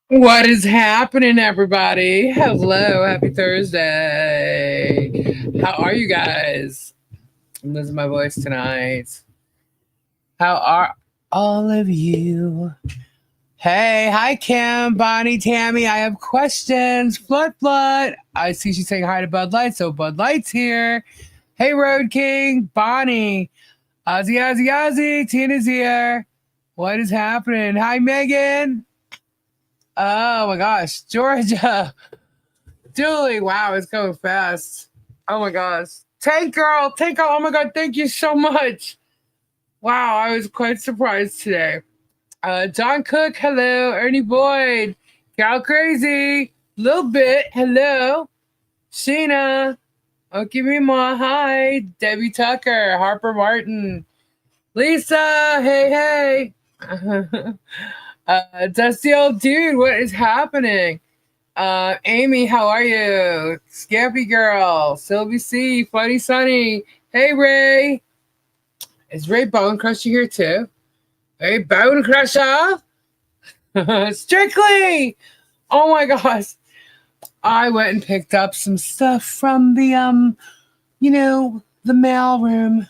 What is happening, everybody? Hello, happy Thursday. How are you guys? This is my voice tonight. How are all of you? Hey, hi, Kim, Bonnie, Tammy. I have questions. Flood. I see she's saying hi to Bud Light, so Bud Light's here. Hey, Road King, Bonnie, Ozzy, Tina's here. What is happening? Hi, Megan. Oh my gosh, Georgia. Julie, wow, it's going fast. Oh my gosh. Tank girl, oh my god, thank you so much. Wow, I was quite surprised today. John Cook, hello. Ernie Boyd, Gal Crazy, little bit, hello. Sheena, okay, Mima, hi. Debbie Tucker, Harper Martin, Lisa, hey. Dusty old dude, what is happening? Amy, how are you? Scampy Girl, Sylvie C, Funny Sunny. Hey, Ray. Is Ray Bone Crusher here too? Hey, Bone Crusher. Strictly. Oh my gosh. I went and picked up some stuff from the mail room.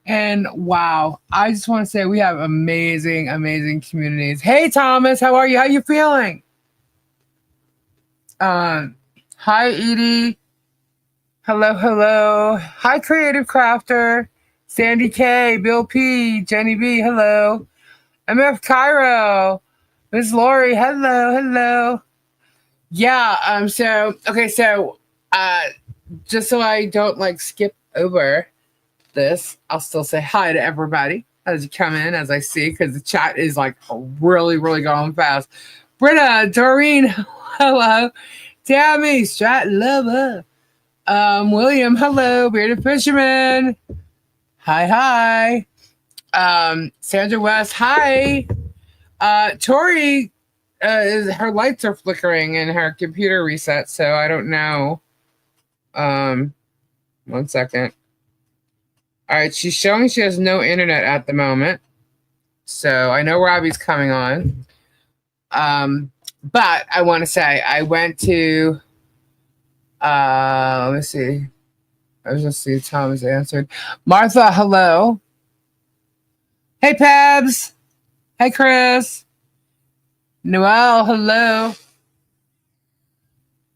And wow, I just want to say we have amazing communities. Hey, Thomas, how are you? How you feeling? Hi, Edie. Hello. Hi, Creative Crafter. Sandy K, Bill P, Jenny B, hello. MF Cairo, Miss Lori, hello. Yeah, uh just so I don't like skip over this, I'll still say hi to everybody as you come in, as I see, because the chat is like really going fast. Britta, Doreen, hello. Tammy, Strat Lover. William, hello. Bearded Fisherman. Hi. Sandra West, hi. Tori, her lights are flickering and her computer reset, so I don't know. 1 second. All right, she's showing she has no internet at the moment, so I know Robbie's coming on. But I want to say I went to. Let me see. I was just see Thomas answered. Martha, hello. Hey, Pabs. Hey, Chris. Noelle, hello.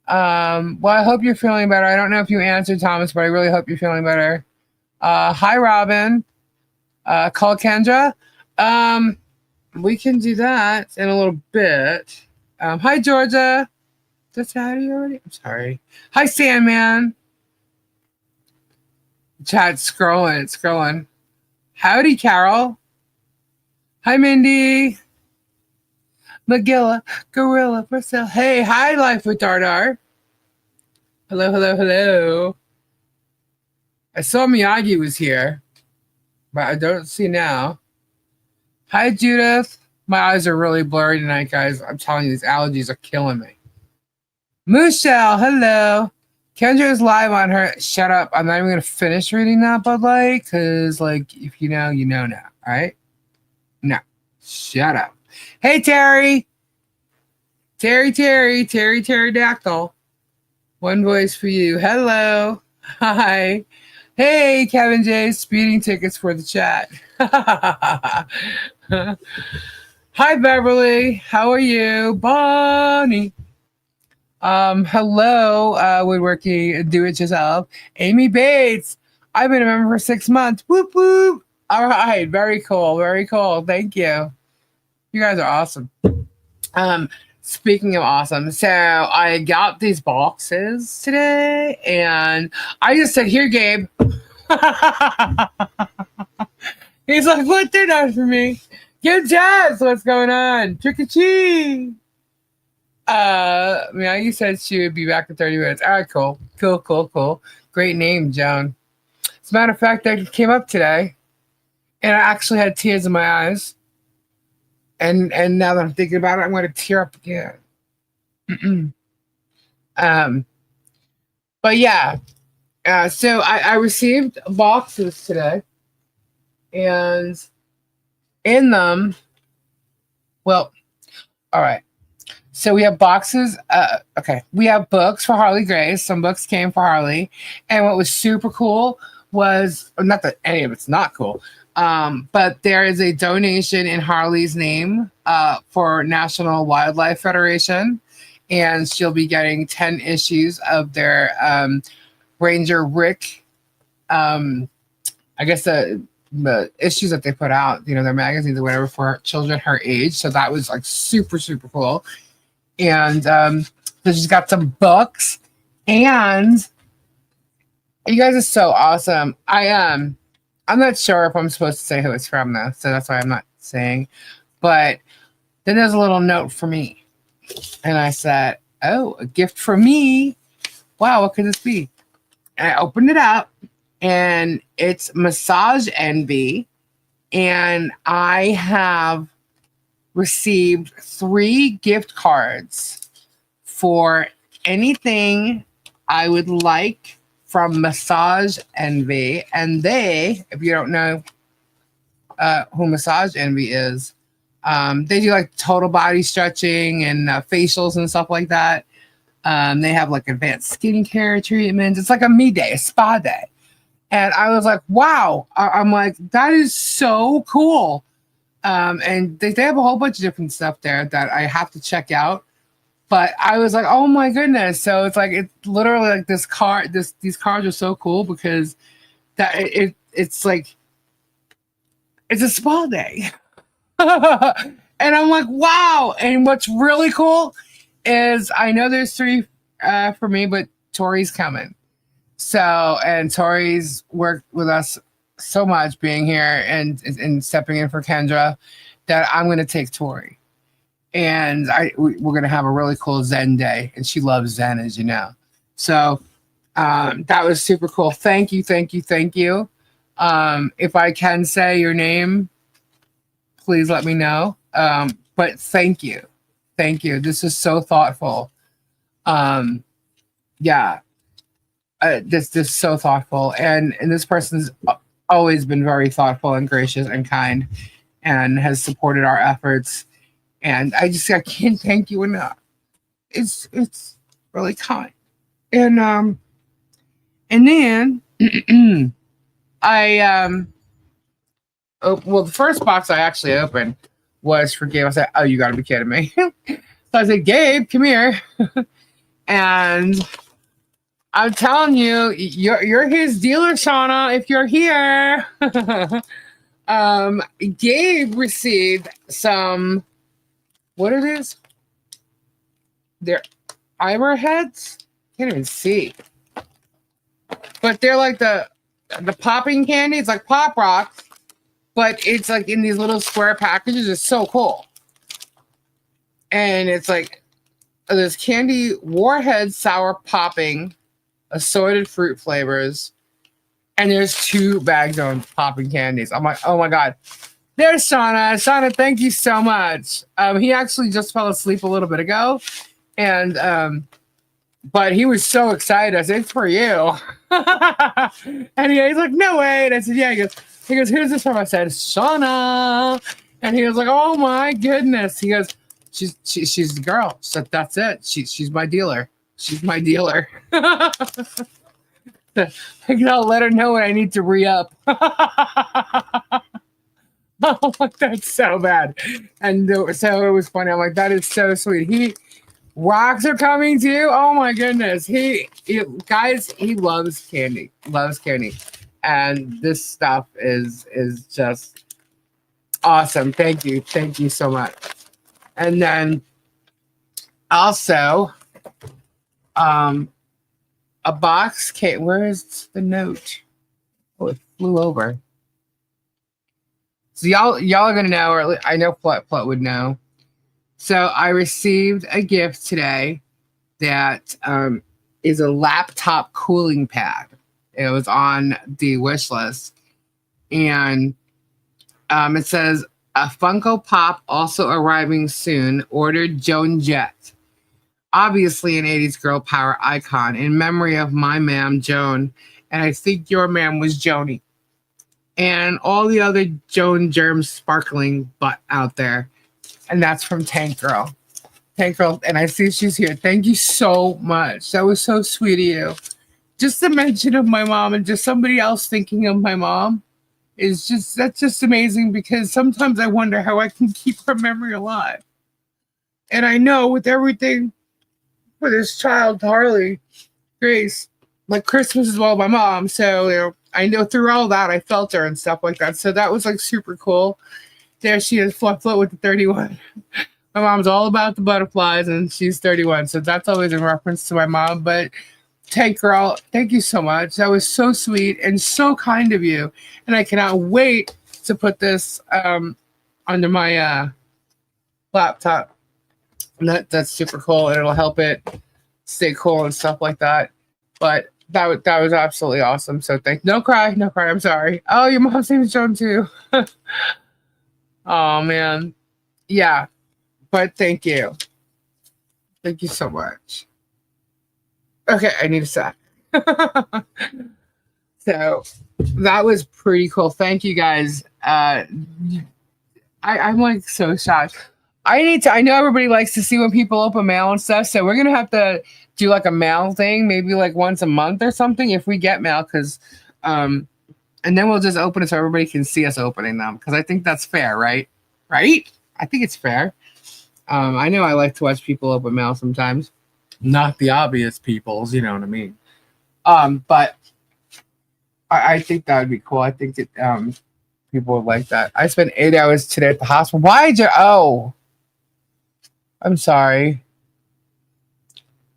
Well, I hope you're feeling better. I don't know if you answered, Thomas, but I really hope you're feeling better. Hi, Robin. Call Kendra. We can do that in a little bit. Hi, Georgia. That's out of you already? I'm sorry. Hi, Sandman. Chat scrolling. Howdy, Carol. Hi, Mindy. Magilla, Gorilla, Purcell. Hey, hi, Life with Dardar. Hello. I saw Miyagi was here, but I don't see now. Hi, Judith. My eyes are really blurry tonight, guys. I'm telling you, these allergies are killing me. Michelle, hello. Kendra is live on her. Shut up. I'm not even going to finish reading that, Bud Light, because, like, if you know now, all right? No. Shut up. Hey, Terry. Terry Pterodactyl. One voice for you. Hello. Hi. Hey, Kevin J. Speeding tickets for the chat. Hi, Beverly. How are you? Bonnie. Hello, woodworking do-it-yourself. Amy Bates. I've been a member for 6 months. Whoop. All right. Very cool. Thank you. You guys are awesome. Speaking of awesome, so I got these boxes today, and I just said, "Here, Gabe." He's like, "What? They're not for me." Give Jazz, what's going on? Trick or treat. You said she would be back in 30 minutes. All right, cool. Great name, Joan. As a matter of fact, I came up today, and I actually had tears in my eyes. And now that I'm thinking about it, I'm going to tear up again. But yeah, so I received boxes today, and in them, well, All right. So we have boxes. Okay. We have books for Harley Grace. Some books came for Harley. And what was super cool was, not that any of it's not cool, but there is a donation in Harley's name for National Wildlife Federation. And she'll be getting 10 issues of their Ranger Rick, I guess the issues that they put out, their magazines or whatever for children her age. So that was like super, super cool. And so she's got some books, and you guys are so awesome. I'm not sure if I'm supposed to say who it's from though, so that's why I'm not saying. But then there's a little note for me, and I said, "Oh, a gift for me! Wow, what could this be?" And I opened it up, and it's Massage Envy, and I have received 3 gift cards for anything I would like from Massage Envy. And they, if you don't know who Massage Envy is, they do like total body stretching and facials and stuff like that. They have like advanced skincare treatments. It's like a me day, a spa day. And I was like, wow. I'm like, that is so cool. And they have a whole bunch of different stuff there that I have to check out. But I was like, oh my goodness. So it's like, it's literally like this card, these cards are so cool because it's like, it's a spa day. And I'm like, wow. And what's really cool is I know there's 3 for me, but Tori's coming. So, and Tori's worked with us so much being here and stepping in for Kendra that I'm going to take Tori. And we're going to have a really cool Zen day. And she loves Zen, as you know. So that was super cool. Thank you, thank you, thank you. If I can say your name, please let me know. But thank you. Thank you. This is so thoughtful. Yeah. This is so thoughtful. And this person's always been very thoughtful and gracious and kind and has supported our efforts. And I can't thank you enough. It's really kind. And then the first box I actually opened was for Gabe. I said, oh, you gotta be kidding me. So I said, Gabe, come here. And I'm telling you, you're his dealer, Shauna, if you're here. Gabe received some, what it is? They're eyebrow heads? Can't even see. But they're like the popping candy. It's like Pop Rocks, but it's like in these little square packages. It's so cool. And it's like, there's candy warhead sour popping, assorted fruit flavors, and there's 2 bags of popping candies. I'm like, oh my God. There's Shauna. Shauna, thank you so much. He actually just fell asleep a little bit ago. And but he was so excited. I said, it's for you. And he's like, no way. And I said, yeah. He goes, who's this from? I said, Shauna. And he was like, oh my goodness. He goes, she's the girl. So that's it. She's my dealer. She's my dealer. I'll let her know when I need to re-up. Oh, that's so bad. And so it was funny. I'm like, that is so sweet. Rocks are coming too. Oh my goodness. Guys, he loves candy. Loves candy. And this stuff is just awesome. Thank you. Thank you so much. And then also a box came. Where is the note? Oh, it flew over. So y'all are gonna know, or I know Plut would know. So I received a gift today that is a laptop cooling pad. It was on the wish list, and it says a Funko Pop also arriving soon. Ordered Joan Jett. Obviously an 80s girl power icon in memory of my ma'am Joan, and I think your ma'am was Joni. And all the other Joan germs sparkling butt out there. And that's from Tank Girl. Thankful, and I see she's here. Thank you so much. That was so sweet of you. Just the mention of my mom and just somebody else thinking of my mom is just that's just amazing because sometimes I wonder how I can keep her memory alive. And I know with everything for this child, Harley, Grace, like Christmas is all my mom. So, I know through all that I felt her and stuff like that. So that was like super cool. There she is, float with the 31. My mom's all about the butterflies and she's 31. So that's always in reference to my mom. But hey, girl, thank you so much. That was so sweet and so kind of you. And I cannot wait to put this under my laptop. And that's super cool. And it'll help it stay cool and stuff like that. But that was absolutely awesome. So no cry. I'm sorry. Oh, your mom's name is Joan too. Oh man. Yeah. But thank you. Thank you so much. Okay, I need a sec. So that was pretty cool. Thank you guys. I'm like so shocked. I know everybody likes to see when people open mail and stuff, so we're gonna have to do like a mail thing, maybe like once a month or something if we get mail, because and then we'll just open it so everybody can see us opening them, because I think that's fair, right? Right? I think it's fair. I know I like to watch people open mail sometimes. Not the obvious peoples, you know what I mean? But I think that would be cool. I think that people would like that. I spent 8 hours today at the hospital. Why'd you? Oh, I'm sorry.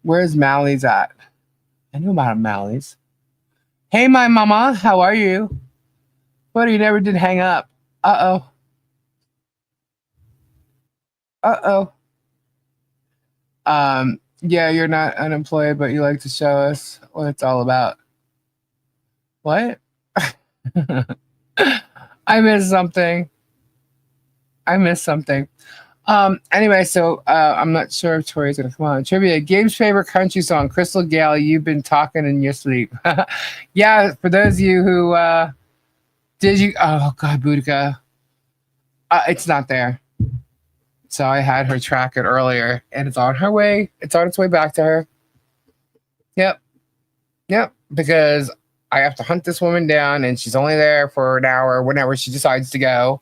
Where's Mally's at? I knew about Mally's. Hey, my mama, how are you? But you never did hang up. Uh-oh. Uh-oh. Yeah, you're not unemployed, but you like to show us what it's all about. What? I missed something. Anyway, so I'm not sure if Tori's gonna come on. Trivia: Gabe's favorite country song, Crystal Gale, You've Been Talking in Your Sleep. Yeah, for those of you who did you oh god, Boudica. It's not there. So I had her track it earlier and it's on her way. It's on its way back to her. Yep. Because I have to hunt this woman down and she's only there for an hour whenever she decides to go.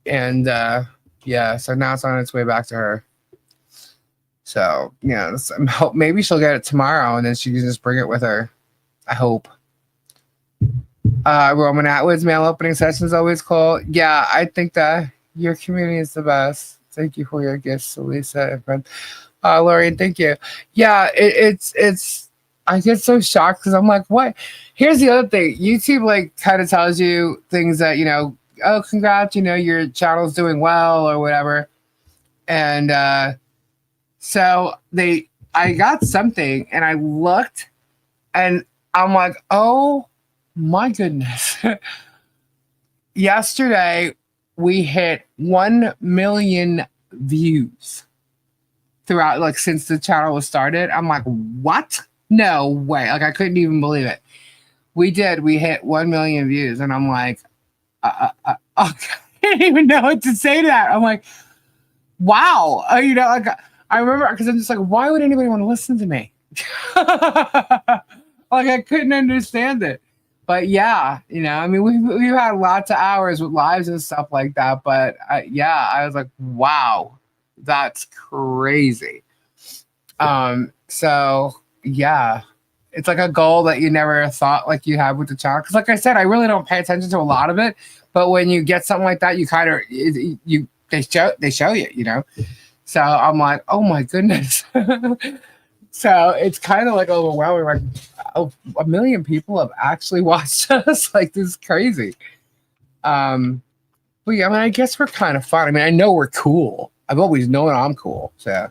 And yeah, so now it's on its way back to her. So, yeah, maybe she'll get it tomorrow and then she can just bring it with her. I hope. Roman Atwood's mail opening session is always cool. Yeah, I think that your community is the best. Thank you for your gifts, Lisa and friend. Lori, thank you. Yeah, it's I get so shocked because I'm like, what? Here's the other thing. YouTube like kind of tells you things that, oh, congrats, your channel's doing well or whatever. And so I got something and I looked and I'm like, oh my goodness. Yesterday we hit 1 million views throughout, like, since the channel was started. I'm like, what? No way. Like, I couldn't even believe it. We hit 1 million views. And I'm like, I didn't even know what to say to that. I'm like, wow. Like, I remember, because I'm just like, why would anybody want to listen to me? Like, I couldn't understand it. But yeah, I mean, we've had lots of hours with lives and stuff like that. But I was like, wow, that's crazy. So yeah, it's like a goal that you never thought like you had with the channel. Because like I said, I really don't pay attention to a lot of it. But when you get something like that, you kind of they show you, So I'm like, oh my goodness. So it's kind of like overwhelming. Like, oh, 1 million people have actually watched us. Like, this is crazy. But yeah, I mean, I guess we're kind of fun. I mean, I know we're cool. I've always known I'm cool. So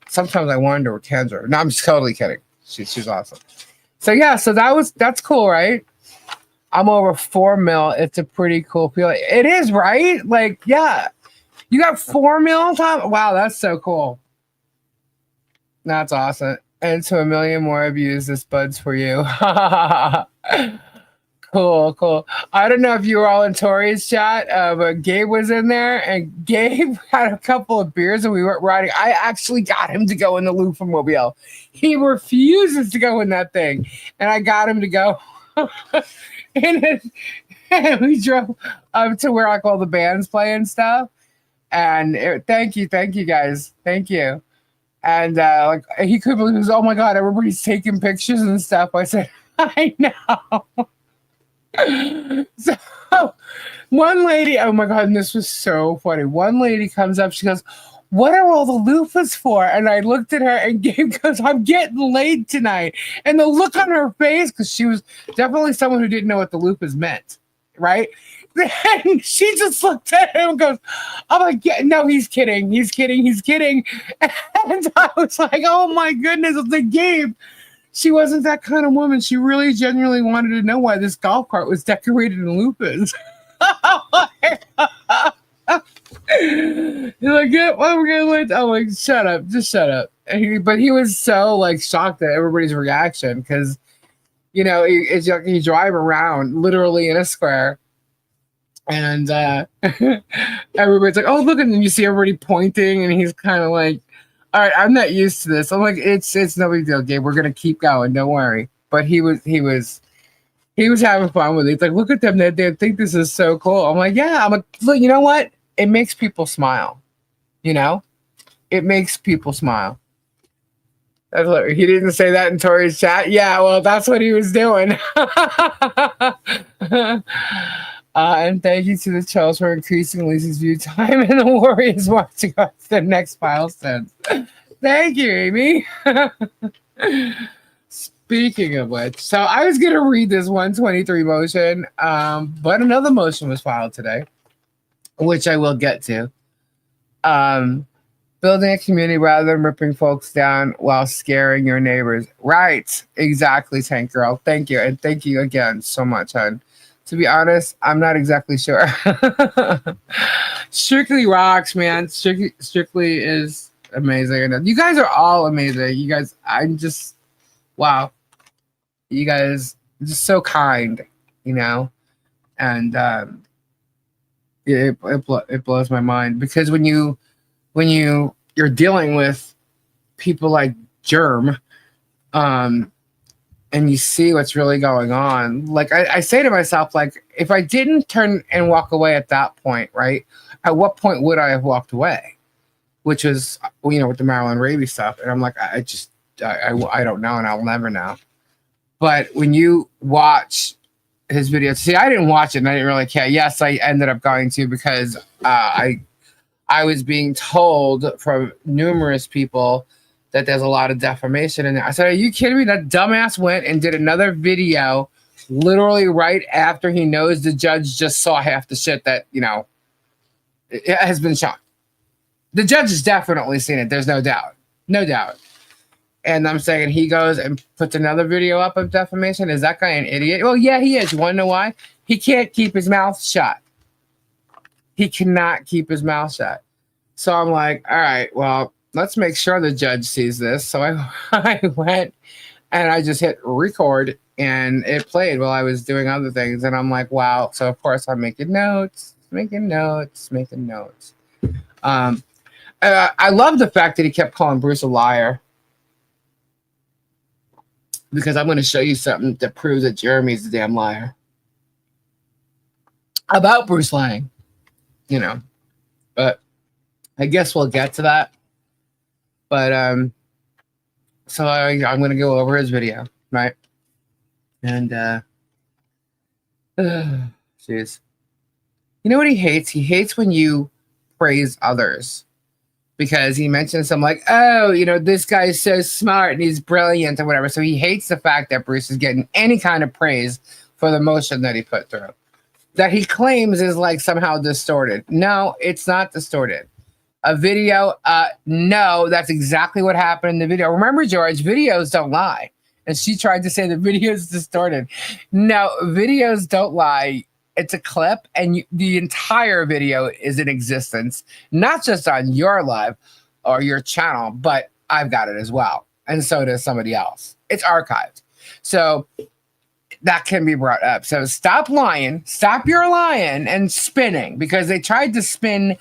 sometimes I wonder where Kendra. No, I'm just totally kidding. She's awesome. So yeah, so that's cool, right? I'm over 4 mil. It's a pretty cool feeling. It is, right? Like, yeah. You got 4 mil, Tom? Wow, that's so cool. That's awesome. And to 1 million more views, this bud's for you. Cool, cool. I don't know if you were all in Tori's chat, but Gabe was in there, and Gabe had a couple of beers, and we went riding. I actually got him to go in the Loopmobile. He refuses to go in that thing, and I got him to go. and, and we drove up to where like all the bands play and stuff. And thank you guys, thank you. And like he couldn't believe it. Was, oh my god, everybody's taking pictures and stuff. I said, I know. So one lady, oh my god, and this was so funny. One lady comes up, she goes, "What are all the loofahs for?" And I looked at her, and Gabe goes, "I'm getting laid tonight." And the look on her face, because she was definitely someone who didn't know what the loofahs meant, right? And she just looked at him and goes, "I'm like, yeah, no, he's kidding. He's kidding. He's kidding." And I was like, oh my goodness, it's like Gabe. She wasn't that kind of woman. She really genuinely wanted to know why this golf cart was decorated in loofahs. You're like, yeah, well, we're gonna let. I'm like, shut up, just shut up. But he was so like shocked at everybody's reaction because, you know, it's like you drive around literally in a square, and everybody's like, "Oh, look!" And then you see everybody pointing, and he's kind of like, "All right, I'm not used to this." I'm like, "It's no big deal, Gabe. We're gonna keep going. Don't worry." But he was having fun with it. He's like, "Look at them. They think this is so cool." I'm like, "Yeah." I'm like, "Look, you know what? It makes people smile. You know, it makes people smile." That's what, he didn't say that in Tori's chat. Yeah, well, that's what he was doing. And thank you to the Chels for increasing Lisa's view time and the Warriors watching us the next milestone. Thank you, Amy. Speaking of which, so I was going to read this 123 motion, but another motion was filed today, which I will get to. Building a community rather than ripping folks down while scaring your neighbors. Right. Exactly, Tank Girl. Thank you. And thank you again so much, hon. To be honest, I'm not exactly sure. Strictly rocks, man. Strictly is amazing. You guys are all amazing. You guys, I'm just, wow. You guys are just so kind, you know? And it blows my mind because when you're dealing with people like GERM, and you see what's really going on. Like I say to myself, like, if I didn't turn and walk away at that point, right? At what point would I have walked away? Which was, you know, with the Marilyn Raby stuff. And I'm like, I don't know, and I'll never know. But when you watch his video, see, I didn't watch it, and I didn't really care. Yes, I ended up going to because I was being told from numerous people that there's a lot of defamation in there. I said, are you kidding me? That dumbass went and did another video literally right after he knows the judge just saw half the shit that, you know, it has been shown. The judge has definitely seen it. There's no doubt. No doubt. And I'm saying he goes and puts another video up of defamation. Is that guy an idiot? Well, yeah, he is. You want to know why? He can't keep his mouth shut. He cannot keep his mouth shut. So I'm like, all right, well, let's make sure the judge sees this. So I went and I just hit record and it played while I was doing other things. And I'm like, wow. So of course I'm making notes. I love the fact that he kept calling Bruce a liar. Because I'm going to show you something that proves that Jeremy's a damn liar. About Bruce lying. You know. But I guess we'll get to that. But so I'm going to go over his video, right? And jeez. You know what he hates? He hates when you praise others. Because he mentions something like, oh, you know, this guy is so smart and he's brilliant or whatever. So he hates the fact that Bruce is getting any kind of praise for the motion that he put through. That he claims is like somehow distorted. No, it's not distorted. A video, no, that's exactly what happened in the video. Remember, George, videos don't lie. And she tried to say the video is distorted. No, videos don't lie. It's a clip, and the entire video is in existence, not just on your live or your channel, but I've got it as well. And so does somebody else. It's archived. So that can be brought up. So stop lying, stop your lying and spinning, because they tried to spin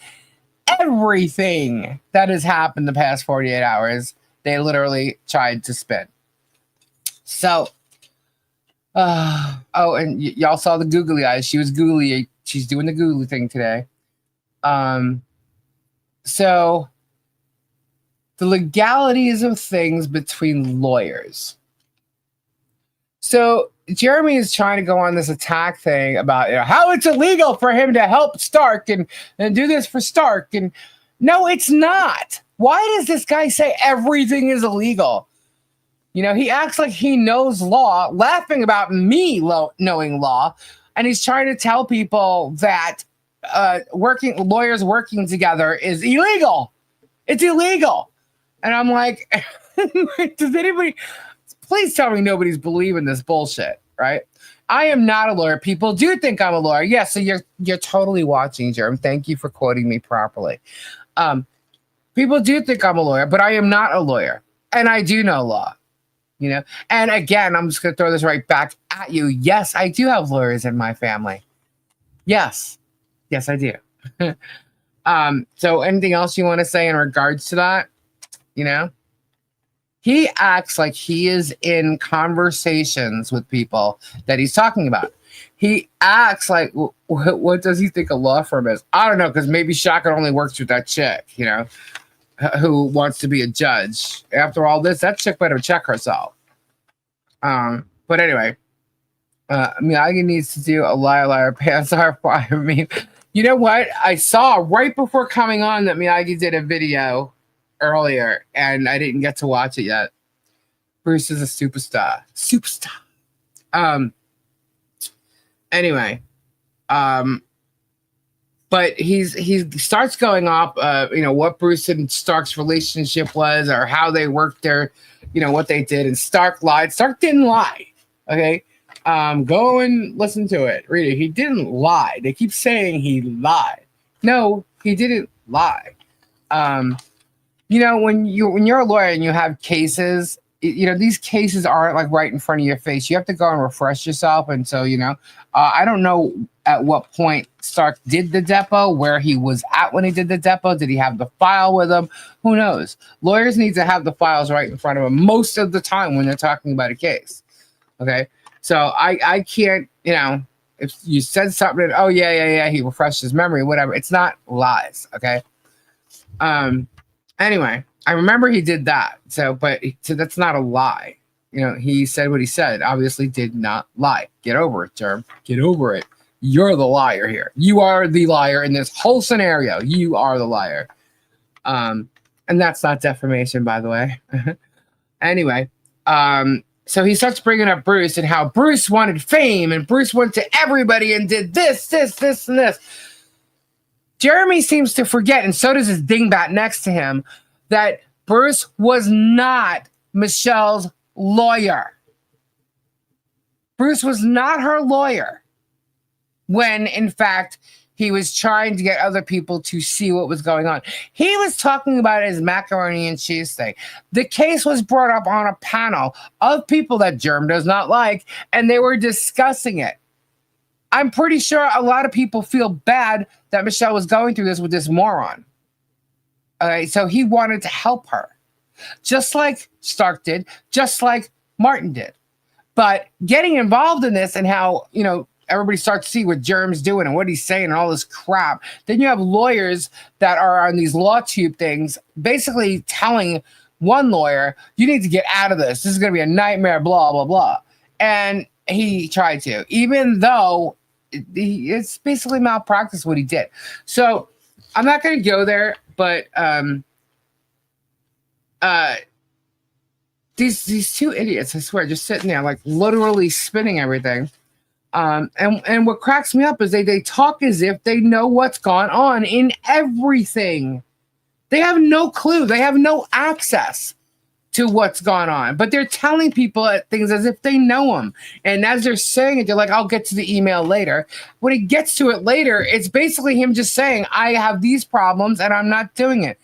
everything that has happened the past 48 hours. They literally tried to spin. So, oh, and y'all saw the googly eyes. She was googly. She's doing the googly thing today. So the legalities of things between lawyers. So Jeremy is trying to go on this attack thing about how it's illegal for him to help Stark and do this for Stark. And no, it's not. Why does this guy say everything is illegal? He acts like he knows law, laughing about me knowing law. And he's trying to tell people that lawyers working together is illegal. It's illegal. And I'm like, does anybody, please tell me nobody's believing this bullshit, right? I am not a lawyer. People do think I'm a lawyer. Yes, so you're totally watching, Germ. Thank you for quoting me properly. People do think I'm a lawyer, but I am not a lawyer. And I do know law. And again, I'm just going to throw this right back at you. Yes, I do have lawyers in my family. Yes, I do. So anything else you want to say in regards to that? He acts like he is in conversations with people that he's talking about. He acts like, what does he think a law firm is? I don't know, because maybe Shaka only works with that chick, who wants to be a judge. After all this, that chick better check herself. But anyway, Miyagi needs to do a liar pants are fire. I mean, you know what? I saw right before coming on that Miyagi did a video earlier, and I didn't get to watch it yet. Bruce is a superstar. Anyway, but he starts going off, what Bruce and Stark's relationship was, or how they worked their, what they did. And Stark lied. Stark didn't lie. Okay. Go and listen to it. Read it. He didn't lie. They keep saying he lied. No, he didn't lie. When you're a lawyer and you have cases, these cases aren't like right in front of your face. You have to go and refresh yourself. And so, I don't know at what point Stark did the depo, where he was at when he did the depo. Did he have the file with him? Who knows? Lawyers need to have the files right in front of them most of the time when they're talking about a case. Okay. So I can't, if you said something, oh yeah, he refreshed his memory, whatever. It's not lies. Okay. Anyway, I remember he did that. So that's not a lie. He said what he said. Obviously did not lie. Get over it, Germ. Get over it. You're the liar here. You are the liar in this whole scenario. You are the liar. And that's not defamation, by the way. Anyway, so he starts bringing up Bruce and how Bruce wanted fame and Bruce went to everybody and did this, and this. Jeremy seems to forget, and so does his dingbat next to him, that Bruce was not Michelle's lawyer. Bruce was not her lawyer when, in fact, he was trying to get other people to see what was going on. He was talking about his macaroni and cheese thing. The case was brought up on a panel of people that Germ does not like, and they were discussing it. I'm pretty sure a lot of people feel bad that Michelle was going through this with this moron. All right, so he wanted to help her, just like Stark did, just like Martin did. But getting involved in this and how, everybody starts to see what Germ's doing and what he's saying and all this crap. Then you have lawyers that are on these law tube things, basically telling one lawyer, you need to get out of this. This is going to be a nightmare, blah, blah, blah. And he tried to, even though it's basically malpractice what he did. So I'm not going to go there, but these two idiots, I swear, just sitting there like literally spinning everything. And what cracks me up is they talk as if they know what's gone on in everything. They have no clue. They have no access to what's gone on, but they're telling people things as if they know them. And as they're saying it, they're like, I'll get to the email later. When he gets to it later, it's basically him just saying, I have these problems and I'm not doing it.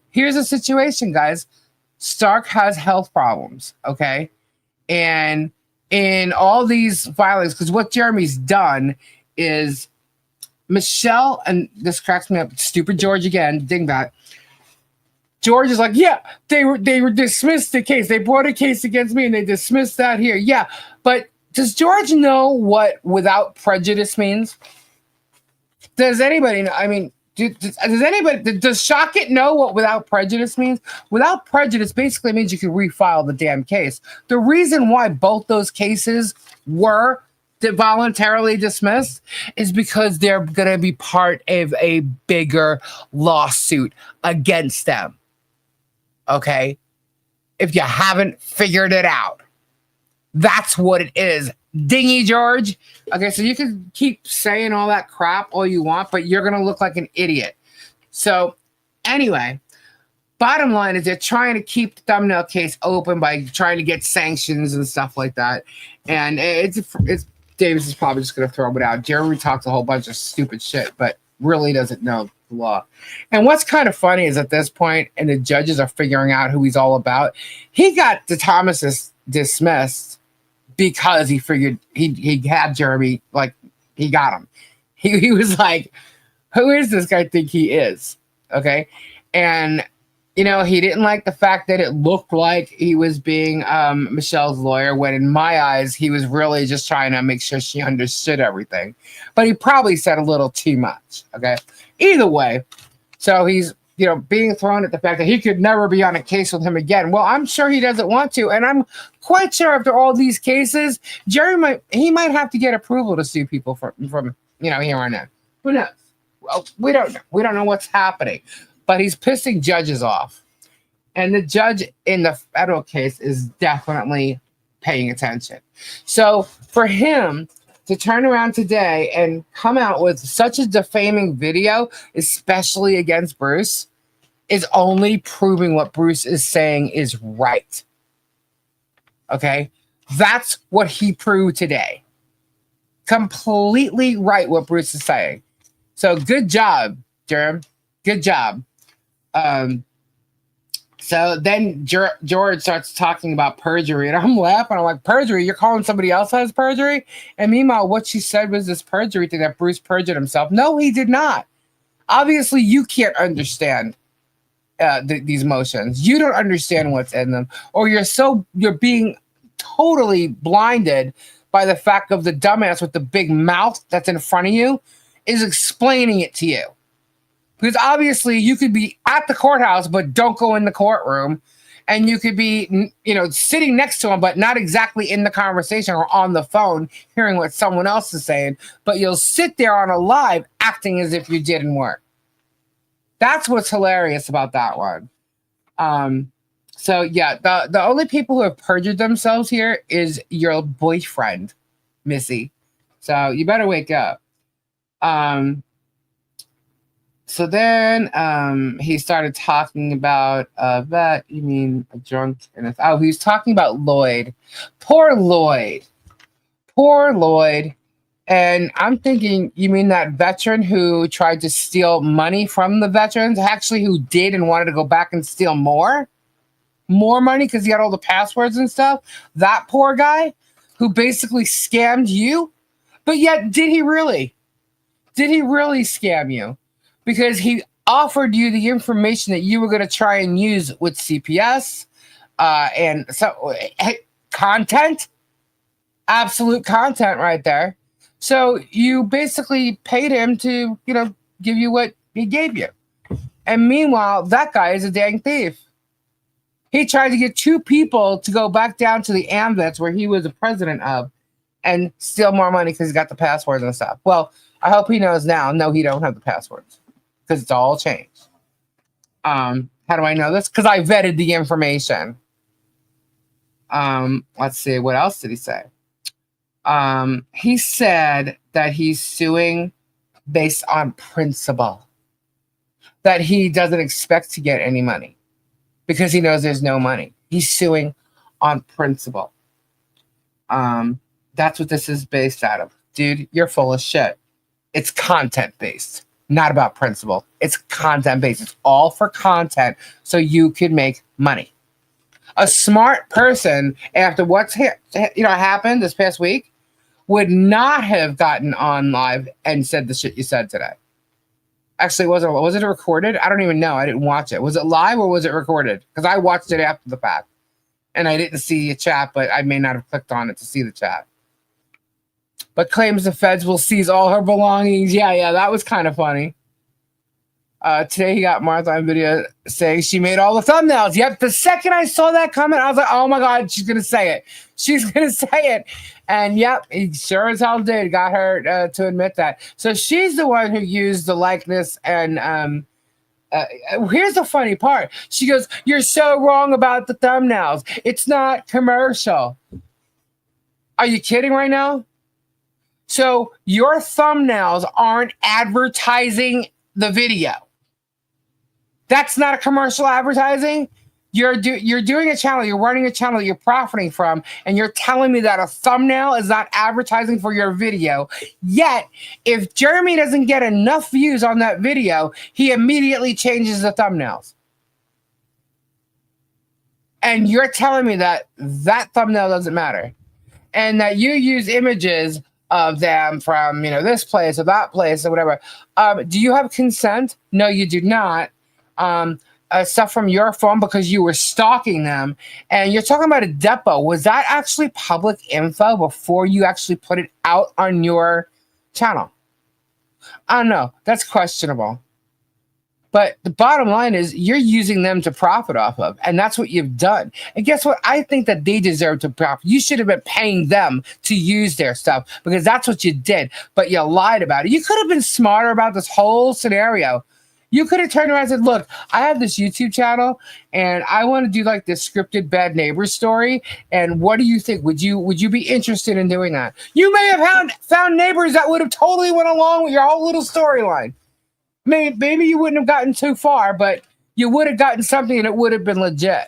Here's the situation, guys. Stark has health problems, okay? And in all these filings, because what Jeremy's done is Michelle, and this cracks me up, stupid George again, dingbat. George is like, yeah, they were dismissed the case. They brought a case against me and they dismissed that here. Yeah, but does George know what without prejudice means? Does anybody know? I mean, does anybody, does Shockett know what without prejudice means? Without prejudice basically means you can refile the damn case. The reason why both those cases were voluntarily dismissed is because they're going to be part of a bigger lawsuit against them. Okay? If you haven't figured it out, that's what it is. Dingy George. Okay, so you can keep saying all that crap all you want, but you're going to look like an idiot. So anyway, bottom line is they're trying to keep the thumbnail case open by trying to get sanctions and stuff like that. And it's Davis is probably just going to throw it out. Jeremy talks a whole bunch of stupid shit, but really doesn't know the law. And what's kind of funny is at this point, and the judges are figuring out who he's all about, he got the Thomases dismissed because he figured he had Jeremy, like, he got him. He was like, who is this guy think he is? Okay. And, you know, he didn't like the fact that it looked like he was being Michelle's lawyer, when in my eyes, he was really just trying to make sure she understood everything. But he probably said a little too much. Okay. Either way, so he's, you know, being thrown at the fact that he could never be on a case with him again. Well, I'm sure he doesn't want to. And I'm quite sure after all these cases, Jerry might have to get approval to sue people from you know, here on in. Who knows? Well, we don't know. We don't know what's happening. But he's pissing judges off. And the judge in the federal case is definitely paying attention. So for him to turn around today and come out with such a defaming video, especially against Bruce, is only proving what Bruce is saying is right. Okay? That's what he proved today. Completely right what Bruce is saying. So good job, Jerem. Good job. So then George starts talking about perjury, and I'm laughing. I'm like, perjury? You're calling somebody else as perjury? And meanwhile, what she said was this perjury thing, that Bruce perjured himself. No, he did not. Obviously, you can't understand these motions. You don't understand what's in them, or you're being totally blinded by the fact of the dumbass with the big mouth that's in front of you is explaining it to you. Because obviously you could be at the courthouse, but don't go in the courtroom. And you could be, you know, sitting next to him, but not exactly in the conversation or on the phone, hearing what someone else is saying. But you'll sit there on a live acting as if you didn't work. That's what's hilarious about that one. So yeah, the only people who have perjured themselves here is your boyfriend, Missy. So you better wake up. So then he started talking about that. You mean a drunk? Oh, he was talking about Lloyd. Poor Lloyd. Poor Lloyd. And I'm thinking, you mean that veteran who tried to steal money from the veterans? Actually, who did and wanted to go back and steal more money because he had all the passwords and stuff? That poor guy who basically scammed you? But yet, did he really? Did he really scam you? Because he offered you the information that you were going to try and use with CPS and so content, absolute content right there. So you basically paid him to, you know, give you what he gave you. And meanwhile, that guy is a dang thief. He tried to get two people to go back down to the AMVETS where he was the president of and steal more money because he got the passwords and stuff. Well, I hope he knows now. No, he don't have the passwords because it's all changed. How do I know this? Because I vetted the information. Let's see. What else did he say? He said that he's suing based on principle, that he doesn't expect to get any money because he knows there's no money. He's suing on principle. That's what this is based out of. Dude, you're full of shit. It's content based, not about principle. It's content based. It's all for content so you can make money. A smart person, after what's happened this past week, would not have gotten on live and said the shit you said today. Actually, was it recorded? I don't even know. I didn't watch it. Was it live or was it recorded? Because I watched it after the fact. And I didn't see a chat, but I may not have clicked on it to see the chat. But claims the feds will seize all her belongings. Yeah, that was kind of funny. Today he got Martha on video saying she made all the thumbnails. Yep, the second I saw that comment, I was like, oh my God, she's going to say it. She's going to say it. And yep, he sure as hell did. Got her to admit that. So she's the one who used the likeness. And here's the funny part. She goes, you're so wrong about the thumbnails. It's not commercial. Are you kidding right now? So your thumbnails aren't advertising the video. That's not a commercial advertising. You're doing a channel, you're running a channel you're profiting from, and you're telling me that a thumbnail is not advertising for your video. Yet, if Jeremy doesn't get enough views on that video, he immediately changes the thumbnails. And you're telling me that that thumbnail doesn't matter. And that you use images of them from, this place or that place or whatever. Do you have consent? No, you do not. Stuff from your phone because you were stalking them. And you're talking about a depot. Was that actually public info before you actually put it out on your channel? I don't know. That's questionable. But the bottom line is you're using them to profit off of. And that's what you've done. And guess what? I think that they deserve to profit. You should have been paying them to use their stuff because that's what you did. But you lied about it. You could have been smarter about this whole scenario. You could have turned around and said, look, I have this YouTube channel and I want to do like this scripted bad neighbor story. And what do you think? Would you be interested in doing that? You may have found neighbors that would have totally went along with your whole little storyline. Maybe you wouldn't have gotten too far, but you would have gotten something and it would have been legit.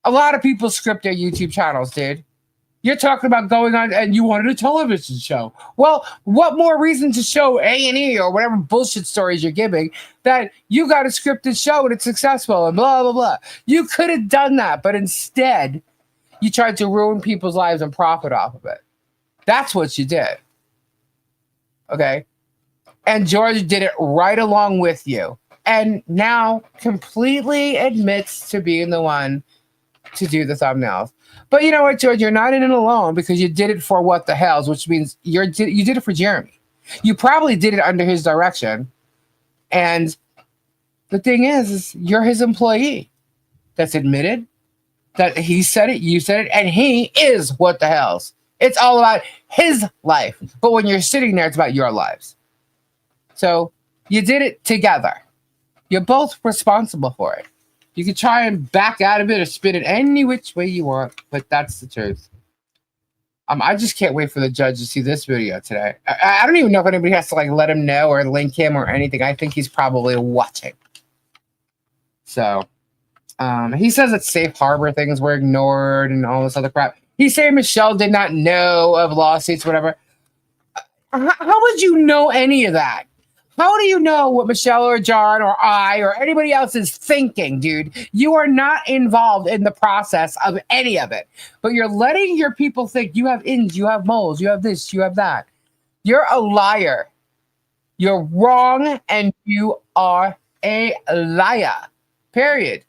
A lot of people script their YouTube channels, dude. You're talking about going on and you wanted a television show. Well, what more reason to show A&E or whatever bullshit stories you're giving that you got a scripted show and it's successful and blah, blah, blah. You could have done that, but instead you tried to ruin people's lives and profit off of it. That's what you did. Okay? And George did it right along with you. And now completely admits to being the one to do the thumbnails. But you know what, George? You're not in it alone because you did it for what the Hales, which means you did it for Jeremy. You probably did it under his direction. And the thing is you're his employee. That's admitted. That he said it, you said it, and he is what the Hales. It's all about his life. But when you're sitting there, it's about your lives. So you did it together. You're both responsible for it. You can try and back out of it or spin it any which way you want, but that's the truth. I just can't wait for the judge to see this video today. I don't even know if anybody has to let him know or link him or anything. I think he's probably watching. So he says that safe harbor things were ignored and all this other crap. He's saying Michelle did not know of lawsuits, whatever. How would you know any of that? How do you know what Michelle or John or I or anybody else is thinking, dude? You are not involved in the process of any of it. But you're letting your people think you have ins, you have moles, you have this, you have that. You're a liar. You're wrong and you are a liar. Period.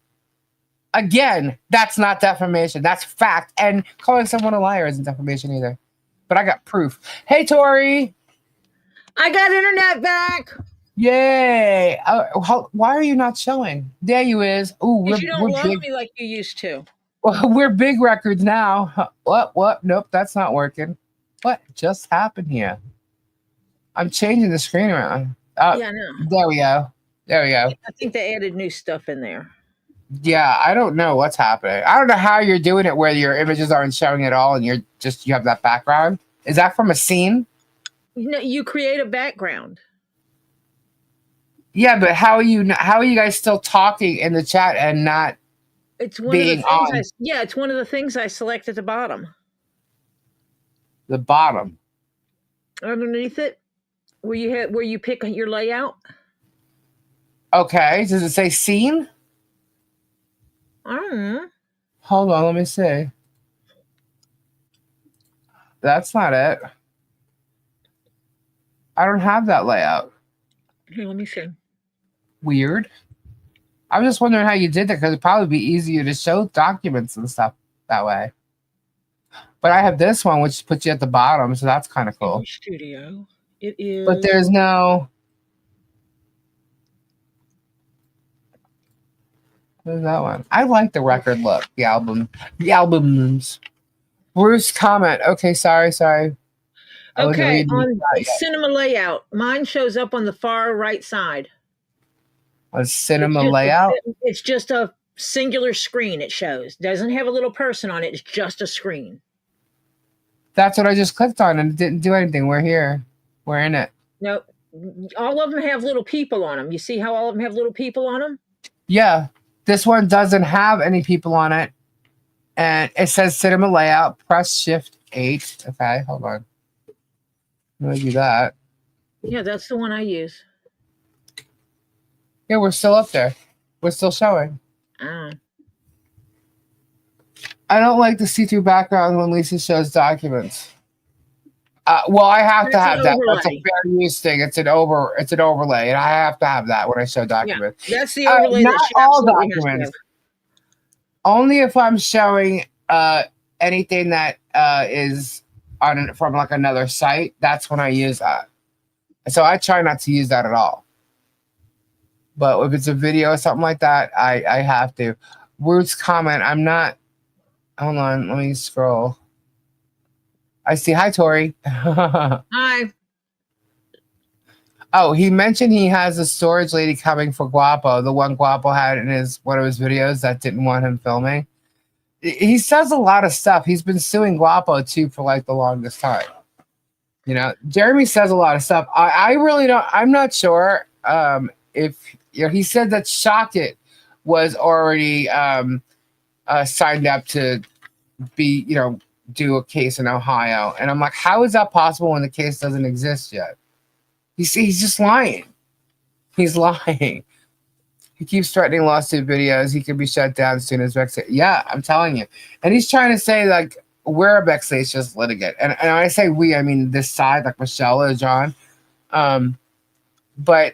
Again, that's not defamation. That's fact. And calling someone a liar isn't defamation either. But I got proof. Hey, Tori. I got internet back. Yay. Why are you not showing? There you is. Ooh, you don't love me like you used to. Well, we're big records now. What? Nope, that's not working. What just happened here? I'm changing the screen around. Yeah, I know. There we go. I think they added new stuff in there. Yeah, I don't know what's happening. I don't know how you're doing it where your images aren't showing at all and you have that background. Is that from a scene? No, you create a background. Yeah, but how are you guys still talking in the chat and not it's one being of the things on? It's one of the things I select at the bottom. The bottom. Underneath it, where you pick your layout. Okay. Does it say scene? I don't know. Hold on, let me see. That's not it. I don't have that layout. Here, let me see. Weird. I'm just wondering how you did that because it'd probably be easier to show documents and stuff that way. But I have this one, which puts you at the bottom, so that's kind of cool. Studio. It is. But there's no. There's that one. I like the record look. The albums. Bruce comment. Okay, sorry. I wasn't Okay, reading on that yet. cinema layout, mine shows up on the far right side. On cinema layout. It's just a singular screen. It shows. Doesn't have a little person on it. It's just a screen. That's what I just clicked on and it didn't do anything. We're here. We're in it. No, all of them have little people on them. You see how all of them have little people on them? Yeah. This one doesn't have any people on it. And it says cinema layout. Press Shift 8. Okay, hold on. I'm going to do that. Yeah, that's the one I use. Yeah, we're still up there. We're still showing. Ah. I don't like the see-through background when Lisa shows documents. Well, I have to have that. That's a fair use thing. It's an overlay, and I have to have that when I show documents. Yeah, that's the overlay. Not all documents. Only if I'm showing anything that is from like another site. That's when I use that. So I try not to use that at all. But if it's a video or something like that, I have to. Ruth's comment. I'm not. Hold on. Let me scroll. I see. Hi, Tori. Hi. Oh, he mentioned he has a storage lady coming for Guapo, the one Guapo had in one of his videos that didn't want him filming. He says a lot of stuff. He's been suing Guapo too for like the longest time. You know, Jeremy says a lot of stuff. I really don't. I'm not sure if he said that Shockit was already signed up to be do a case in Ohio, and I'm like, how is that possible when the case doesn't exist yet? He's just lying. He's lying. He keeps threatening lawsuit videos. He could be shut down as soon as vexatious. Yeah, I'm telling you. And he's trying to say like we're a vexatious litigant, and when I say we, I mean this side, like Michelle or John. But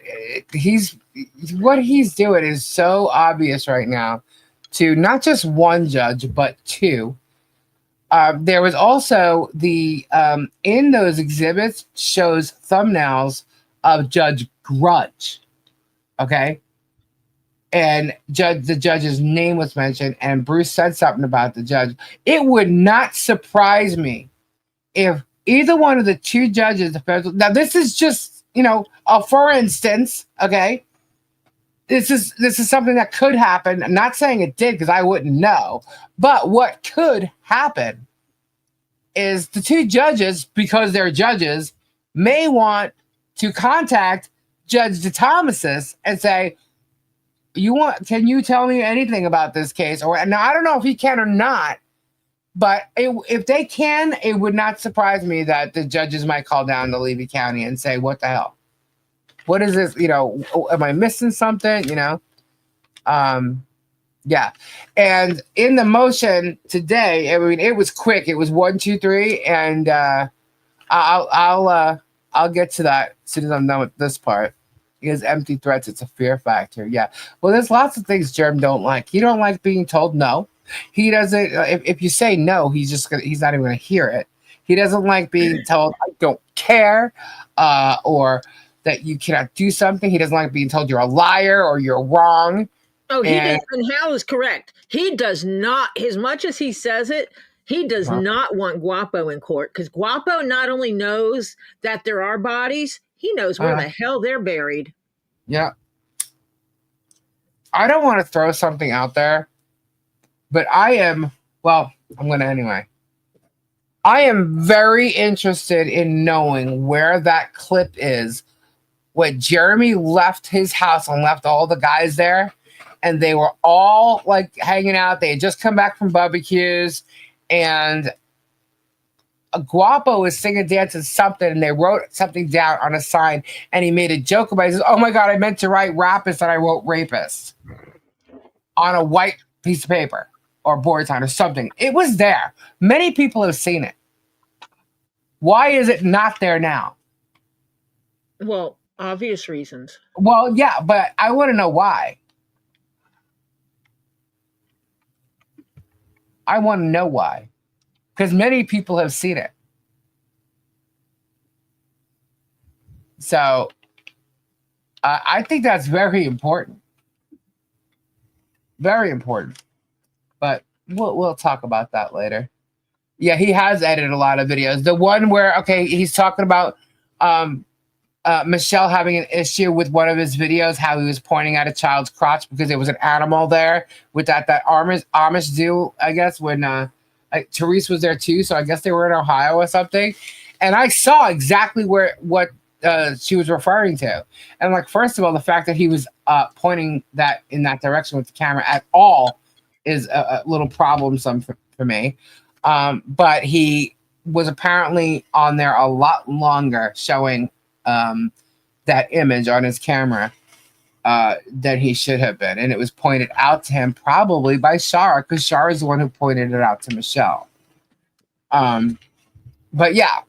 what he's doing is so obvious right now to not just one judge but two. There was also the in those exhibits shows thumbnails of Judge Grudge, okay, and the judge's name was mentioned, and Bruce said something about the judge. It would not surprise me if either one of the two judges, now this is just for instance, okay. This is something that could happen. I'm not saying it did because I wouldn't know. But what could happen is the two judges, because they're judges, may want to contact Judge DeThomasis and say, can you tell me anything about this case? Or now I don't know if he can or not, but if they can, it would not surprise me that the judges might call down to Levy County and say, what the hell? What is this? Am I missing something? Yeah. And in the motion today, I mean, it was quick. It was 1, 2, 3, and I'll get to that as soon as I'm done with this part. Because empty threats, it's a fear factor. Yeah. Well, there's lots of things Germ don't like. He don't like being told no. He doesn't. If you say no, he's not even gonna hear it. He doesn't like being told I don't care, or that you cannot do something. He doesn't like being told you're a liar or you're wrong. Oh, he does, and Hal is correct. He does not, as much as he says it, he does not want Guapo in court, because Guapo not only knows that there are bodies, he knows where the hell they're buried. Yeah. I don't want to throw something out there, but I'm going to anyway. I am very interested in knowing where that clip is when Jeremy left his house and left all the guys there, and they were all like hanging out. They had just come back from barbecues, and Guapo was singing, dancing something, and they wrote something down on a sign, and he made a joke about it. He says, oh my God, I meant to write rapist and I wrote rapist on a white piece of paper or Boytown or something. It was there. Many people have seen it. Why is it not there now? Well, obvious reasons. Well, yeah, but I want to know why. I want to know why. Because many people have seen it. So I think that's very important. Very important. But we'll talk about that later. Yeah, he has edited a lot of videos. The one where, okay, he's talking about Michelle having an issue with one of his videos, how he was pointing at a child's crotch because there was an animal there with that Amish do, I guess, when Therese was there too. So I guess they were in Ohio or something. And I saw exactly what she was referring to. And like, first of all, the fact that he was pointing that in that direction with the camera at all is a little problemsome for me. But he was apparently on there a lot longer showing that image on his camera than he should have been. And it was pointed out to him probably by Shara, because Shara is the one who pointed it out to Michelle. But yeah,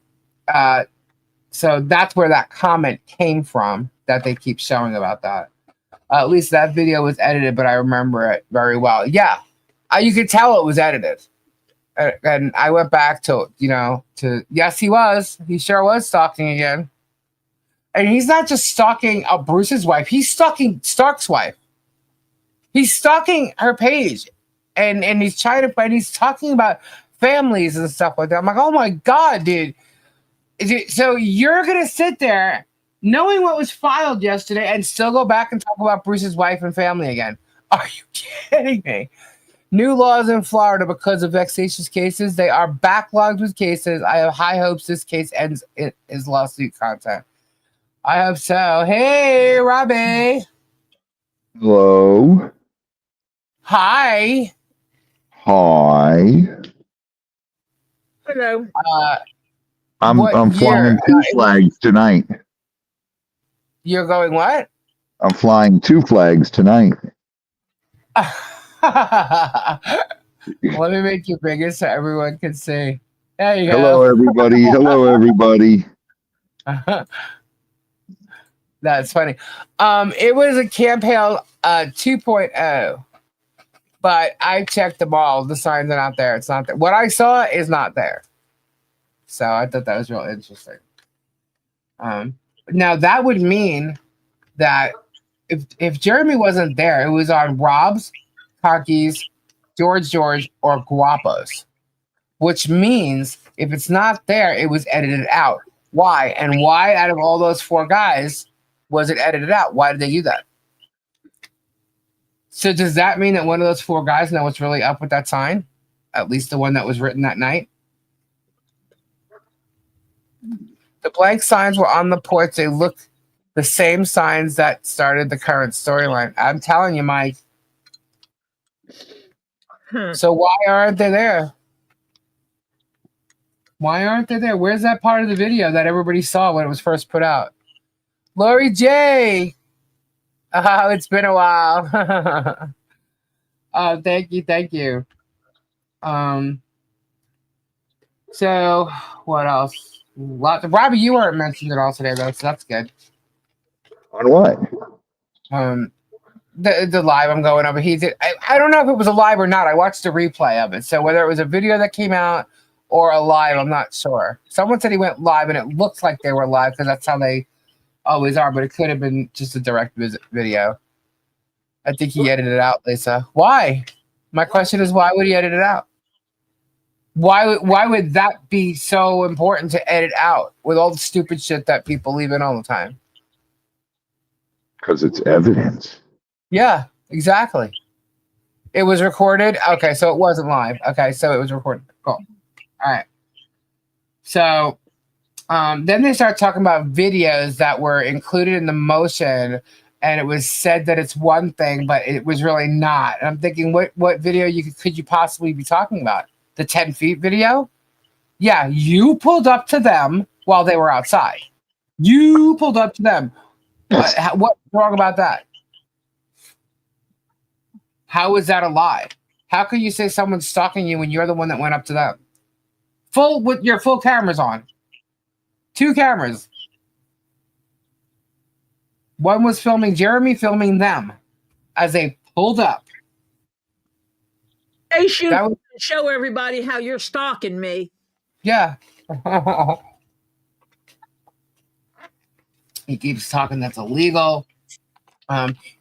so that's where that comment came from that they keep showing about that. At least that video was edited, but I remember it very well. Yeah, you could tell it was edited. And I went back to yes, he sure was stalking again. And he's not just stalking Bruce's wife, he's stalking Stark's wife. He's stalking her page. And he's he's talking about families and stuff like that. I'm like, oh my God, dude. So you're going to sit there knowing what was filed yesterday and still go back and talk about Bruce's wife and family again? Are you kidding me? New laws in Florida because of vexatious cases. They are backlogged with cases. I have high hopes this case ends his lawsuit content. I hope so. Hey, Robbie. Hello. Hi. Hi. Hello. I'm flying 2 flags tonight. You're going what? I'm flying 2 flags tonight. Let me make you bigger so everyone can see. There you go. Hello, everybody. Hello, everybody. That's funny. It was a campaign 2.0, but I checked them all. The signs are not there. It's not there. What I saw is not there. So I thought that was real interesting. Now that would mean that if Jeremy wasn't there, it was on Rob's, Conky's, George, or Guapo's, which means if it's not there, it was edited out. Why? And why out of all those 4 guys was it edited out? Why did they do that? So does that mean that one of those 4 guys know what's really up with that sign? At least the one that was written that night? The blank signs were on the porch. They looked the same signs that started the current storyline. I'm telling you, Mike. So why aren't they there? Why aren't they there? Where's that part of the video that everybody saw when it was first put out? Lori J. Oh, it's been a while. Oh, thank you. So what else? Robbie, you weren't mentioned at all today, though, so that's good. On what? The live I'm going over. He did. I don't know if it was a live or not. I watched the replay of it, so whether it was a video that came out or a live, I'm not sure. Someone said he went live, and it looks like they were live because that's how they always are. But it could have been just a direct video. I think he edited it out, Lisa. Why? My question is, why would he edit it out? Why would that be so important to edit out with all the stupid shit that people leave in all the time? Because it's evidence. Yeah, exactly. It was recorded. Okay, so it wasn't live. Okay, so it was recorded. Cool. All right. So then they start talking about videos that were included in the motion, and it was said that it's one thing, but it was really not. And I'm thinking, what video could you possibly be talking about? The 10 feet video? Yeah, you pulled up to them while they were outside. You pulled up to them. What's wrong about that? How is that a lie? How could you say someone's stalking you when you're the one that went up to them? With your full cameras on. 2 cameras. One was filming Jeremy, filming them as they pulled up. They should show everybody how you're stalking me. Yeah. He keeps talking that's illegal.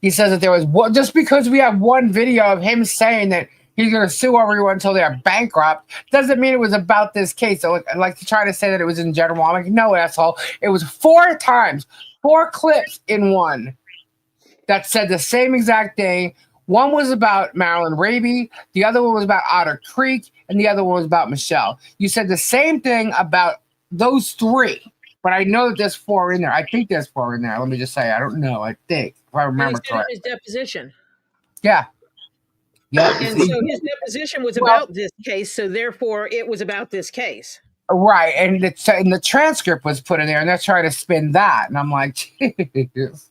He says that there was just because we have one video of him saying that he's going to sue everyone until they're bankrupt doesn't mean it was about this case. So like to try to say that it was in general. I'm like, no, asshole. It was 4 times, 4 clips in one that said the same exact thing. One was about Marilyn Raby, the other one was about Otter Creek, and the other one was about Michelle. You said the same thing about those 3, but I know that there's 4 in there. I think there's 4 in there. Let me just say, I don't know. I think, if I remember correctly. His deposition. Yeah. Yeah. And so his deposition was about this case, so therefore it was about this case. Right, and the transcript was put in there, and they're trying to spin that, and I'm like, Jesus.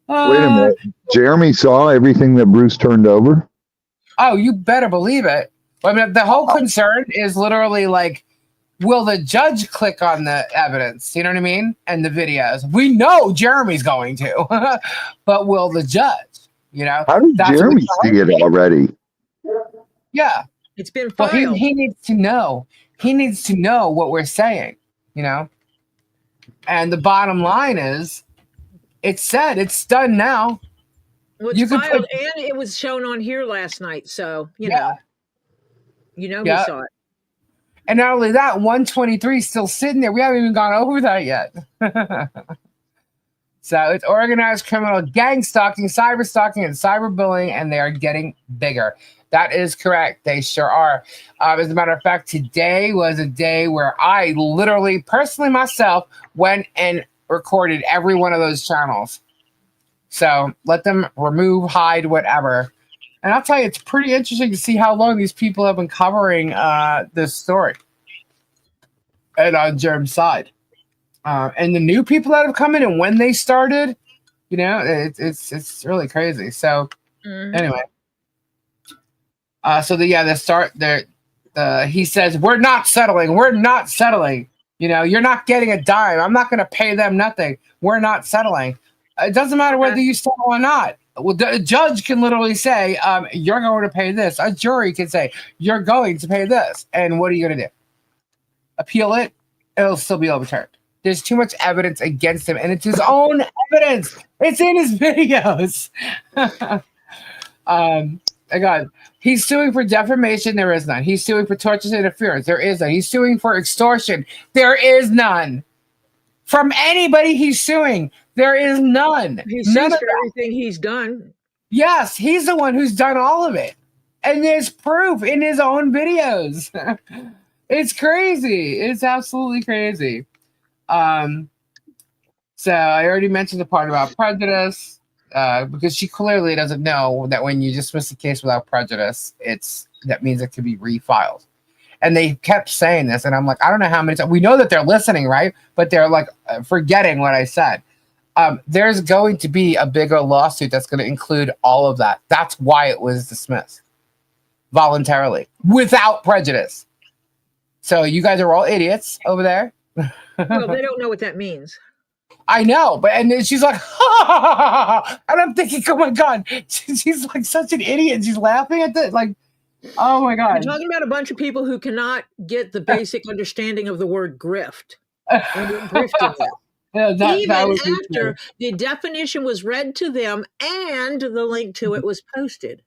Wait a minute. Jeremy saw everything that Bruce turned over? Oh, you better believe it. I mean, the whole concern is literally like, will the judge click on the evidence? You know what I mean? And the videos. We know Jeremy's going to, but will the judge? You know? How did Jeremy see it already? Yeah. It's been filed. Well, he needs to know. He needs to know what we're saying, you know? And the bottom line is, it's said, it's done now. Well, it's filed, and it was shown on here last night, so you know we saw it. And not only that, 123 is still sitting there. We haven't even gone over that yet. So it's organized criminal gang stalking, cyber stalking, and cyberbullying, and they are getting bigger. That is correct. They sure are. As a matter of fact, today was a day where I literally, personally myself, went and recorded every one of those channels. So let them remove, hide, whatever. And I'll tell you, it's pretty interesting to see how long these people have been covering this story. And on Germ's side. And the new people that have come in and when they started, you know, it's really crazy. So anyway. He says, we're not settling. We're not settling. You know, you're not getting a dime. I'm not going to pay them nothing. We're not settling. It doesn't matter whether you settle or not. Well, the judge can literally say, you're going to pay this. A jury can say, you're going to pay this. And what are you going to do? Appeal it? It'll still be overturned. There's too much evidence against him, and it's his own evidence. It's in his videos. God, he's suing for defamation. There is none. He's suing for tortious interference. There is none. He's suing for extortion. There is none. From anybody he's suing, there is none. He sues for everything he's done. Yes, he's the one who's done all of it. And there's proof in his own videos. It's crazy. It's absolutely crazy. So I already mentioned the part about prejudice. Because she clearly doesn't know that when you dismiss the case without prejudice, that means it could be refiled. And they kept saying this, and I'm like, I don't know how many times. We know that they're listening, right? But they're like forgetting what I said. There's going to be a bigger lawsuit that's going to include all of that. That's why it was dismissed voluntarily, without prejudice. So you guys are all idiots over there. Well, they don't know what that means. I know, and then she's like, ha! And I'm thinking, oh my God, she's like such an idiot. She's laughing at that, like, oh my God. You're talking about a bunch of people who cannot get the basic understanding of the word grift. Grifting them. Yeah, even after the definition was read to them and the link to it was posted.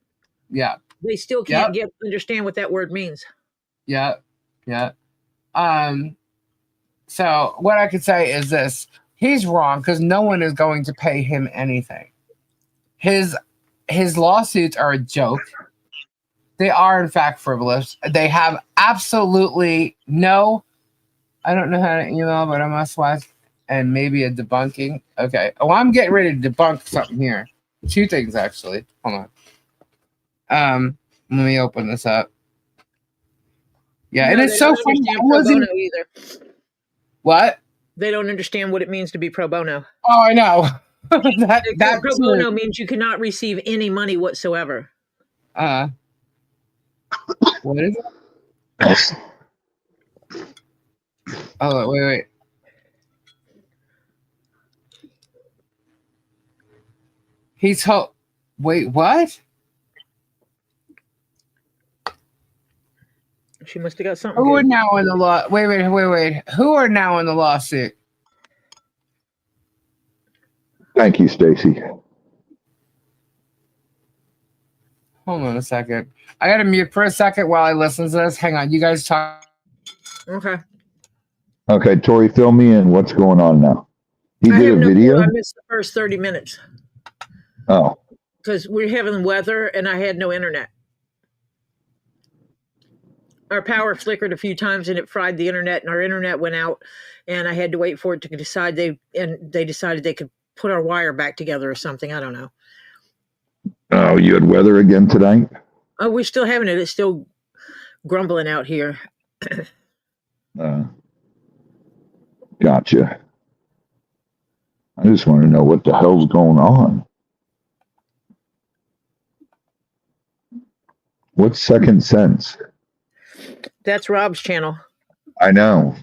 Yeah. They still can't understand what that word means. Yeah. Yeah. So what I could say is this. He's wrong because no one is going to pay him anything. His lawsuits are a joke. They are, in fact, frivolous. They have absolutely no, I don't know how to email, but I must watch, and maybe a debunking. Okay. Oh, I'm getting ready to debunk something here. 2 things, actually. Hold on. Let me open this up. Yeah, and it's so funny. Either. What? They don't understand what it means to be pro bono. Oh, I know. that pro bono means you cannot receive any money whatsoever. What is it? Oh, wait. Wait, what? She must have got something. Who good. are now in the law? Wait. Who are now in the lawsuit? Thank you, Stacy. Hold on a second. I gotta mute for a second while I listen to this. Hang on, you guys talk. Okay. Okay, Tori, fill me in. What's going on now? He I did have a no video? clue. I missed the first 30 minutes Oh, because we're having weather and I had no internet. Our power flickered a few times and it fried the internet, and our internet went out, and I had to wait for it to decide. They decided they could put our wire back together or something. I don't know. oh, you had weather again tonight? Oh, we're still having it. It's still grumbling out here. Gotcha. I just want to know what the hell's going on. What's Second Sense? That's Rob's channel. I know.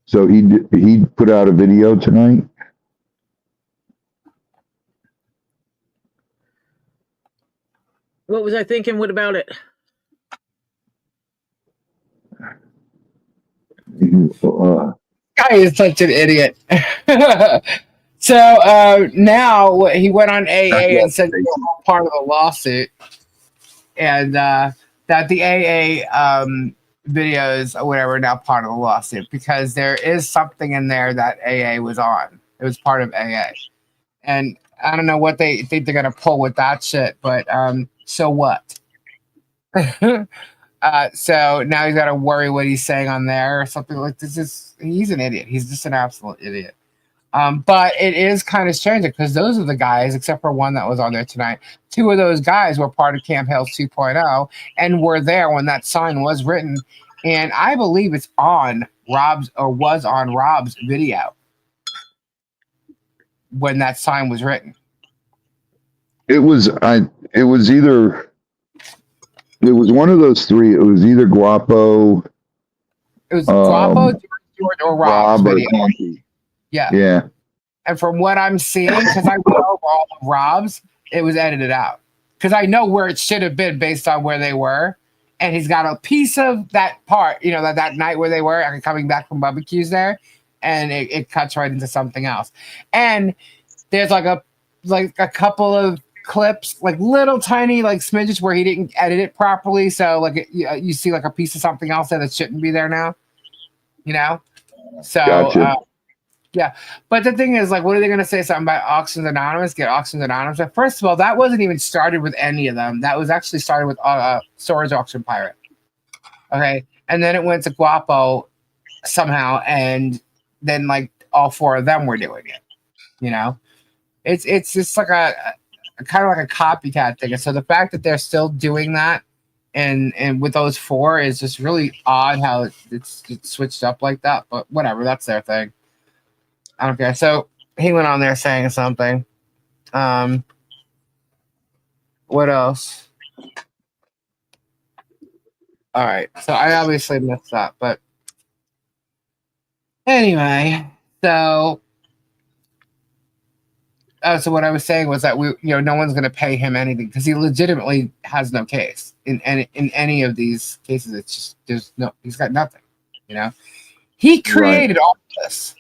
So he put out a video tonight? What was I thinking? What about it? Guy is such an idiot. So now he went on AA and said they were all part of the lawsuit, and that the AA videos or whatever are now part of the lawsuit because there is something in there that AA was on. It was part of AA, and I don't know what they think they're gonna pull with that shit, but so what? So now he's got to worry what he's saying on there or something like this. He's an idiot. He's just an absolute idiot. But it is kind of strange because those are the guys, except for one that was on there tonight. Two of those guys were part of Camp Hales 2.0 and were there when that sign was written. And I believe it's on Rob's or was on Rob's video when that sign was written. It was one of those three. It was either Guapo. It was Guapo, George, or Rob's video. Yeah. Yeah. And from what I'm seeing, because I went over all of Rob's, it was edited out. Because I know where it should have been based on where they were. And he's got a piece of that part, that night where they were coming back from barbecues there. And it cuts right into something else. And there's like a couple of clips, like little tiny like smidges where he didn't edit it properly. So like you see like a piece of something else that shouldn't be there now. So Gotcha. yeah, but the thing is, like, what are they going to say? Something about Auctions Anonymous? Get Auctions Anonymous? But first of all, that wasn't even started with any of them. That was actually started with Storage Auction Pirate. Okay, and then it went to Guapo somehow, and then like all four of them were doing it. It's just like a kind of like a copycat thing. And so the fact that they're still doing that, and with those four is just really odd how it's switched up like that. But whatever, that's their thing. I don't care. So he went on there saying something. What else? All right. So I obviously missed that, but anyway. So what I was saying was that no one's going to pay him anything because he legitimately has no case in any of these cases. It's just he's got nothing. He created all this.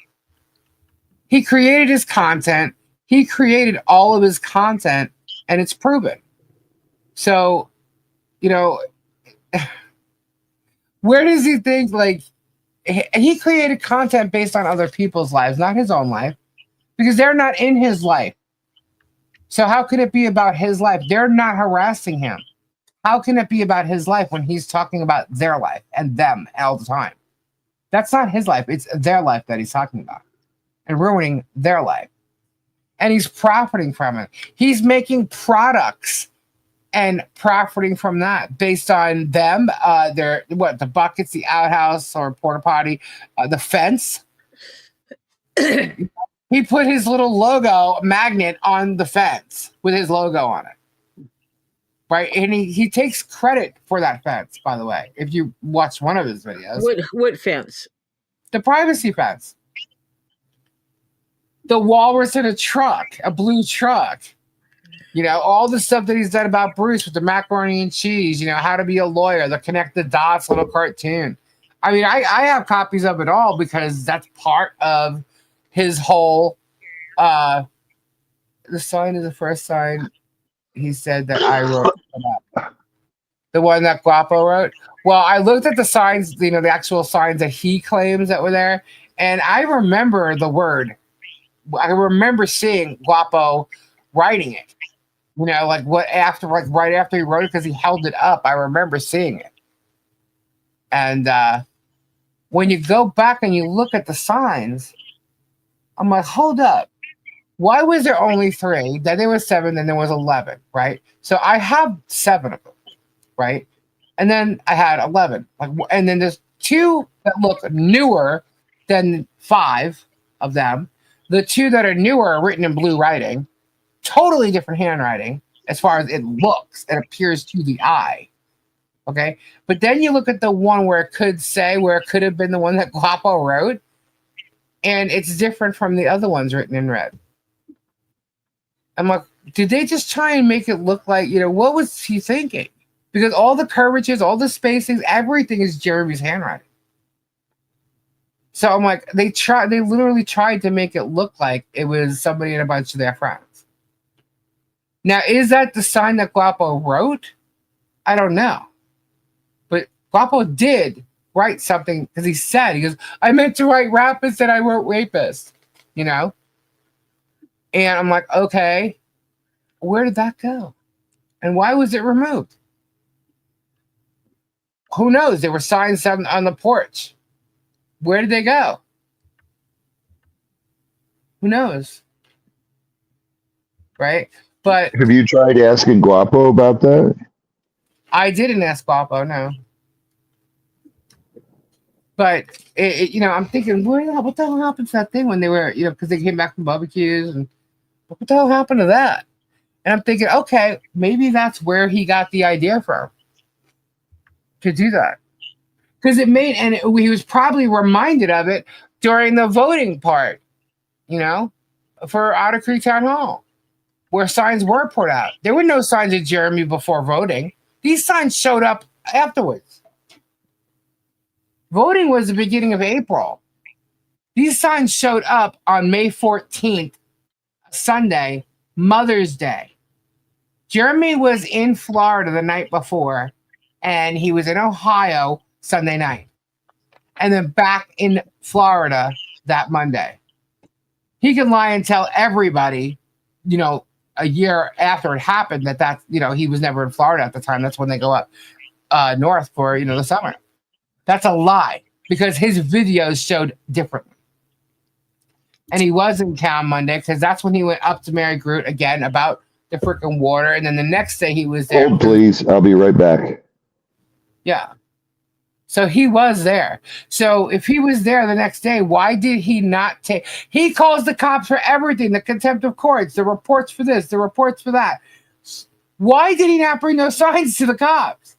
He created his content. He created all of his content, and it's proven. So, where does he think, like, he created content based on other people's lives, not his own life, because they're not in his life. So how can it be about his life? They're not harassing him. How can it be about his life when he's talking about their life and them all the time? That's not his life. It's their life that he's talking about. And ruining their life. And he's profiting from it. He's making products and profiting from that based on them. The buckets, the outhouse or porta potty, the fence. he put his little logo magnet on the fence with his logo on it. Right? And he takes credit for that fence, by the way, if you watch one of his videos. What fence? The privacy fence. The walrus in a truck, a blue truck. You know, all the stuff that he's done about Bruce with the macaroni and cheese, you know, how to be a lawyer, the connect the dots little cartoon. I mean, I have copies of it all because that's part of his whole the sign is the first sign he said that I wrote up. The one that Guapo wrote. Well, I looked at the signs, you know, the actual signs that he claims that were there, and I remember the word. I remember seeing Guapo writing it. You know, like what after, like right after he wrote it, because he held it up. I remember seeing it. And when you go back and you look at the signs, I'm like, hold up. Why was there only 3? Then there was 7, then there was 11, right? So I have 7 of them, right? And then I had 11. Like, and then there's 2 that look newer than 5 of them. The 2 that are newer are written in blue writing. Totally different handwriting as far as it looks and appears to the eye. Okay. But then you look at the one where it could have been the one that Guapo wrote, and it's different from the other ones written in red. I'm like, did they just try and make it look like, you know, what was he thinking? Because all the curvatures, all the spacings, everything is Jeremy's handwriting. So I'm like, they literally tried to make it look like it was somebody and a bunch of their friends. Now, is that the sign that Guapo wrote? I don't know. But Guapo did write something because he goes, I meant to write rapist and I wrote rapist, you know? And I'm like, okay, where did that go? And why was it removed? Who knows? There were signs on the porch. Where did they go? Who knows? Right? But have you tried asking Guapo about that? I didn't ask Guapo, no. But you know, I'm thinking, what the hell happened to that thing when they were, you know, because they came back from barbecues, and what the hell happened to that? And I'm thinking, okay, maybe that's where he got the idea from to do that, because he was probably reminded of it during the voting part, you know, for Otter Creek Town Hall, where signs were put out. There were no signs of Jeremy before voting. These signs showed up afterwards. Voting was the beginning of April. These signs showed up on May 14th, Sunday, Mother's Day. Jeremy was in Florida the night before, and he was in Ohio Sunday night, and then back in Florida that Monday. He can lie and tell everybody, you know, a year after it happened that you know, he was never in Florida at the time. That's when they go up north for, you know, the summer. That's a lie, because his videos showed differently. And he was in town Monday because that's when he went up to Mary Groot again about the freaking water. And then the next day he was there. Hold, please. I'll be right back. Yeah. So he was there. So if he was there the next day, why did he not take? He calls the cops for everything, the contempt of courts, the reports for this, the reports for that. Why did he not bring those signs to the cops?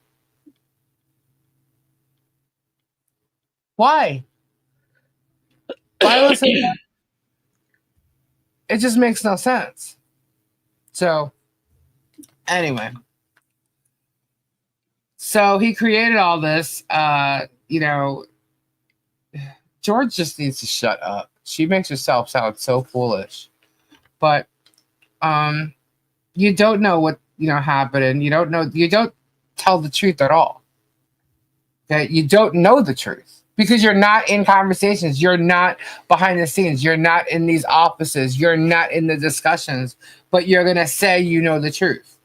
Why? Why was it? It just makes no sense. So, anyway. So he created all this. You know, George just needs to shut up. She makes herself sound so foolish. But you don't know what, you know, happened, and you don't tell the truth at all. Okay? You don't know the truth. Because you're not in conversations. You're not behind the scenes. You're not in these offices. You're not in the discussions. But you're going to say you know the truth.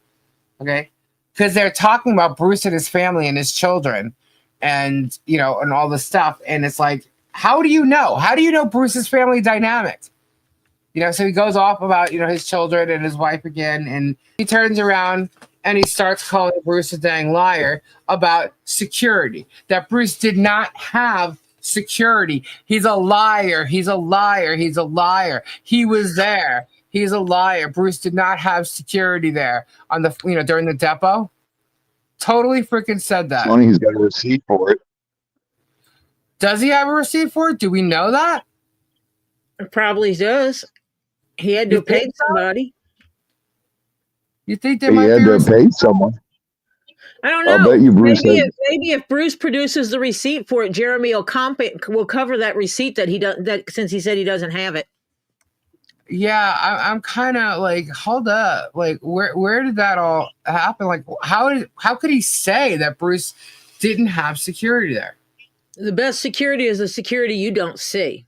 Okay? Because they're talking about Bruce and his family and his children and, you know, and all this stuff. And it's like, how do you know? How do you know Bruce's family dynamics? You know, so he goes off about, you know, his children and his wife again. And he turns around and he starts calling Bruce a dang liar about security, that Bruce did not have security. He's a liar. He's a liar. He's a liar. He was there. He's a liar. Bruce did not have security there on the during the depot. Totally freaking said that. Funny, he's got a receipt for it. Does he have a receipt for it? Do we know that? It probably does. He had to have paid somebody. You think they He might had be to have paid someone. I don't know. I'll bet you Bruce maybe if Bruce produces the receipt for it, Jeremy will cover that receipt that he does. That since he said he doesn't have it. Yeah, I'm kind of like, hold up, like where did that all happen? Like, how could he say that Bruce didn't have security there? The best security is the security you don't see.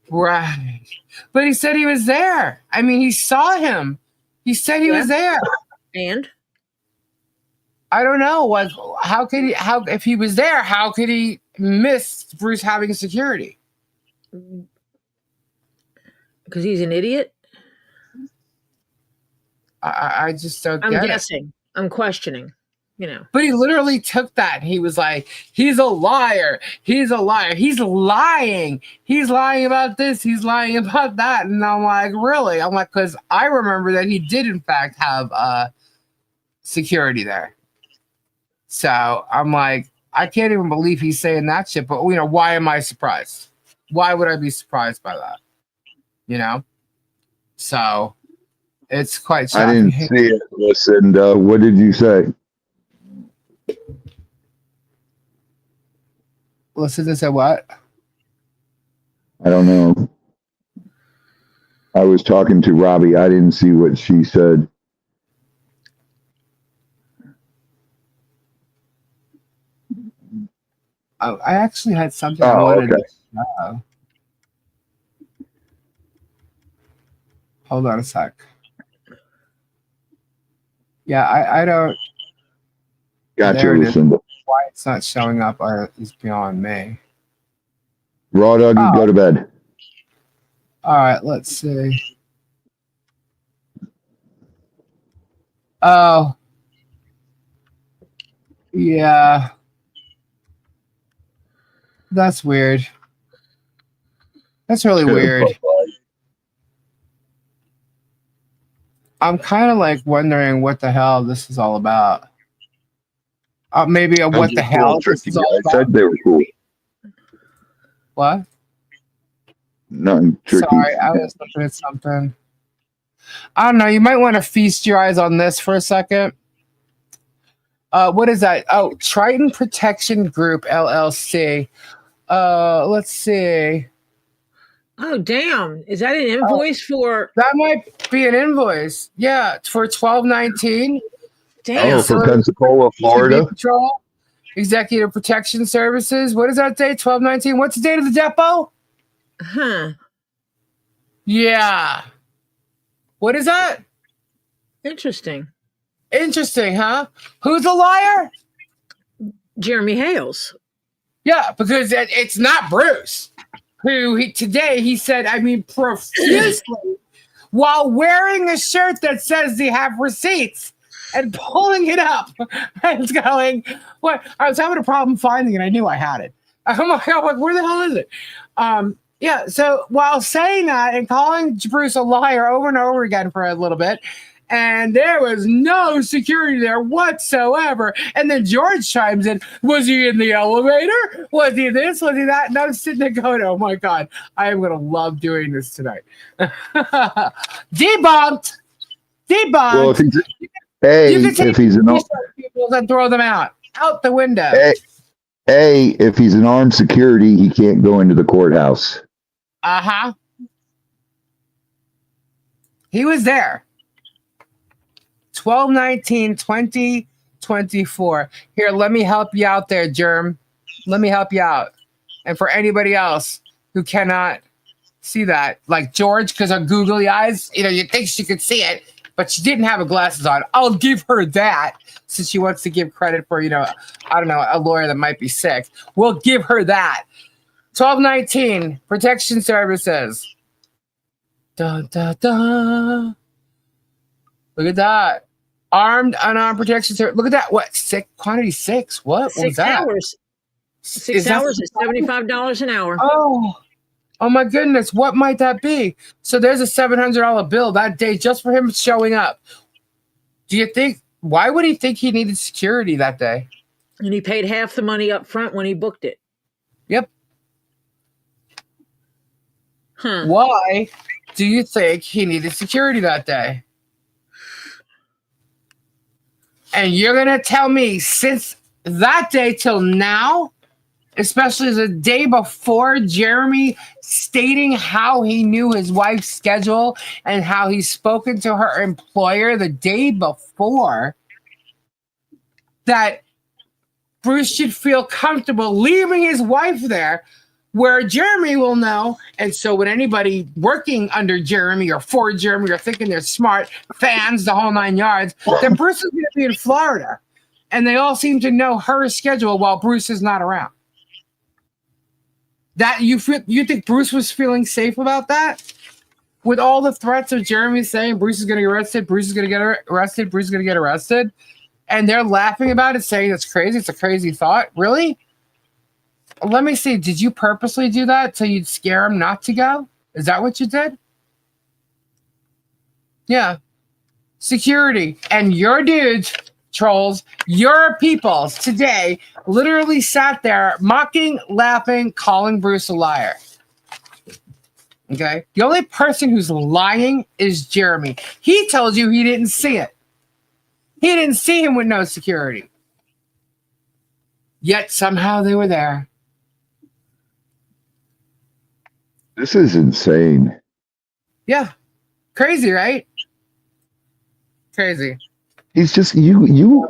Right, but he said he was there. I mean, he saw him. He said he was there. And I don't know. Like, if he was there, how could he miss Bruce having security? Because he's an idiot? I just don't get it. I'm guessing. I'm questioning, But he literally took that and he was like, he's a liar. He's a liar. He's lying. He's lying about this. He's lying about that. And I'm like, really? I'm like, because I remember that he did, in fact, have security there. So I'm like, I can't even believe he's saying that shit. But, why am I surprised? Why would I be surprised by that? So it's quite shocking. I didn't see it. Listen, what did you say? Listen to say what? I don't know. I was talking to Robbie. I didn't see what she said. I actually had something I wanted to show. Hold on a sec. Yeah, I don't. Gotcha. Listen. Why it's not showing up is beyond me. Raw doggy, go to bed. All right, let's see. Oh. Yeah. That's weird. That's really weird. I'm kind of like wondering what the hell this is all about. Maybe what the hell this is all about. I said they were cool. What? Nothing tricky. Sorry, I was looking at something. I don't know. You might want to feast your eyes on this for a second. What is that? Oh, Triton Protection Group, LLC. Let's see. Oh, damn. Is that an invoice for? That might be an invoice. Yeah, for $12.19. Damn. Oh, for Pensacola, Florida. Patrol, Executive Protection Services. What is that date? $12.19. What's the date of the depot? Huh. Yeah. What is that? Interesting. Interesting, huh? Who's a liar? Jeremy Hales. Yeah, because it's not Bruce. Today he said, profusely, while wearing a shirt that says they have receipts and pulling it up and going, what? I was having a problem finding it. I knew I had it. I'm like, where the hell is it? Yeah, so while saying that and calling Bruce a liar over and over again for a little bit, and there was no security there whatsoever. And then George chimes in, was he in the elevator? Was he this? Was he that? And I'm sitting there going, oh my God, I am going to love doing this tonight. Debunked. Well, if he's an people and throw them out the window. If he's an armed security, he can't go into the courthouse. Uh-huh. He was there. 12/19/2024. Here, let me help you out there, Germ. Let me help you out. And for anybody else who cannot see that, like George, because her googly eyes, you think she could see it, but she didn't have her glasses on. I'll give her that, since she wants to give credit for, I don't know, a lawyer that might be sick. We'll give her that. 12/19, Protection Services. Dun, dun, dun. Look at that. Armed, unarmed protection service. Look at that. What? Quantity 6. What was that? 6 hours. 6 hours is $75 an hour. Oh my goodness. What might that be? So there's a $700 bill that day just for him showing up. Do you think, why would he think he needed security that day? And he paid half the money up front when he booked it. Yep. Huh. Why do you think he needed security that day? And you're going to tell me since that day till now, especially the day before, Jeremy stating how he knew his wife's schedule and how he's spoken to her employer the day before, that Bruce should feel comfortable leaving his wife there where Jeremy will know. And so when anybody working under Jeremy or for Jeremy or thinking they're smart, fans, the whole 9 yards, then Bruce is going to be in Florida. And they all seem to know her schedule while Bruce is not around. That you think Bruce was feeling safe about that? With all the threats of Jeremy saying Bruce is going to get arrested, Bruce is going to get arrested, Bruce is going to get arrested. And they're laughing about it, saying it's crazy. It's a crazy thought. Really? Let me see. Did you purposely do that so you'd scare him not to go? Is that what you did? Yeah. Security. And your dudes, trolls, your peoples today literally sat there mocking, laughing, calling Bruce a liar. Okay? The only person who's lying is Jeremy. He told you he didn't see it. He didn't see him with no security. Yet somehow they were there. This is insane. Yeah. Crazy, right? Crazy. He's just you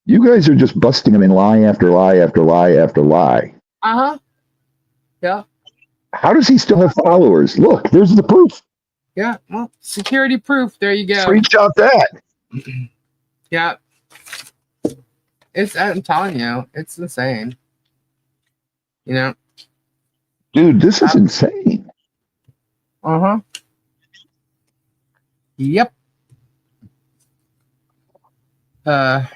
guys are just busting him in lie after lie after lie after lie. Uh-huh. Yeah. How does he still have followers? Look, there's the proof. Yeah. Well, security proof. There you go. Screenshot that. Yeah. I'm telling you, it's insane. You know? Dude, this is insane. Uh-huh. Yep. But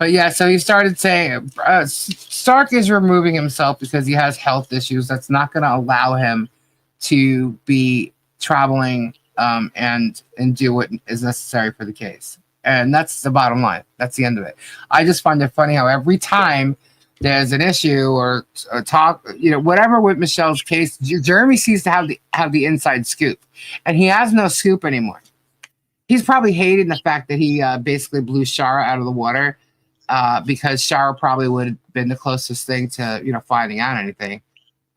yeah, so he started saying Stark is removing himself because he has health issues. That's not going to allow him to be traveling and do what is necessary for the case. And that's the bottom line. That's the end of it. I just find it funny how every time there's an issue or talk, whatever with Michelle's case, Jeremy seems to have the inside scoop, and he has no scoop anymore. He's probably hating the fact that he basically blew Shara out of the water because Shara probably would have been the closest thing to finding out anything.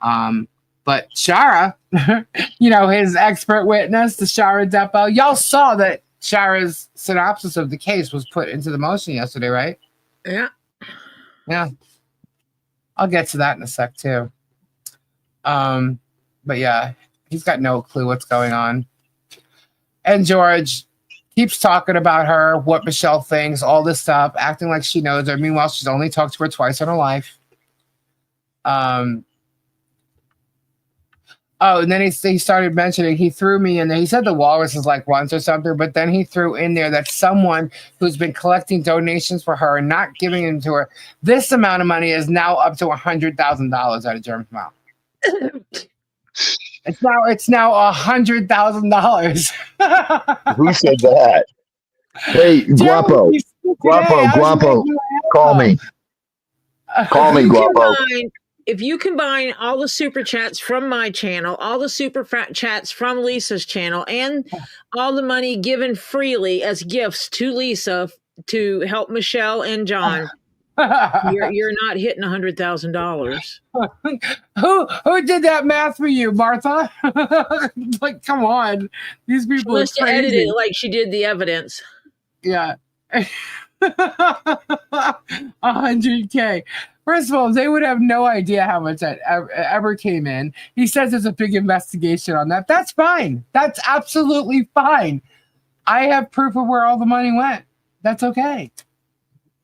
But Shara, his expert witness, the Shara Depot, y'all saw that Shara's synopsis of the case was put into the motion yesterday, right? Yeah. Yeah. I'll get to that in a sec too. But yeah, he's got no clue what's going on. And George keeps talking about her, what Michelle thinks, all this stuff, acting like she knows her. Meanwhile, she's only talked to her twice in her life. Oh, and then he started mentioning, he threw me in there. He said the walrus is like once or something, but then he threw in there that someone who's been collecting donations for her and not giving them to her, this amount of money is now up to $100,000 out of German's mouth. It's now $100,000. Who said that? Hey, Guapo, call me. Call me, Guapo. If you combine all the super chats from my channel, all the super chats from Lisa's channel, and all the money given freely as gifts to Lisa to help Michelle and John, you're not hitting $100,000. Who did that math for you, Martha? Like, come on, these people must have edited it like she did the evidence. Yeah, 100K. First of all, they would have no idea how much that ever came in. He says there's a big investigation on that. That's fine. That's absolutely fine. I have proof of where all the money went. That's okay.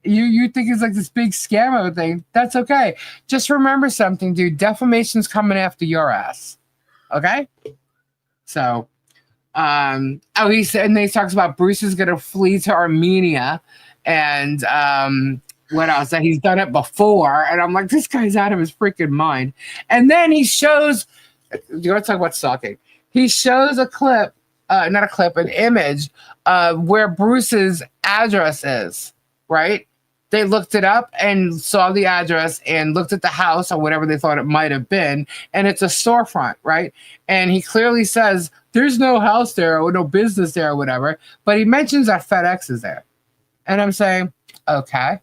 You think it's like this big scam thing. That's okay. Just remember something, dude. Defamation's coming after your ass. Okay? So, he said, and then he talks about Bruce is going to flee to Armenia, and what else? That he's done it before. And I'm like, this guy's out of his freaking mind. And then he shows, you want to talk about stalking? He shows a clip, not a clip, an image where Bruce's address is, right? They looked it up and saw the address and looked at the house or whatever they thought it might have been. And it's a storefront, right? And he clearly says, there's no house there or no business there or whatever. But he mentions that FedEx is there. And I'm saying, okay.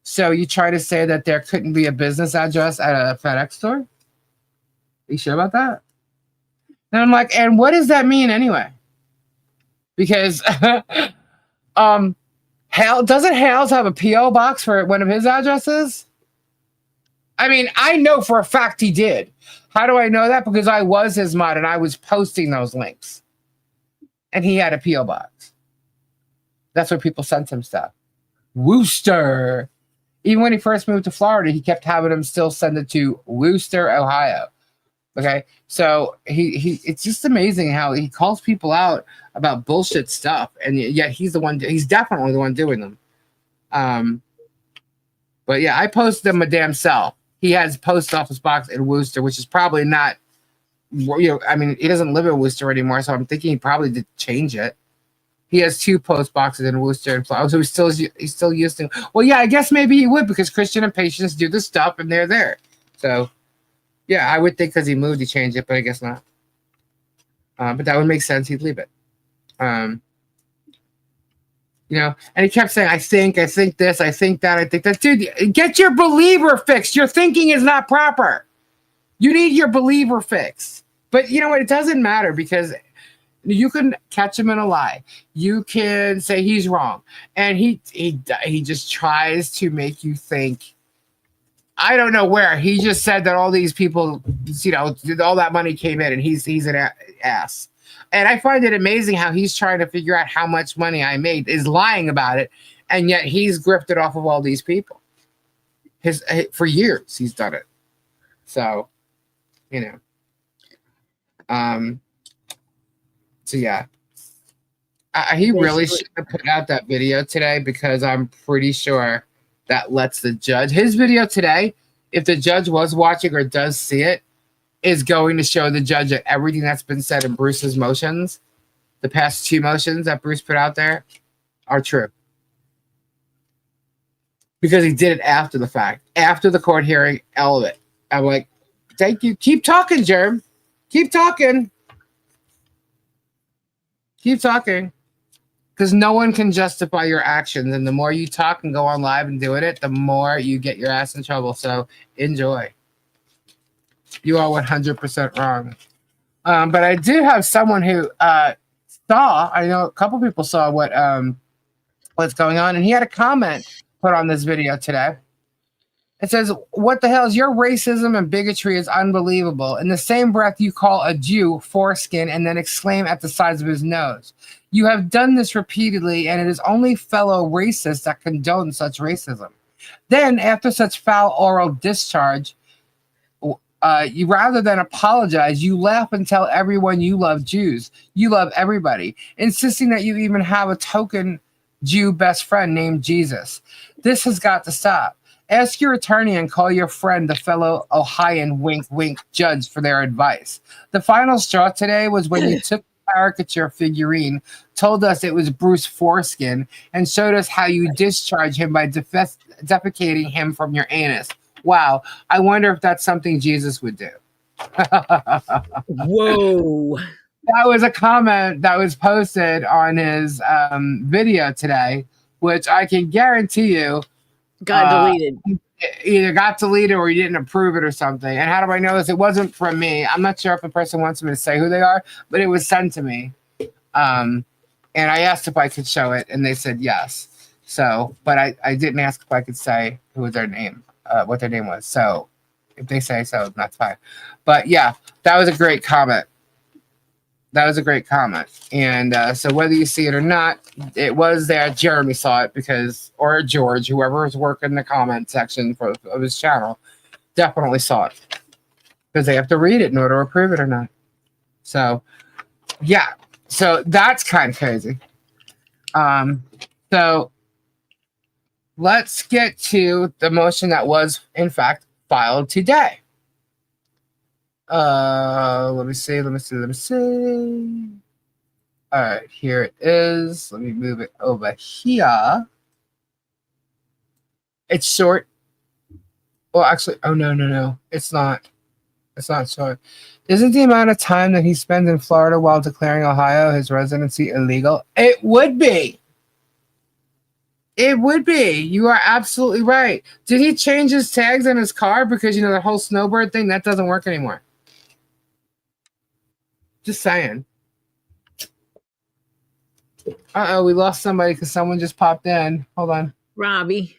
So you try to say that there couldn't be a business address at a FedEx store? Are you sure about that? And I'm like, and what does that mean anyway? Because doesn't Hales have a P.O. box for one of his addresses? I mean, I know for a fact he did. How do I know that? Because I was his mod and I was posting those links. And he had a P.O. box. That's where people sent him stuff. Worcester. Even when he first moved to Florida, he kept having him still send it to Worcester, Ohio. Okay, so he it's just amazing how he calls people out about bullshit stuff, and yet he's definitely the one doing them. But yeah, I posted him a damn self. He has post office box in Worcester, which is probably not, I mean, he doesn't live in Worcester anymore, so I'm thinking he probably did change it. He has 2 post boxes in Worcester and Florida, so he's still using. Well, yeah, I guess maybe he would because Christian and Patience do the stuff, and they're there. So. Yeah, I would think because he moved, he changed it, but I guess not. But that would make sense. He'd leave it. And he kept saying, I think this, I think that, I think that. Dude, get your believer fixed. Your thinking is not proper. You need your believer fixed. But you know what? It doesn't matter because you can catch him in a lie. You can say he's wrong. And he just tries to make you think. I don't know where. He just said that all these people, all that money came in and he's an ass. And I find it amazing how he's trying to figure out how much money I made, is lying about it, and yet he's grifted off of all these people. For years he's done it. So, so yeah. He really should have put out that video today because I'm pretty sure that lets the judge. His video today, if the judge was watching or does see it, is going to show the judge that everything that's been said in Bruce's motions, the past 2 motions that Bruce put out there, are true. Because he did it after the fact, after the court hearing, all of it. I'm like, thank you. Keep talking, Germ. Keep talking. Keep talking. Because no one can justify your actions. And the more you talk and go on live and doing it, the more you get your ass in trouble. So enjoy. You are 100% wrong. But I do have someone who saw, I know a couple people saw what's going on. And he had a comment put on this video today. It says, what the hell is your racism and bigotry is unbelievable. In the same breath, you call a Jew foreskin and then exclaim at the size of his nose. You have done this repeatedly, and it is only fellow racists that condone such racism. Then, after such foul oral discharge, you rather than apologize, you laugh and tell everyone you love Jews. You love everybody, insisting that you even have a token Jew best friend named Jesus. This has got to stop. Ask your attorney and call your friend, the fellow Ohioan wink wink judge, for their advice. The final straw today was when you took the caricature figurine, told us it was Bruce Foreskin, and showed us how you discharge him by defecating him from your anus. Wow, I wonder if that's something Jesus would do. Whoa. That was a comment that was posted on his video today, which I can guarantee you got deleted. Either got deleted or he didn't approve it or something. And how do I know this? It wasn't from me. I'm not sure if the person wants me to say who they are, but it was sent to me. And I asked if I could show it, and they said yes. So, but I didn't ask if I could say who was their name, what their name was. So if they say so, that's fine. But yeah, that was a great comment. That was a great comment. And so whether you see it or not, it was there. Jeremy saw it or George, whoever was working the comment section of his channel, definitely saw it. Because they have to read it in order to approve it or not. So, yeah. So that's kind of crazy. So let's get to the motion that was, in fact, filed today. Let me see. All right, here it is. Let me move it over here. It's short. Well, actually, oh, no. It's not. It's not short. Isn't the amount of time that he spends in Florida while declaring Ohio his residency illegal? It would be. It would be. You are absolutely right. Did he change his tags on his car? Because, the whole snowbird thing, that doesn't work anymore. Just saying. Uh-oh, we lost somebody because someone just popped in. Hold on. Robbie.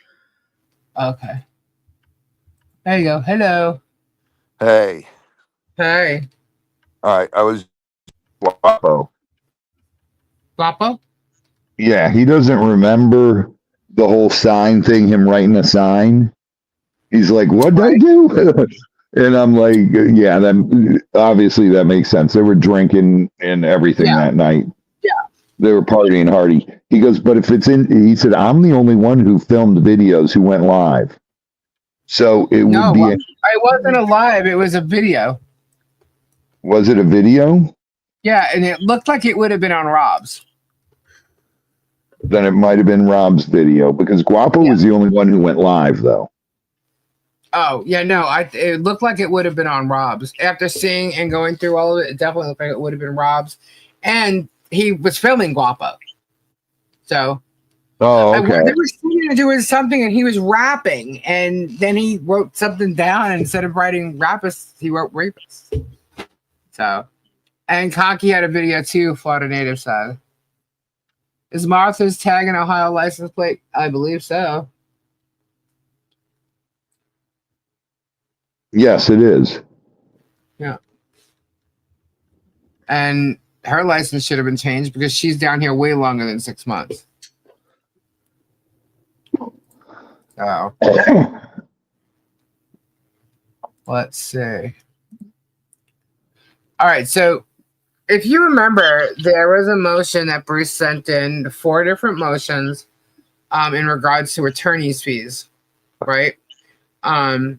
Okay. There you go. Hello. Hey. Hey. All right. I was Guapo. Guapo? Yeah, he doesn't remember the whole sign thing, him writing a sign. He's like, what'd I do? And I'm like, yeah, then obviously that makes sense. They were drinking and everything that night. Yeah. They were partying hardy. He goes, but if it's in, he said, I'm the only one who filmed videos who went live. So it would be. It wasn't a live, it was a video. Was it a video? Yeah, and it looked like it would have been on Rob's. Then it might have been Rob's video because Guapo was the only one who went live, though. Oh, yeah, no, it looked like it would have been on Rob's. After seeing and going through all of it, it definitely looked like it would have been Rob's. And he was filming Guapo. So, okay. There was something, and he was rapping, and then he wrote something down, and instead of writing rapists, he wrote rapists. So, and Conky had a video too, Florida native side. Is Martha's tag an Ohio license plate? I believe so. Yes, it is. Yeah. And her license should have been changed because she's down here way longer than 6 months. Oh. Let's see. All right, so if you remember, there was a motion that Bruce sent in, 4 different motions in regards to attorney's fees, right? And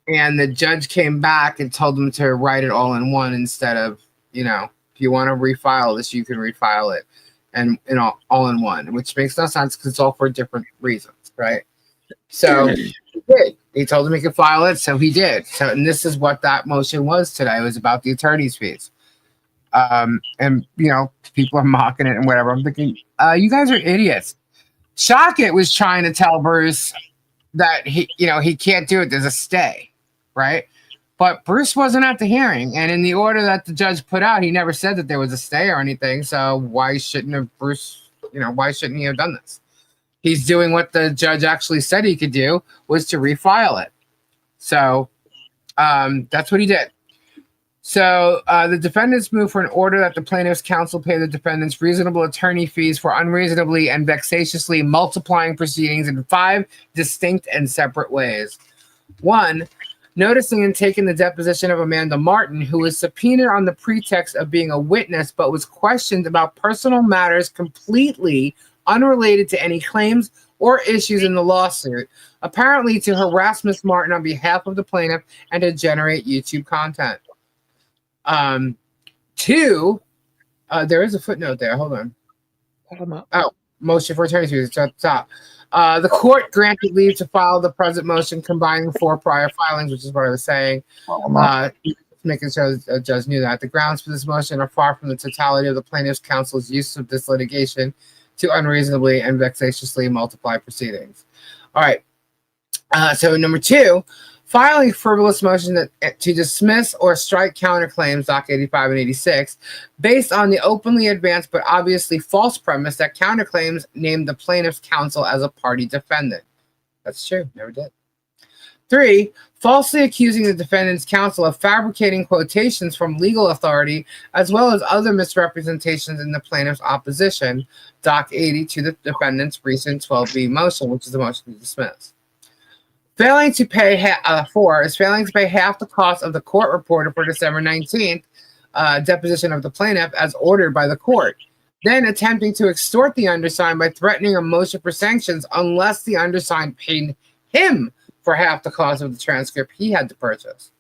the judge came back and told them to write it all in one instead of, if you want to refile this, you can refile it and all in one, which makes no sense because it's all for different reasons, right? So he did. He told him he could file it, so he did. So, and this is what that motion was today. It was about the attorney's fees. And people are mocking it and whatever. I'm thinking, you guys are idiots. Shockett was trying to tell Bruce that he can't do it. There's a stay, right? But Bruce wasn't at the hearing, and in the order that the judge put out, he never said that there was a stay or anything. So why shouldn't he have done this? He's doing what the judge actually said he could do, was to refile it. So that's what he did. So the defendants moved for an order that the plaintiff's counsel pay the defendants reasonable attorney fees for unreasonably and vexatiously multiplying proceedings in 5 distinct and separate ways. 1, noticing and taking the deposition of Amanda Martin, who was subpoenaed on the pretext of being a witness but was questioned about personal matters completely unrelated to any claims or issues in the lawsuit, apparently to harass Ms. Martin on behalf of the plaintiff and to generate YouTube content. 2, there is a footnote there. Hold on. Oh, motion for attorney's fees. It's at the top. The court granted leave to file the present motion combining 4 prior filings, which is what I was saying. Making sure the judge knew that. The grounds for this motion are far from the totality of the plaintiff's counsel's use of this litigation to unreasonably and vexatiously multiply proceedings. All right. So number 2, filing frivolous motion to dismiss or strike counterclaims, Doc 85 and 86, based on the openly advanced but obviously false premise that counterclaims named the plaintiff's counsel as a party defendant. That's true. Never did. 3, falsely accusing the defendant's counsel of fabricating quotations from legal authority as well as other misrepresentations in the plaintiff's opposition, Doc 80, to the defendant's recent 12B motion, which is the motion to dismiss. Failing to pay 4 is failing to pay half the cost of the court reporter for December 19th deposition of the plaintiff as ordered by the court. then attempting to extort the undersigned by threatening a motion for sanctions unless the undersigned paid him for half the cost of the transcript he had to purchase.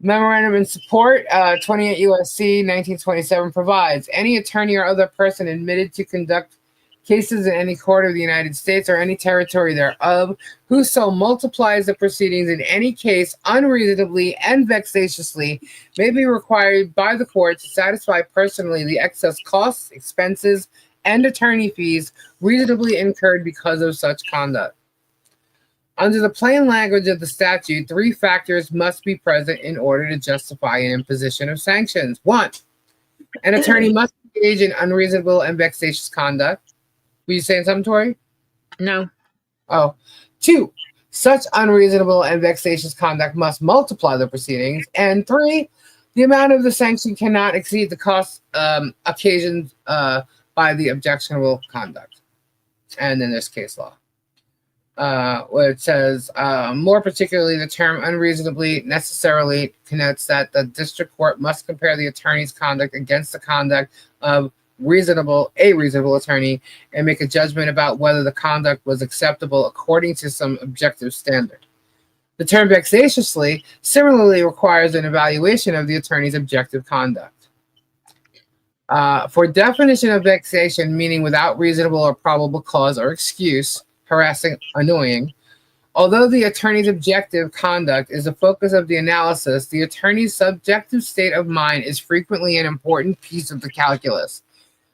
Memorandum in support, 28 U.S.C. 1927 provides, any attorney or other person admitted to conduct cases in any court of the United States or any territory thereof, whoso multiplies the proceedings in any case unreasonably and vexatiously, may be required by the court to satisfy personally the excess costs, expenses, and attorney fees reasonably incurred because of such conduct. Under the plain language of the statute, 3 factors must be present in order to justify an imposition of sanctions. 1, an attorney must engage in unreasonable and vexatious conduct. Were you saying something, Tori? No. Oh. 2, such unreasonable and vexatious conduct must multiply the proceedings. And 3, the amount of the sanction cannot exceed the cost occasioned by the objectionable conduct. And then there's case law. Where it says, more particularly, the term unreasonably necessarily connotes that the district court must compare the attorney's conduct against the conduct of a reasonable attorney and make a judgment about whether the conduct was acceptable according to some objective standard. The term vexatiously similarly requires an evaluation of the attorney's objective conduct. For definition of vexation, meaning without reasonable or probable cause or excuse, harassing, annoying. Although the attorney's objective conduct is the focus of the analysis, the attorney's subjective state of mind is frequently an important piece of the calculus,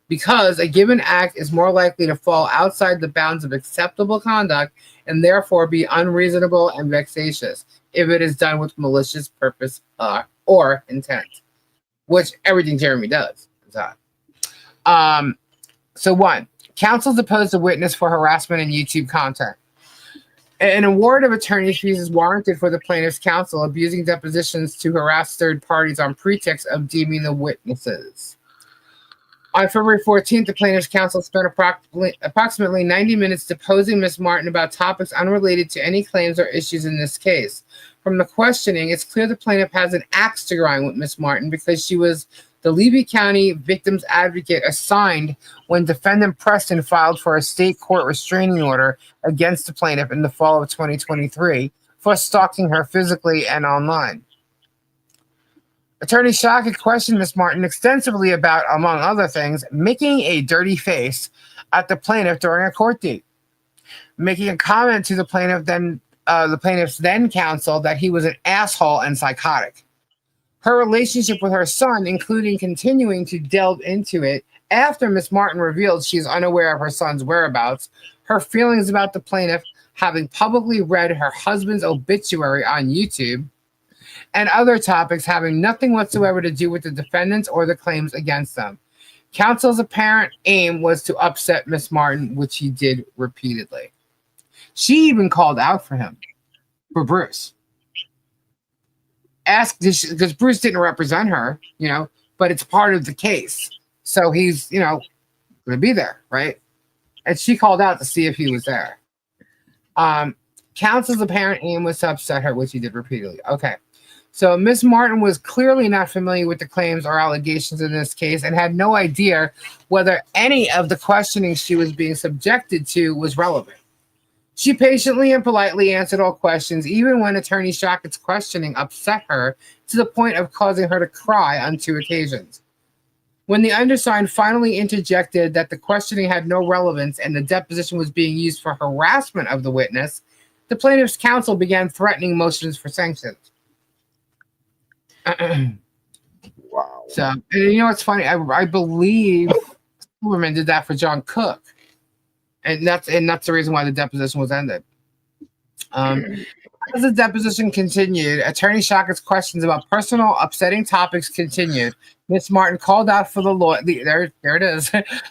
because a given act is more likely to fall outside the bounds of acceptable conduct and therefore be unreasonable and vexatious if it is done with malicious purpose or intent, which everything Jeremy does. So 1, counsel depose the witness for harassment in YouTube content. An award of attorney's fees is warranted for the plaintiff's counsel abusing depositions to harass third parties on pretext of deeming the witnesses. On February 14th, the plaintiff's counsel spent approximately 90 minutes deposing Ms. Martin about topics unrelated to any claims or issues in this case. From the questioning, it's clear the plaintiff has an axe to grind with Ms. Martin because she was the Levy County victim's advocate assigned when defendant Preston filed for a state court restraining order against the plaintiff in the fall of 2023 for stalking her physically and online. Attorney Shockett questioned Ms. Martin extensively about, among other things, making a dirty face at the plaintiff during a court date, making a comment to the plaintiff's then counsel that he was an asshole and psychotic. Her relationship with her son, including continuing to delve into it after Ms. Martin revealed she is unaware of her son's whereabouts, her feelings about the plaintiff having publicly read her husband's obituary on YouTube, and other topics having nothing whatsoever to do with the defendants or the claims against them. Counsel's apparent aim was to upset Ms. Martin, which he did repeatedly. She even called out for Bruce. Asked because Bruce didn't represent her, but it's part of the case. So he's, going to be there, right? And she called out to see if he was there. Counsel's apparent aim was to upset her, which he did repeatedly. Okay. So Ms. Martin was clearly not familiar with the claims or allegations in this case and had no idea whether any of the questioning she was being subjected to was relevant. She patiently and politely answered all questions, even when Attorney Shockett's questioning upset her to the point of causing her to cry on 2 occasions. When the undersigned finally interjected that the questioning had no relevance and the deposition was being used for harassment of the witness, the plaintiff's counsel began threatening motions for sanctions. Wow. So, and what's funny? I believe Silverman did that for John Cook. And that's the reason why the deposition was ended. As the deposition continued, Attorney Shockett's questions about personal upsetting topics continued. Ms. Martin called out for the lawyer. There it is.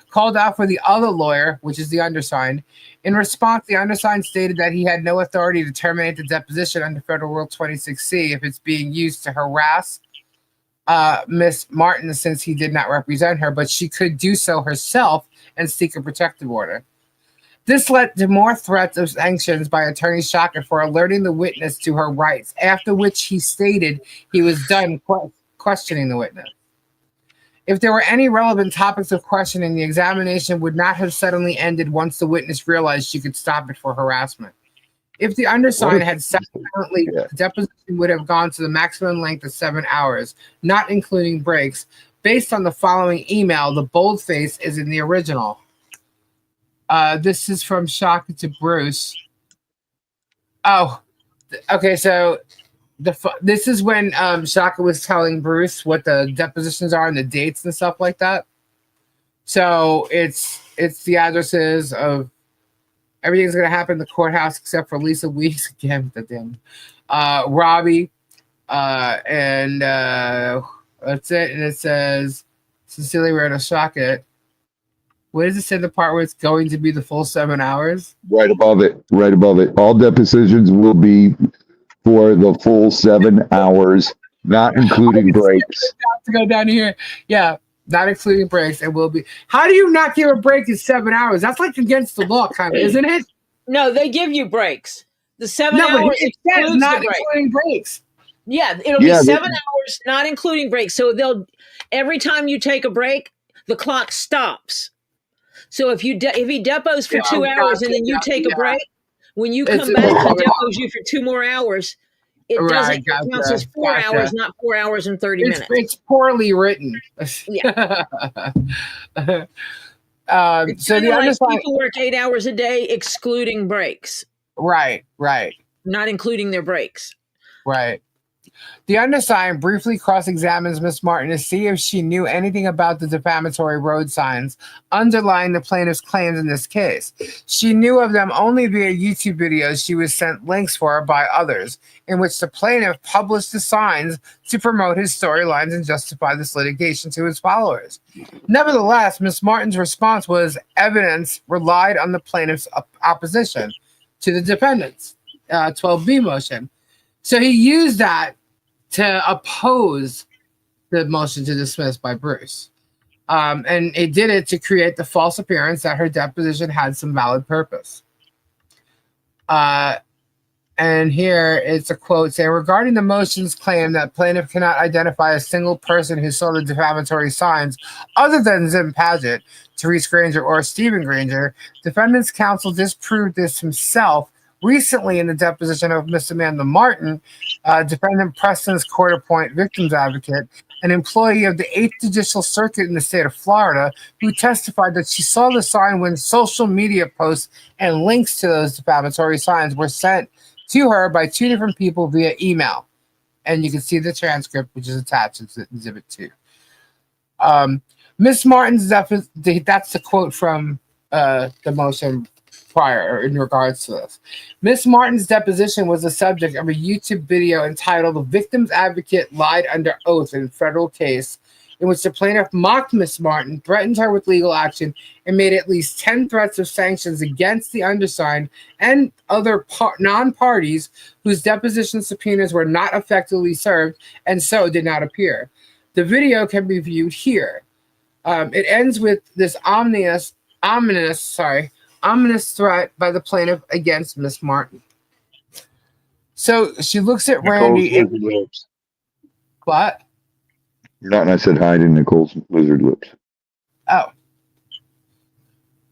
Called out for the other lawyer, which is the undersigned. In response, the undersigned stated that he had no authority to terminate the deposition under Federal Rule 26C if it's being used to harass Ms. Martin, since he did not represent her, but she could do so herself and seek a protective order. This led to more threats of sanctions by Attorney Shockett for alerting the witness to her rights, after which he stated he was done questioning the witness. If there were any relevant topics of questioning, the examination would not have suddenly ended once the witness realized she could stop it for harassment. If the undersigned had sat silently, the deposition would have gone to the maximum length of 7 hours, not including breaks. Based on the following email, the boldface is in the original. This is from Shaka to Bruce. Oh, okay. So this is when Shaka was telling Bruce what the depositions are and the dates and stuff like that. So it's the addresses of everything's going to happen in the courthouse except for Lisa Weeks again. Robbie, and that's it. And it says sincerely we're going to shock it. What does it say? The part where it's going to be the full 7 hours? Right above it. Right above it. All depositions will be for the full 7 hours, not including breaks. To go down here. Yeah, not including breaks. It will be. How do you not give a break in 7 hours? That's like against the law, kind of, isn't it? No, they give you breaks. The 7 hours but it says not break. including breaks. Yeah, it'll be 7 hours, not including breaks. So every time you take a break, the clock stops. So if he depos for 2 hours and then you take a break, when you come back, he depos you for 2 more hours. It doesn't count as 4 hours, not 4 hours and 30 minutes. It's poorly written. Yeah. So the undersigned people work 8 hours a day, excluding breaks. Right. Not including their breaks. Right. The undersigned briefly cross-examines Miss Martin to see if she knew anything about the defamatory road signs underlying the plaintiff's claims in this case. She knew of them only via YouTube videos she was sent links for by others, in which the plaintiff published the signs to promote his storylines and justify this litigation to his followers. Nevertheless, Miss Martin's response was evidence relied on the plaintiff's opposition to the defendant's 12B motion. So he used that to oppose the motion to dismiss by Bruce. And it did it to create the false appearance that her deposition had some valid purpose. And here it's a quote saying, regarding the motion's claim that plaintiff cannot identify a single person who saw the defamatory signs other than Zim Paget, Therese Granger, or Stephen Granger, defendant's counsel disproved this himself recently in the deposition of Miss Amanda Martin, defendant Preston's court-appointed victims advocate, an employee of the 8th Judicial Circuit in the state of Florida, who testified that she saw the sign when social media posts and links to those defamatory signs were sent to her by 2 different people via email. And you can see the transcript, which is attached to Exhibit 2. Miss Martin's, that's the quote from the motion prior in regards to this. Miss Martin's deposition was the subject of a YouTube video entitled "Victims Advocate Lied Under Oath" in a federal case, in which the plaintiff mocked Miss Martin, threatened her with legal action, and made at least 10 threats of sanctions against the undersigned and other non-parties whose deposition subpoenas were not effectively served and so did not appear. The video can be viewed here. It ends with this ominous threat by the plaintiff against Miss Martin. So she looks at Randy. What? Not, and I said hi to Nicole's lizard lips. Oh.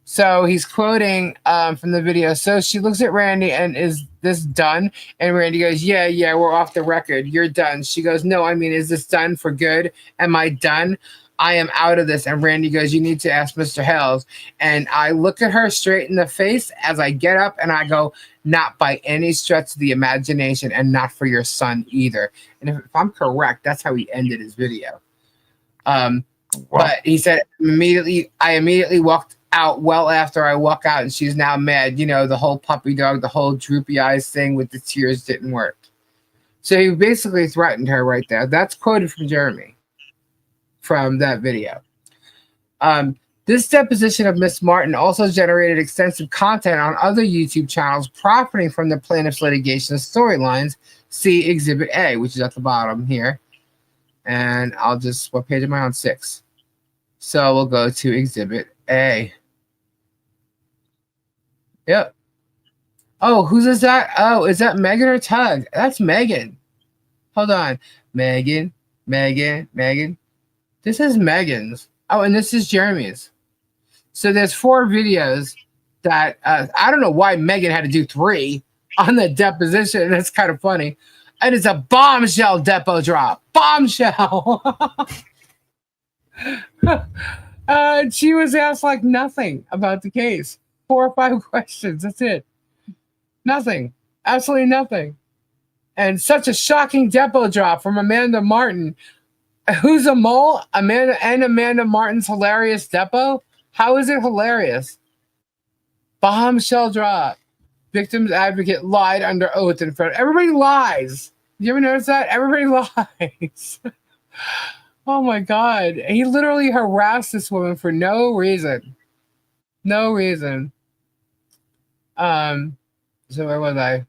So he's quoting from the video. So she looks at Randy and, is this done? And Randy goes, yeah, we're off the record. You're done. She goes, no, I mean, is this done for good? Am I done? I am out of this. And Randy goes, you need to ask Mr. Hales. And I look at her straight in the face as I get up and I go, not by any stretch of the imagination and not for your son either. And if I'm correct, that's how he ended his video. Wow. But he said, I immediately walked out well after I walk out and she's now mad. You know, the whole puppy dog, the whole droopy eyes thing with the tears didn't work. So he basically threatened her right there. That's quoted from Jeremy. From that video. This deposition of Miss Martin also generated extensive content on other YouTube channels profiting from the plaintiff's litigation storylines. See Exhibit A, which is at the bottom here. And I'll just, what page am I on? 6. So we'll go to Exhibit A. Yep. Oh, who's that? Oh, is that Megan or Tug? That's Megan. Hold on. Megan. This is Megan's. Oh, and this is Jeremy's. So there's 4 videos that I don't know why Megan had to do 3 on the deposition. That's kind of funny. And it's a bombshell depo drop. Bombshell. She was asked like nothing about the case. 4 or 5 questions. That's it. Nothing. Absolutely nothing. And such a shocking depo drop from Amanda Martin. Who's a mole? Amanda Martin's hilarious depo? How is it hilarious? Bombshell drop. Victim's advocate lied under oath in front. Everybody lies. You ever notice that? Everybody lies. Oh my God. He literally harassed this woman for no reason. No reason. So where was I?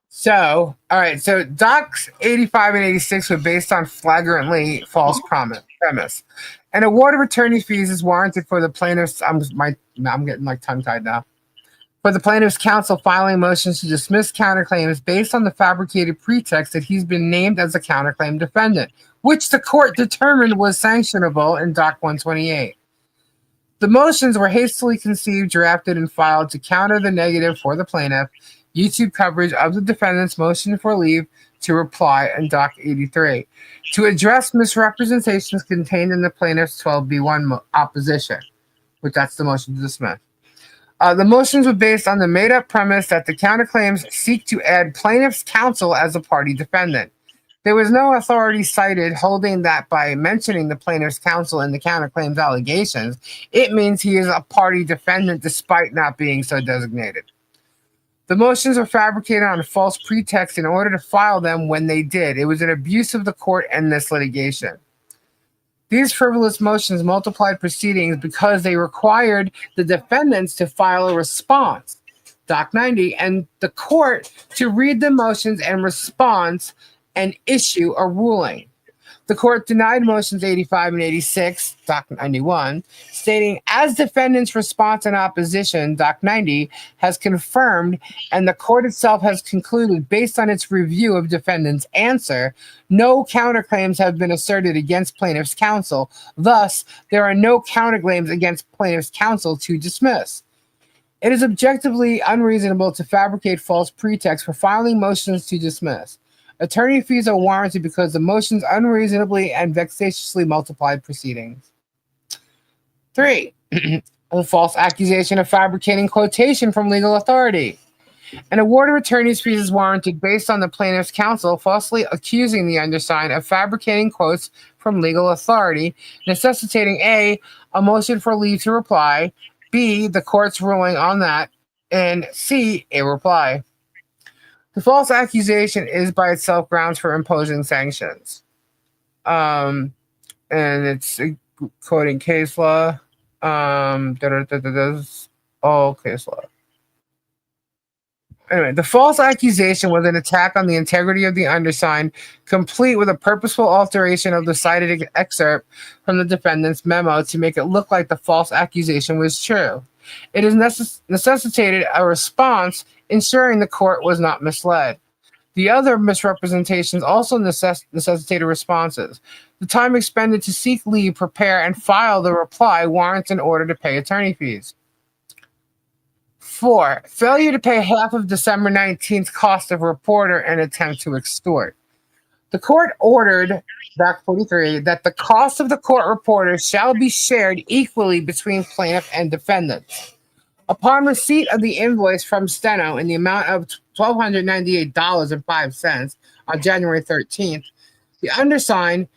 So, all right. So Docs 85 and 86 were based on flagrantly false premise. An award of attorney fees is warranted for the plaintiffs. I'm getting like tongue-tied now. For the plaintiff's counsel filing motions to dismiss counterclaims based on the fabricated pretext that he's been named as a counterclaim defendant, which the court determined was sanctionable in Doc 128. The motions were hastily conceived, drafted, and filed to counter the negative for the plaintiff, YouTube coverage of the defendant's motion for leave to reply in Doc 83, to address misrepresentations contained in the plaintiff's 12B1 opposition, which that's the motion to dismiss. The motions were based on the made-up premise that the counterclaims seek to add plaintiff's counsel as a party defendant. There was no authority cited holding that by mentioning the plaintiff's counsel in the counterclaims allegations, it means he is a party defendant despite not being so designated. The motions were fabricated on a false pretext in order to file them when they did. It was an abuse of the court and this litigation. These frivolous motions multiplied proceedings because they required the defendants to file a response, Doc 90, and the court to read the motions and response and issue a ruling. The court denied motions 85 and 86, Doc 91, stating, as defendant's response in opposition, Doc 90 has confirmed, and the court itself has concluded, based on its review of defendant's answer, no counterclaims have been asserted against plaintiff's counsel. Thus, there are no counterclaims against plaintiff's counsel to dismiss. It is objectively unreasonable to fabricate false pretexts for filing motions to dismiss. Attorney fees are warranted because the motions unreasonably and vexatiously multiplied proceedings. 3. A false accusation of fabricating quotation from legal authority. An award of attorney's fees is warranted based on the plaintiff's counsel falsely accusing the undersigned of fabricating quotes from legal authority, necessitating A, a motion for leave to reply, B, the court's ruling on that, and C, a reply. The false accusation is by itself grounds for imposing sanctions. And it's quoting case law. All case law. Anyway, the false accusation was an attack on the integrity of the undersigned, complete with a purposeful alteration of the cited excerpt from the defendant's memo to make it look like the false accusation was true. It has necessitated a response, ensuring the court was not misled. The other misrepresentations also necessitated responses. The time expended to seek leave, prepare, and file the reply warrants an order to pay attorney fees. 4. Failure to pay half of December 19th cost of reporter and attempt to extort. The court ordered, Doc 43, that the cost of the court reporter shall be shared equally between plaintiff and defendant. Upon receipt of the invoice from Steno in the amount of $1,298.05 on January 13th, the undersigned,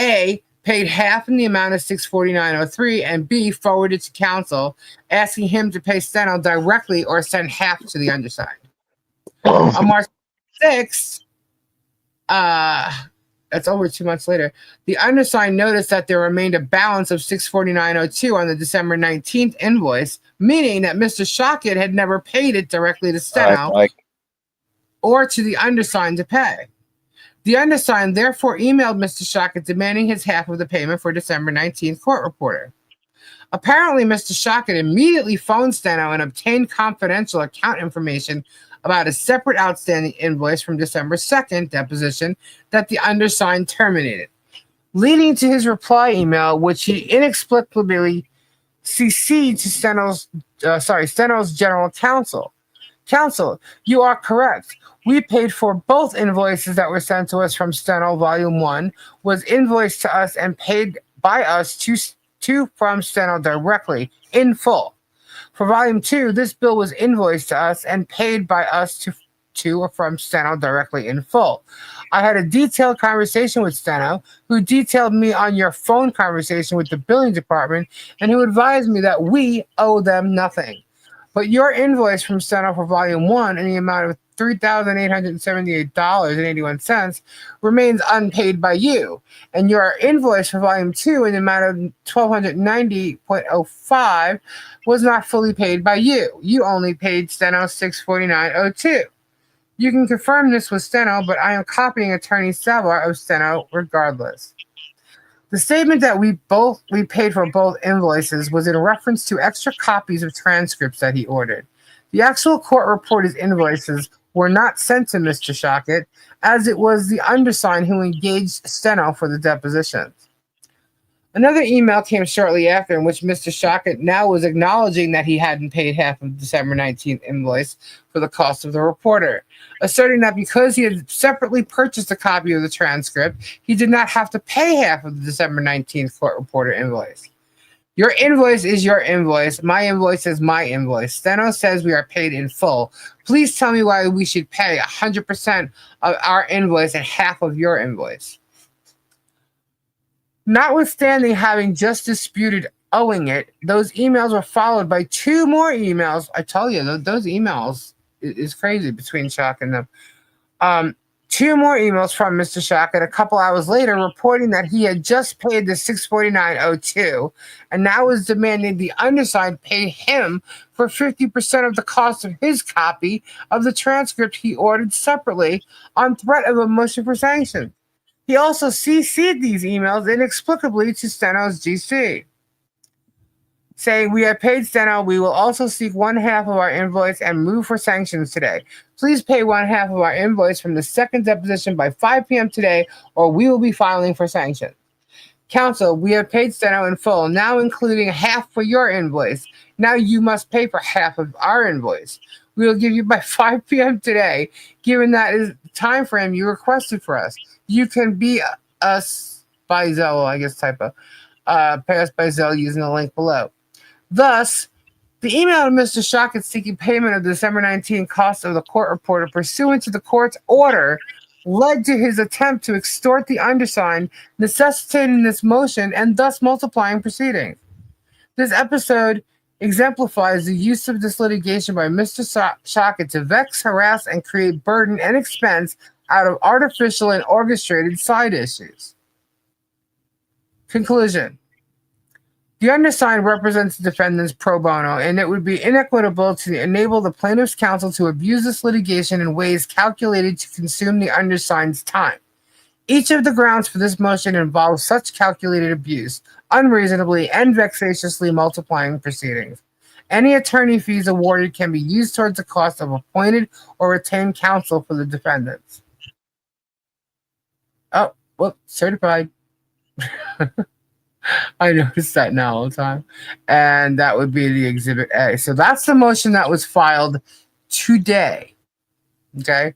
A, paid half in the amount of $649.03, and B, forwarded to counsel, asking him to pay Steno directly or send half to the undersigned. On March 6th, that's over 2 months later, the undersigned noticed that there remained a balance of $649.02 on the December 19th invoice, meaning that Mr. Shockett had never paid it directly to Steno or to the undersigned to pay. The undersigned therefore emailed Mr. Shockett demanding his half of the payment for December 19th court reporter. Apparently, Mr. Shockett immediately phoned Steno and obtained confidential account information about a separate outstanding invoice from December 2nd deposition that the undersigned terminated, leading to his reply email, which he inexplicably CC'd to Steno's general counsel. Counsel, you are correct. We paid for both invoices that were sent to us from Steno. Volume 1 was invoiced to us and paid by us to from Steno directly in full. For Volume 2, this bill was invoiced to us and paid by us to or from Steno directly in full. I had a detailed conversation with Steno, who detailed me on your phone conversation with the billing department and who advised me that we owe them nothing. But your invoice from Steno for Volume 1 in the amount of $3,878.81 remains unpaid by you, and your invoice for Volume 2 in the amount of $1,290.05 was not fully paid by you. You only paid Steno $649.02. You can confirm this with Steno, but I am copying Attorney Savar of Steno regardless. The statement that we paid for both invoices was in reference to extra copies of transcripts that he ordered. The actual court-reported invoices were not sent to Mr. Shockett, as it was the undersigned who engaged Steno for the depositions. Another email came shortly after in which Mr. Shockett now was acknowledging that he hadn't paid half of the December 19th invoice for the cost of the reporter, asserting that because he had separately purchased a copy of the transcript, he did not have to pay half of the December 19th court reporter invoice. Your invoice is your invoice. My invoice is my invoice. Steno says we are paid in full. Please tell me why we should pay 100% of our invoice and half of your invoice. Notwithstanding having just disputed owing it, those emails were followed by two more emails. I tell you, those emails is crazy between Shock and them. Two more emails from Mr. Shockett a couple hours later reporting that he had just paid the $649.02 and now was demanding the undersigned pay him for 50% of the cost of his copy of the transcript he ordered separately on threat of a motion for sanctions. He also CC'd these emails inexplicably to Steno's GC, saying, we have paid Steno. We will also seek one half of our invoice and move for sanctions today. Please pay one half of our invoice from the second deposition by 5 p.m. today, or we will be filing for sanctions. Counsel, we have paid Steno in full, now including half for your invoice. Now you must pay for half of our invoice. We will give you by 5 p.m. today, given that is the time frame you requested for us. You can be us by Zelle, I guess typo. Pay us by Zelle using the link below. Thus, the email to Mr. Shockett seeking payment of the December 19 cost of the court reporter pursuant to the court's order led to his attempt to extort the undersigned, necessitating this motion and thus multiplying proceedings. This episode exemplifies the use of this litigation by Mr. Shockett to vex, harass, and create burden and expense out of artificial and orchestrated side issues. Conclusion. The undersigned represents the defendants pro bono, and it would be inequitable to enable the plaintiff's counsel to abuse this litigation in ways calculated to consume the undersigned's time. Each of the grounds for this motion involves such calculated abuse, unreasonably and vexatiously multiplying proceedings. Any attorney fees awarded can be used towards the cost of appointed or retained counsel for the defendants. Oh, well, certified. I notice that now all the time. And that would be the Exhibit A. So that's the motion that was filed today. Okay?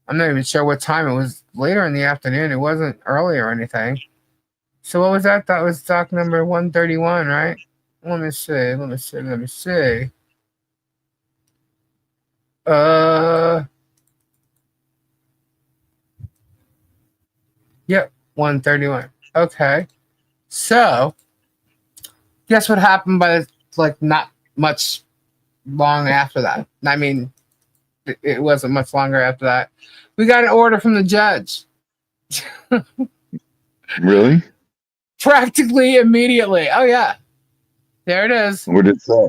I'm not even sure what time. It was later in the afternoon. It wasn't early or anything. So what was that? That was doc number 131, right? Let me see. Yep, 131. Okay. So, guess what happened by not much long after that? I mean, it wasn't much longer after that. We got an order from the judge. Really? Practically immediately. Oh, yeah. There it is. What did it say?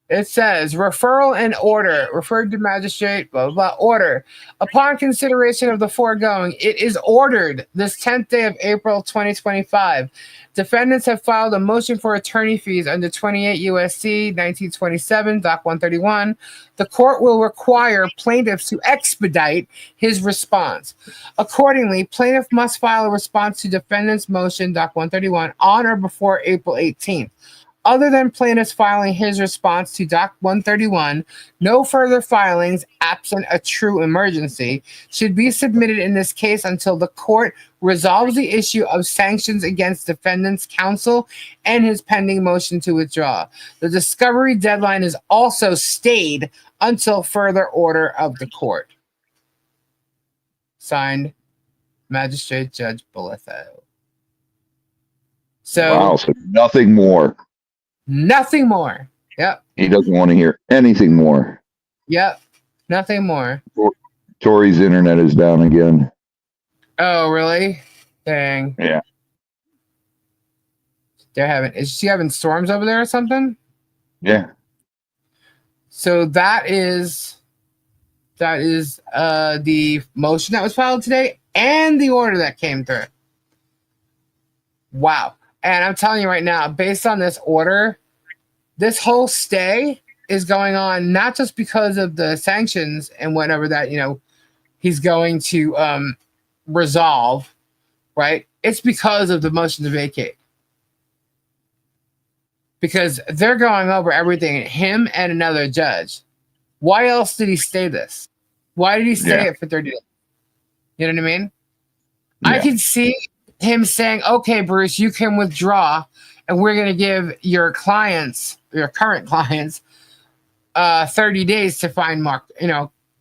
It says referral and order, referred to magistrate, blah, blah, blah, order. Upon consideration of the foregoing, it is ordered this 10th day of April 2025. Defendants have filed a motion for attorney fees under 28 U.S.C. 1927, Doc 131. The court will require plaintiffs to expedite his response. Accordingly, plaintiff must file a response to defendant's motion, Doc 131, on or before April 18th. Other than plaintiffs filing his response to Doc 131, no further filings, absent a true emergency, should be submitted in this case until the court resolves the issue of sanctions against defendant's counsel and his pending motion to withdraw. The discovery deadline is also stayed until further order of the court. Signed, Magistrate Judge Bolitho. Wow, so nothing more. Nothing more. Yep. He doesn't want to hear anything more. Yep. Nothing more. Tori's internet is down again. Oh, really? Dang. Yeah. Is she having storms over there or something? Yeah. So that is the motion that was filed today and the order that came through. Wow. And I'm telling you right now, based on this order, this whole stay is going on not just because of the sanctions and whatever that, he's going to resolve, right? It's because of the motion to vacate. Because they're going over everything, him and another judge. Why else did he stay this? Why did he stay it for 30 days? You know what I mean? Yeah. I can see him saying, okay, Bruce, you can withdraw, and we're going to give your current clients, 30 days to find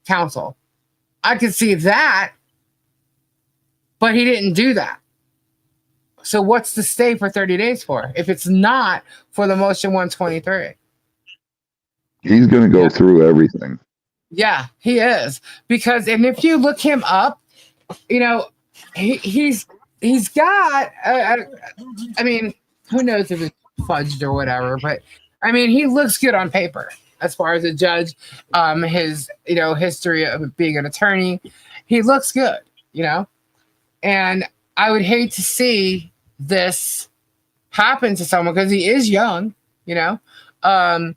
counsel. I could see that, but he didn't do that. So what's the stay for 30 days for if it's not for the motion 123? He's going to go through everything. Yeah, he is. And if you look him up, he's got, I mean, who knows if it's fudged or whatever, but I mean, he looks good on paper as far as a judge. His, history of being an attorney, he looks good, and I would hate to see this happen to someone because he is young, and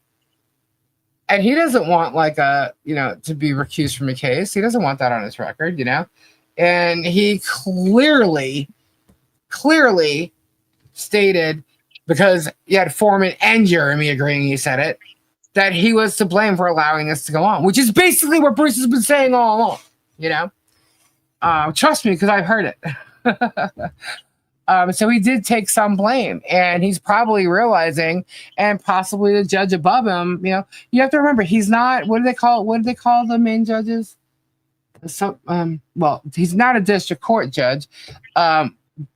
he doesn't want to be recused from a case. He doesn't want that on his record, and he clearly stated, because you had Foreman and Jeremy agreeing, he said it, that he was to blame for allowing this to go on, which is basically what Bruce has been saying all along, trust me, because I've heard it. So he did take some blame, and he's probably realizing, and possibly the judge above him, you have to remember, he's not, what do they call the main judges? Well, he's not a district court judge,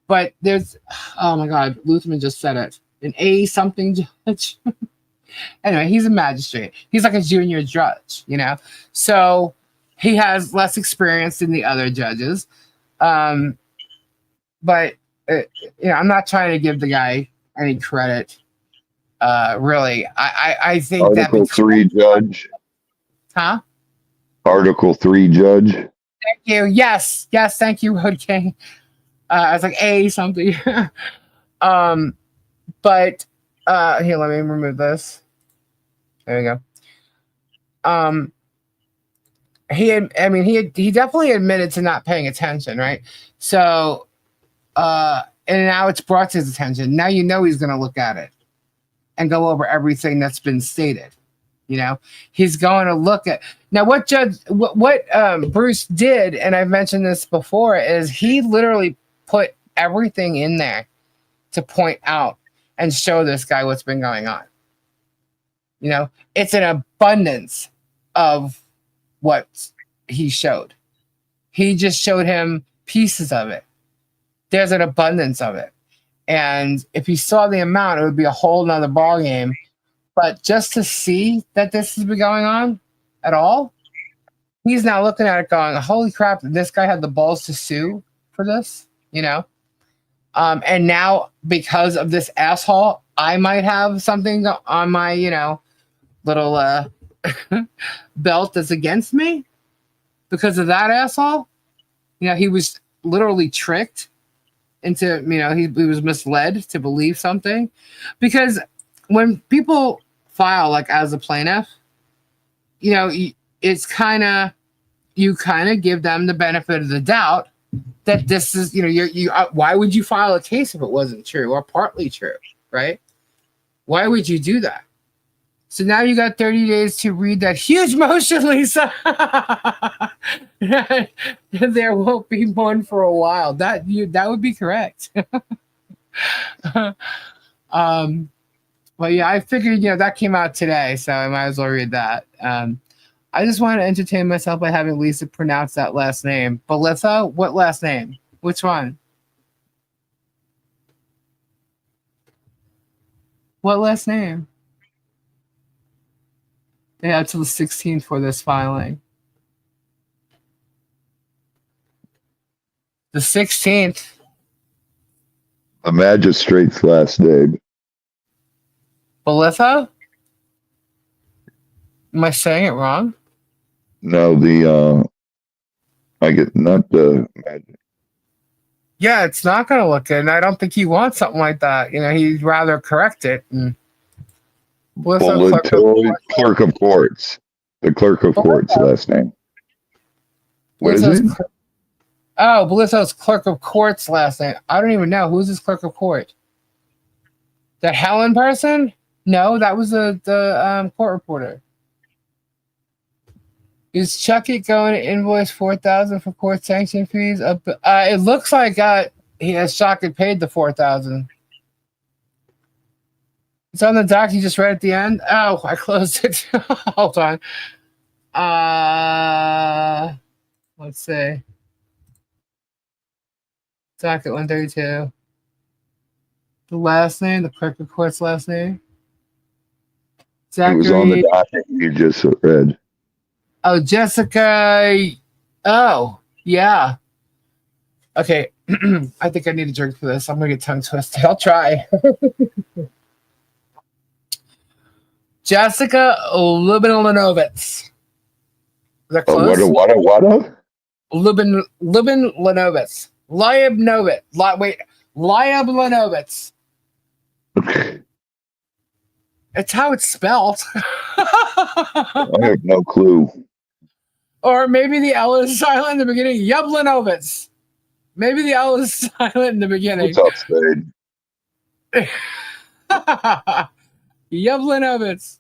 but there's, oh my God, Luthman just said it, an A something judge. Anyway, he's a magistrate. He's like a junior judge, so he has less experience than the other judges. But I'm not trying to give the guy any credit. Really, I think Article 3 judge. Huh? Article 3 judge. Thank you. Yes. Thank you, Hood King. I was like A something. But here, let me remove this. There we go. He definitely admitted to not paying attention, right? So, and now it's brought to his attention. Now he's going to look at it and go over everything that's been stated. He's going to look at now what Bruce did, and I've mentioned this before, is he literally put everything in there to point out and show this guy what's been going on. It's an abundance of what he showed. He just showed him pieces of it. There's an abundance of it. And if he saw the amount, it would be a whole nother ballgame. But just to see that this has been going on at all, he's now looking at it going, holy crap, this guy had the balls to sue for this, and now because of this asshole, I might have something on my, little belt that's against me because of that asshole. You know, he was literally tricked into, you know, he was misled to believe something. Because when people file like as a plaintiff, you know, it's kind of, you kind of give them the benefit of the doubt that this is, you know, why would you file a case if it wasn't true or partly true, right? Why would you do that? So now you got 30 days to read that huge motion, Lisa. There won't be one for a while. That would be correct. But yeah, I figured, you know, that came out today, so I might as well read that. I just want to entertain myself by having Lisa pronounce that last name. Belitha? What last name? Which one? What last name? They have till the 16th for this filing. The 16th. The magistrate's last name. Belitha? Am I saying it wrong? No, I get not the magic. Yeah, it's not going to look good, and I don't think he wants something like that. You know, he'd rather correct it. And Clerk of Courts. The Clerk of Courts last name. What is it? Belitha's Clerk of Court's last name. I don't even know. Who's his Clerk of Court? That Helen person? No, that was the court reporter. Is Chucky going to invoice $4,000 for court sanction fees? It looks like he has Shockett paid the $4,000. It's on the doc. You just read at the end. Oh, I closed it. Hold on. Let's see. Docket 132. The last name, the clerk of court's last name. Zachary. It was on the docket you just read. Oh, Jessica. Oh, yeah. Okay. I think I need a drink for this. I'm going to get tongue twisted. I'll try. Jessica Lubin-Lenovitz. Is that close? What? Lubin-Lenovitz. Liab-Lenovitz. Okay. It's how it's spelled. I have no clue. Or maybe the L is silent in the beginning. Yublenovitz. Maybe the L is silent in the beginning. What's up, Spade? Yublenovitz.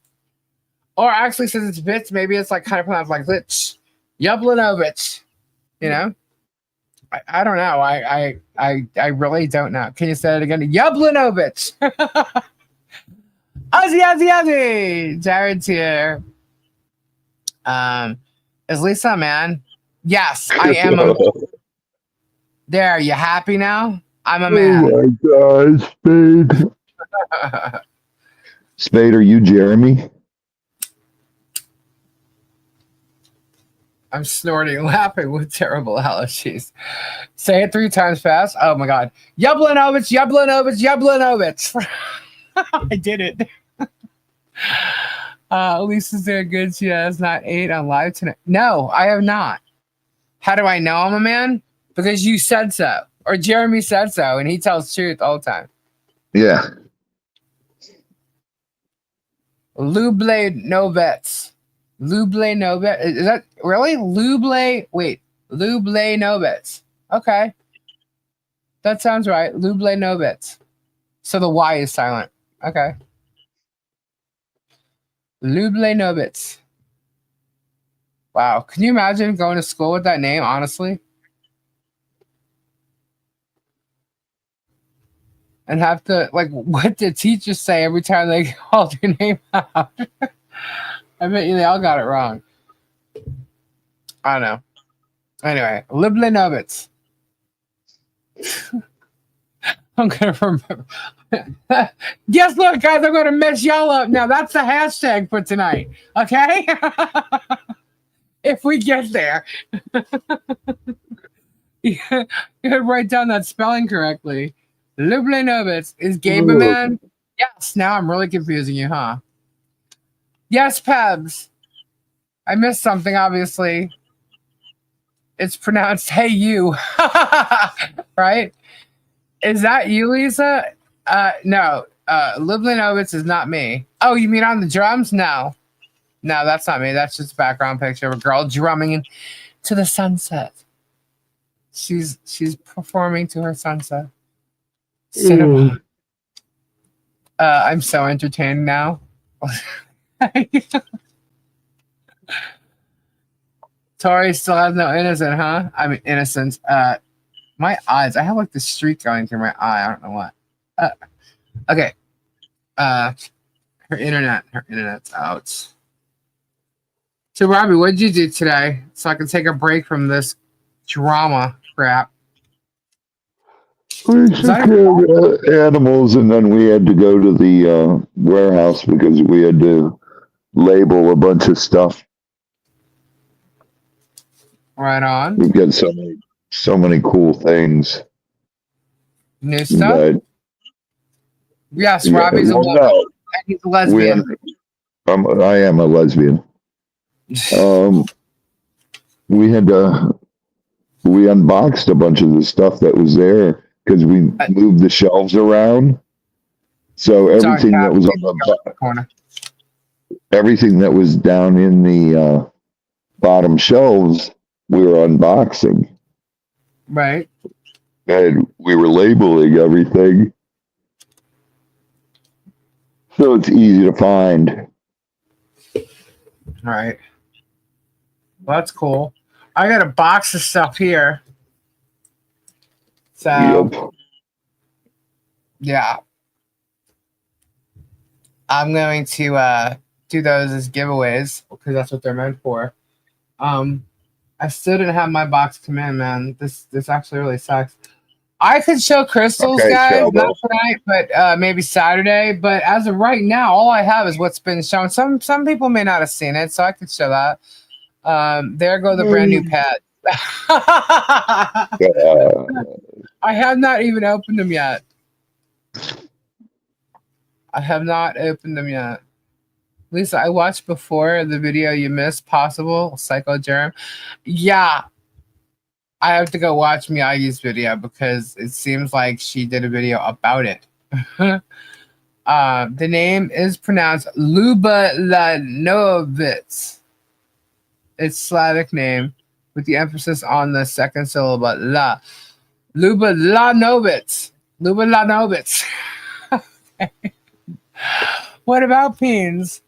Or actually, since it's Vitz, maybe it's like kind of pronounced like Litch. Yublenovitz. You know? I don't know. I really don't know. Can you say it again? Yublenovitz. Ozzy. Jared's here. Is Lisa a man? Yes, I am a man. There, you happy now? I'm a man. Oh my God, Spade. Spade, are you Jeremy? I'm snorting, laughing with terrible allergies. Say it 3 times fast. Oh my God. Yublenovitz. I did it. Lisa's doing good. She has not ate on live tonight. No, I have not. How do I know I'm a man? Because you said so. Or Jeremy said so, and he tells truth all the time. Yeah. Lublenovitz. Is that really? Lublenovitz. Okay. That sounds right. Lublenovitz. So the Y is silent. Okay. Lublenovitz. Wow. Can you imagine going to school with that name, honestly? And have to, like, what the teachers say every time they called your name out. I bet you they all got it wrong. I don't know. Anyway, Lublenovitz. I'm going to remember. Guess what, guys? I'm going to mess y'all up now. That's the hashtag for tonight. Okay? If we get there. You gotta write down that spelling correctly. Lublenovitz. Is Gabe a man? Yes. Now I'm really confusing you, huh? Yes, Pebs. I missed something, obviously. It's pronounced hey you. Right? Is that you, Lisa? No. Liblinovitz is not me. Oh, you mean on the drums? No. No, that's not me. That's just a background picture of a girl drumming into the sunset. She's performing to her sunset. Cinema. I'm so entertained now. Tori still has no innocent, huh? I mean, innocence. My eyes. I have like this streak going through my eye. I don't know what. Okay. Her internet's out. So, Robbie, what did you do today? So I can take a break from this drama crap. We took care of animals, and then we had to go to the warehouse because we had to label a bunch of stuff. Right on. We've got so many cool things. New stuff? Yes, Yeah, Robbie's a woman. no. And he's a lesbian. I am a lesbian. We unboxed a bunch of the stuff that was there because we moved the shelves around. So everything that was on the corner, everything that was down in the bottom shelves, we were unboxing. Right. And we were labeling everything. So it's easy to find. All right. Well, that's cool. I got a box of stuff here. So, yeah. I'm going to do those as giveaways because that's what they're meant for. I still didn't have my box come in, man. This actually really sucks. I could show crystals, guys, not tonight, but maybe Saturday. But as of right now, all I have is what's been shown. Some people may not have seen it, so I could show that. There go the brand new pet. I have not even opened them yet. Lisa, I watched before the video you missed, possible Psycho GERM. Yeah, I have to go watch Miyagi's video because it seems like she did a video about it. The name is pronounced Lublanovitz. It's Slavic name with the emphasis on the second syllable la. Lublanovitz. Lublanovitz. What about Peens?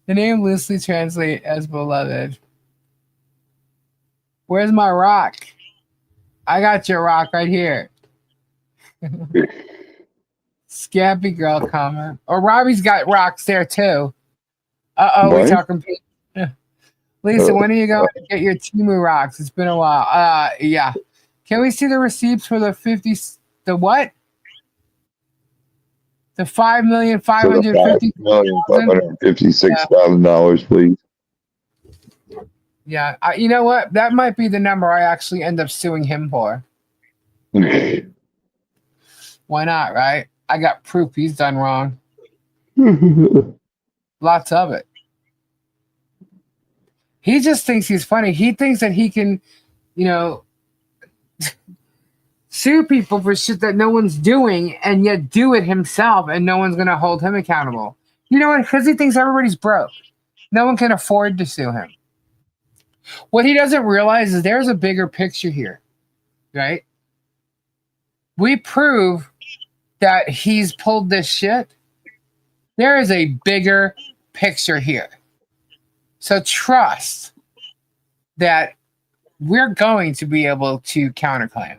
The name loosely translates as beloved. Where's my rock? I got your rock right here. Scampy girl comment. Or Robbie's got rocks there too. We talking Peens. Lisa, when are you going to get your Timu rocks? It's been a while. Yeah. Can we see the receipts for the 50? The what? The $5,556,000, please. Yeah. You know what? That might be the number I actually end up suing him for. Why not, right? I got proof he's done wrong. Lots of it. He just thinks he's funny. He thinks that he can, sue people for shit that no one's doing and yet do it himself and no one's going to hold him accountable. You know what? Because he thinks everybody's broke. No one can afford to sue him. What he doesn't realize is there's a bigger picture here, right? We prove that he's pulled this shit. There is a bigger picture here. So trust that we're going to be able to counterclaim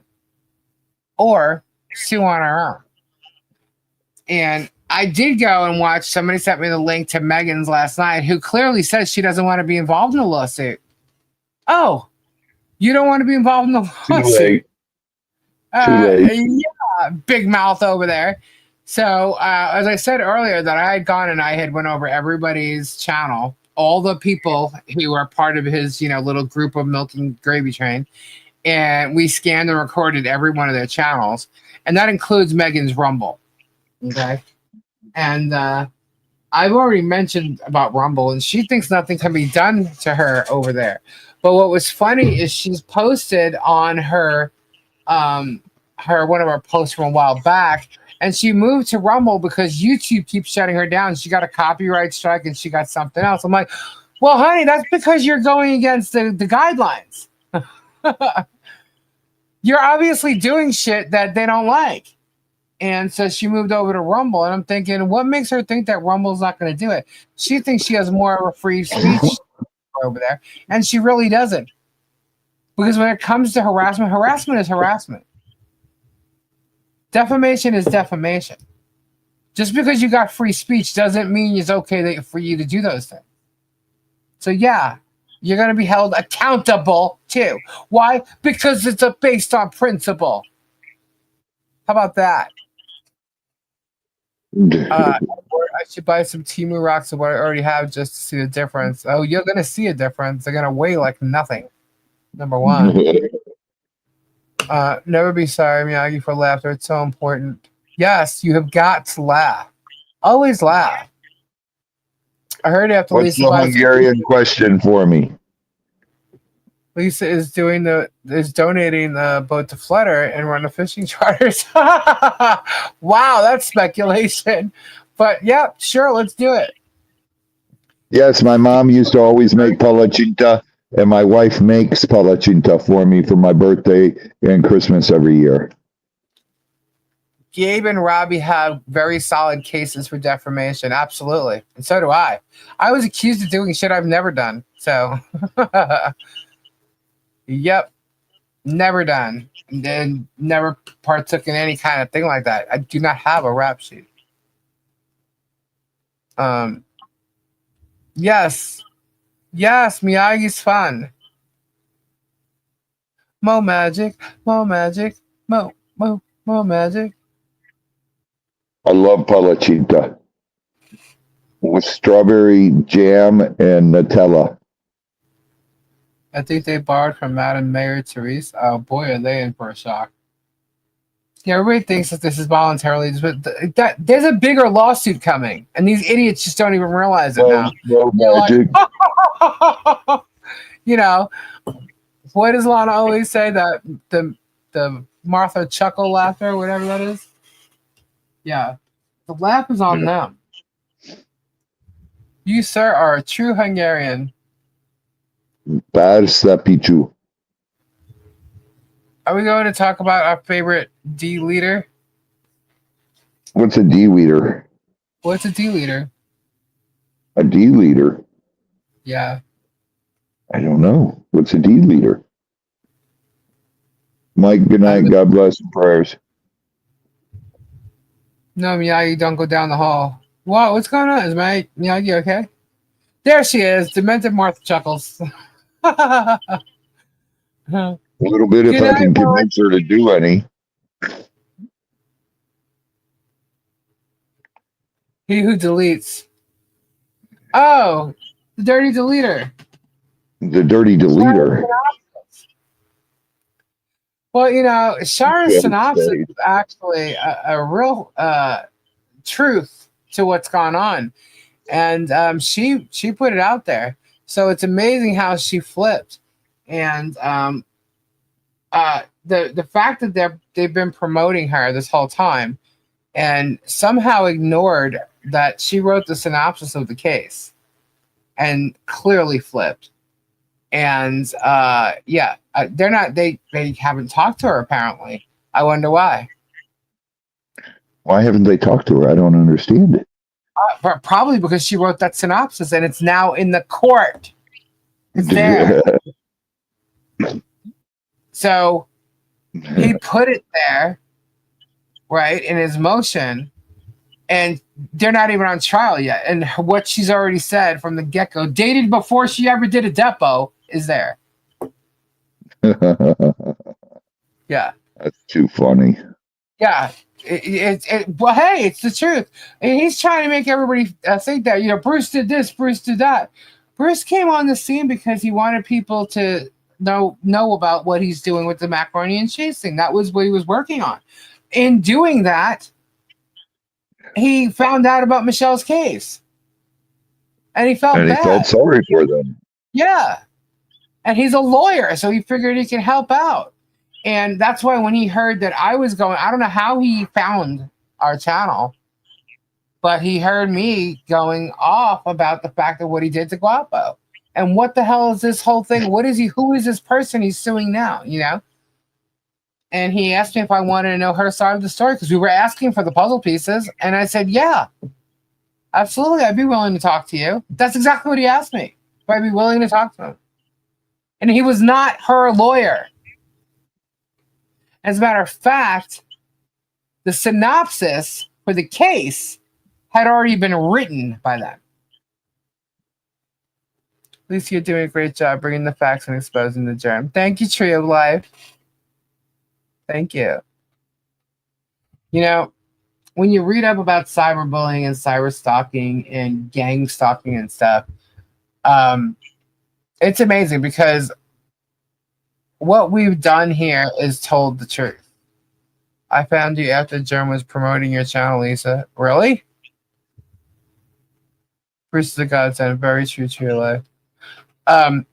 or sue on our own. And I did go and watch, somebody sent me the link to Megan's last night, who clearly says she doesn't want to be involved in a lawsuit. Oh, you don't want to be involved in the lawsuit? Too late. Yeah, big mouth over there. So as I said earlier, that I had gone and I had went over everybody's channel, all the people who are part of his, little group of Milking Gravy Train. And we scanned and recorded every one of their channels. And that includes Megan's Rumble. Okay. And I've already mentioned about Rumble, and she thinks nothing can be done to her over there. But what was funny is she's posted on her one of our posts from a while back, and she moved to Rumble because YouTube keeps shutting her down. She got a copyright strike and she got something else. I'm like, well, honey, that's because you're going against the guidelines. You're obviously doing shit that they don't like. And so she moved over to Rumble, and I'm thinking, what makes her think that Rumble's not going to do it? She thinks she has more of a free speech over there, and she really doesn't. Because when it comes to harassment, harassment is harassment. Defamation is defamation. Just because you got free speech doesn't mean it's okay for you to do those things. So yeah, you're going to be held accountable too. Why? Because it's based on principle. How about that? I should buy some Timu rocks of what I already have just to see the difference. Oh, you're going to see a difference. They're going to weigh like nothing. Number one. Never be sorry, Miyagi, for laughter. It's so important. Yes, you have got to laugh. Always laugh. I heard after What's Lisa the Hungarian question for me? Lisa is donating the boat to Flutter and run the fishing charters. Wow, that's speculation. But yeah, sure, let's do it. Yes, my mom used to always make palachinta, and my wife makes palachinta for me for my birthday and Christmas every year. Gabe and Robbie have very solid cases for defamation. Absolutely. And so do I. I was accused of doing shit I've never done. So, yep. Never done. And never partook in any kind of thing like that. I do not have a rap sheet. Yes. Yes, Miyagi's fun. Mo magic. Mo magic. Mo magic. I love palachinta with strawberry jam and Nutella. I think they borrowed from Madame Mayor Therese. Oh boy, are they in for a shock. Yeah, everybody thinks that this is voluntarily, but there's a bigger lawsuit coming, and these idiots just don't even realize it now. No magic. Like, you know, what does Lana always say? That the Martha chuckle laughter, whatever that is. Yeah, the laugh is on them. You, sir, are a true Hungarian. Barsa Pichu. Are we going to talk about our favorite D leader? What's a D leader? What's a D leader? A D leader? Yeah. I don't know. What's a D leader? Mike, good night. God bless and prayers. No, Miyagi, don't go down the hall. What? What's going on? Is Miyagi okay? There she is. Demented Martha chuckles. A little bit if I can convince her to do any. He who deletes. Oh, the dirty deleter. The dirty deleter. Well, you know, Shara's synopsis is actually a real truth to what's gone on. And she put it out there. So it's amazing how she flipped. And the fact that they've been promoting her this whole time and somehow ignored that she wrote the synopsis of the case and clearly flipped. And they haven't talked to her apparently. I wonder why. Why haven't they talked to her? I don't understand it. Probably because she wrote that synopsis and it's now in the court. It's there. So he put it there, right, in his motion, and they're not even on trial yet. And what she's already said from the get-go, dated before she ever did a depo, is there. Yeah. That's too funny. Yeah. Well, hey, it's the truth. And he's trying to make everybody think that, you know, Bruce did this, Bruce did that. Bruce came on the scene because he wanted people to know about what he's doing with the macaroni and cheese thing. That was what he was working on. In doing that, he found out about Michelle's case. And he felt And he bad. felt sorry for them. Yeah. And he's a lawyer, so he figured he can help out. And that's why when he heard that I was going, I don't know how he found our channel, but he heard me going off about the fact of what he did to Guapo. And what the hell is this whole thing? What is he? Who is this person he's suing now? You know? And he asked me if I wanted to know her side of the story because we were asking for the puzzle pieces. And I said, yeah, absolutely. I'd be willing to talk to you. That's exactly what he asked me. If I'd be willing to talk to him. And he was not her lawyer. As a matter of fact, the synopsis for the case had already been written by them. At least you're doing a great job bringing the facts and exposing the germ. Thank you, Tree of Life. Thank you. You know, when you read up about cyberbullying and cyber stalking and gang stalking and stuff, it's amazing because what we've done here is told the truth. I found you after Germ was promoting your channel, Lisa. Really? Bruce is a godsend. Very true to your life. And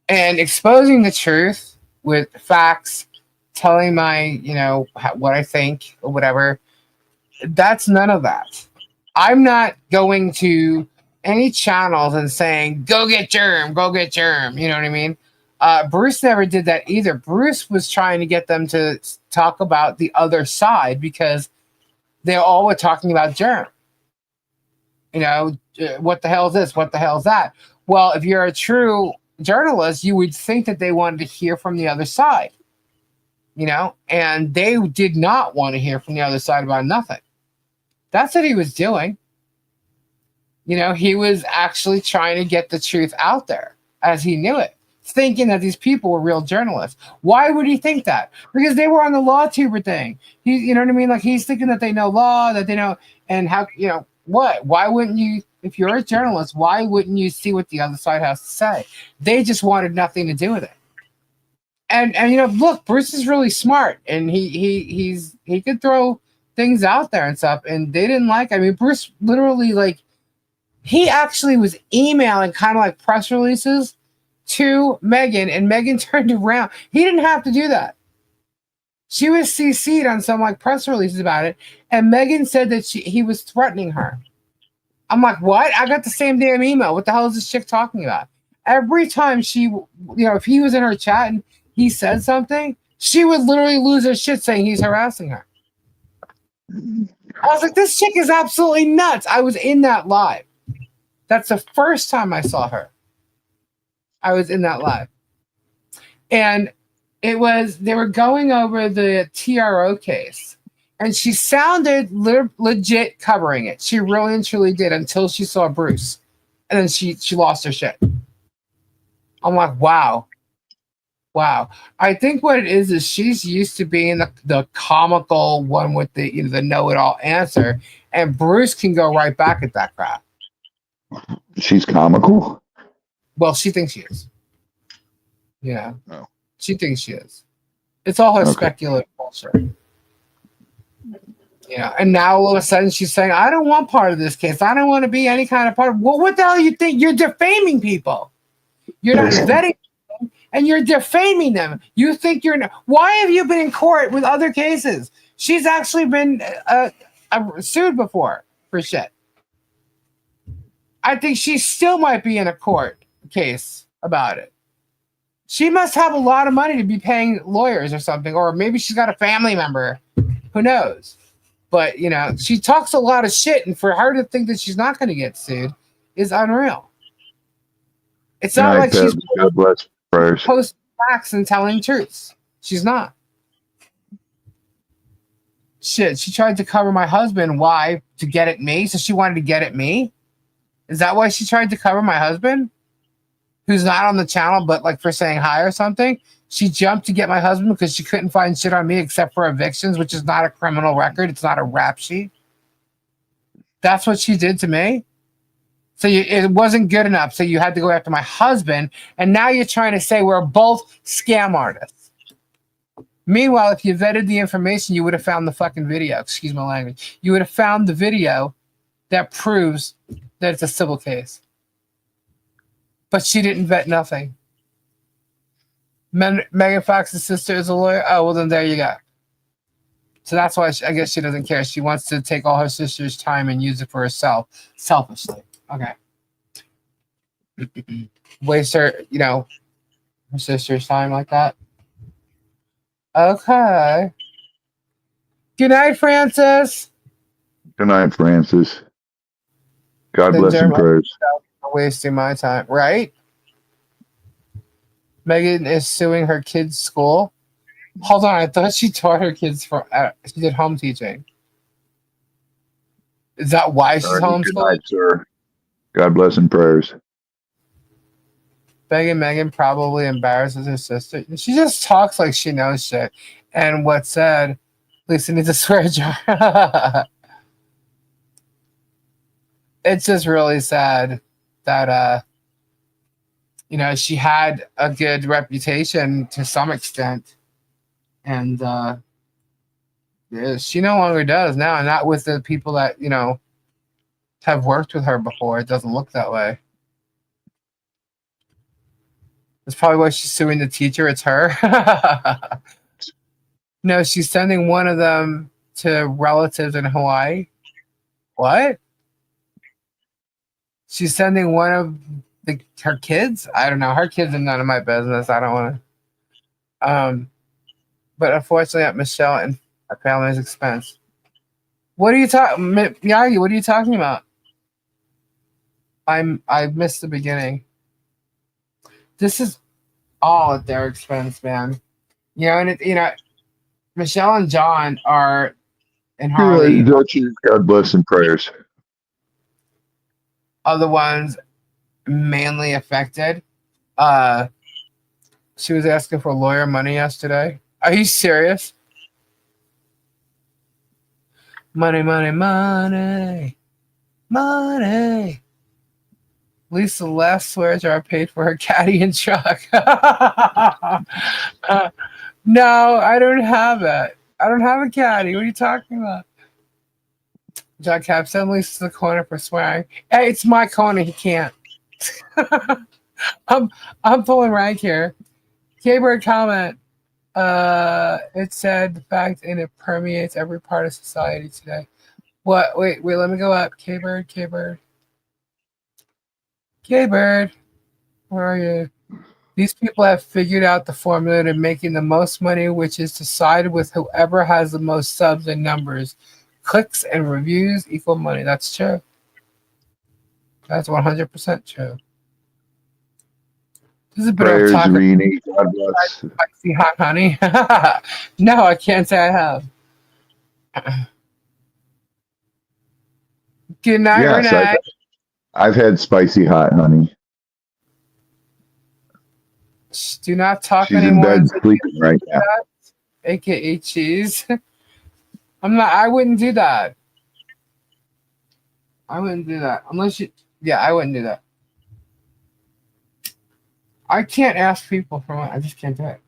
exposing the truth with facts, telling my, you know, what I think or whatever, that's none of that. I'm not going to any channels and saying, go get Germ, go get Germ. You know what I mean? Bruce never did that either. Bruce was trying to get them to talk about the other side because they all were talking about Germ. You know, what the hell is this? What the hell is that? Well, if you're a true journalist, you would think that they wanted to hear from the other side. You know, and they did not want to hear from the other side about nothing. That's what he was doing. You know, he was actually trying to get the truth out there as he knew it, thinking that these people were real journalists. Why would he think that? Because they were on the law tuber thing. You know what I mean? Like he's thinking that they know law, that they know, and how, you know, what? Why wouldn't you, if you're a journalist, why wouldn't you see what the other side has to say? They just wanted nothing to do with it. And you know, look, Bruce is really smart, and he could throw things out there and stuff, and they didn't like. I mean, Bruce literally, like, he actually was emailing kind of like press releases to Megan, and Megan turned around. He didn't have to do that. She was CC'd on some like press releases about it, and Megan said that he was threatening her. I'm like, what? I got the same damn email. What the hell is this chick talking about? Every time she, you know, if he was in her chat and he said something, she would literally lose her shit saying he's harassing her. I was like, this chick is absolutely nuts. I was in that live. That's the first time I saw her. I was in that live. And it was, they were going over the TRO case. And she sounded legit covering it. She really and truly did until she saw Bruce. And then she lost her shit. I'm like, wow. Wow. I think what it is she's used to being the comical one with the, you know, the know-it-all answer. And Bruce can go right back at that crap. She's comical? Well, she thinks she is. Yeah. Oh. She thinks she is. It's all her speculative bullshit. Yeah, and now all of a sudden she's saying, I don't want part of this case. I don't want to be any kind of part of. Well, what the hell you think? You're defaming people. You're not vetting them, and you're defaming them. You think you're. Why have you been in court with other cases? She's actually been sued before for shit. I think she still might be in a court case about it. She must have a lot of money to be paying lawyers or something, or maybe she's got a family member. Who knows? But, you know, she talks a lot of shit, and for her to think that she's not going to get sued is unreal. It's not like she's posting facts and telling truths. She's not. Shit, she tried to cover my husband. Why? To get at me? So she wanted to get at me? Is that why she tried to cover my husband? Who's not on the channel, but like for saying hi or something? She jumped to get my husband because she couldn't find shit on me except for evictions, which is not a criminal record. It's not a rap sheet. That's what she did to me. So it wasn't good enough. So you had to go after my husband. And now you're trying to say we're both scam artists. Meanwhile, if you vetted the information, you would have found the fucking video. Excuse my language. You would have found the video that proves that it's a civil case. But she didn't vet nothing. Megan Fox's sister is a lawyer. Oh, well, then there you go. So that's why I guess she doesn't care. She wants to take all her sister's time and use it for herself, selfishly. Okay. Waste her, her sister's time like that. Okay. Good night, Francis. Good night, Francis. God Then bless and Jeremiah, prayers. wasting my time, right? Megan is suing her kids' school. Hold on, I thought she taught her kids she did home teaching. Is that why she's Good homeschooling? night, sir. God bless and prayers. Megan probably embarrasses her sister. She just talks like she knows shit. And what's said, Lisa needs a swear jar. It's just really sad that she had a good reputation to some extent. And she no longer does now, not with the people that, have worked with her before. It doesn't look that way. That's probably why she's suing the teacher. It's her. No, she's sending one of them to relatives in Hawaii. What? She's sending one of her kids? I don't know. Her kids are none of my business. I don't want to. But unfortunately, at Michelle and her family's expense. What are you talking, Miyagi? What are you talking about? I missed the beginning. This is all at their expense, man. Michelle and John are in Harley. God bless and prayers. Are the ones mainly affected. She was asking for lawyer money yesterday. Are you serious? Money, money, money, money. Lisa last swear jar paid for her caddy and truck. No, I don't have it. I don't have a caddy. What are you talking about? John Cap, send Lisa to the corner for swearing. Hey, it's my corner. He can't. I'm pulling rank here. K-Bird comment. It said the fact and it permeates every part of society today. What? Wait, let me go up. K-Bird. K-Bird, where are you? These people have figured out the formula to making the most money, which is to side with whoever has the most subs and numbers. Clicks and reviews equal money. That's true. That's 100% true. This is a bit of talk. Rini. God bless. Spicy hot honey. No, I can't say I have. Good night, Yes, Renee. I've had spicy hot honey. Do not talk She's anymore. in bed sleeping right now. AKA cheese. I wouldn't do that. I wouldn't do that. Unless you, yeah, I wouldn't do that. I can't ask people for money. I just can't do it.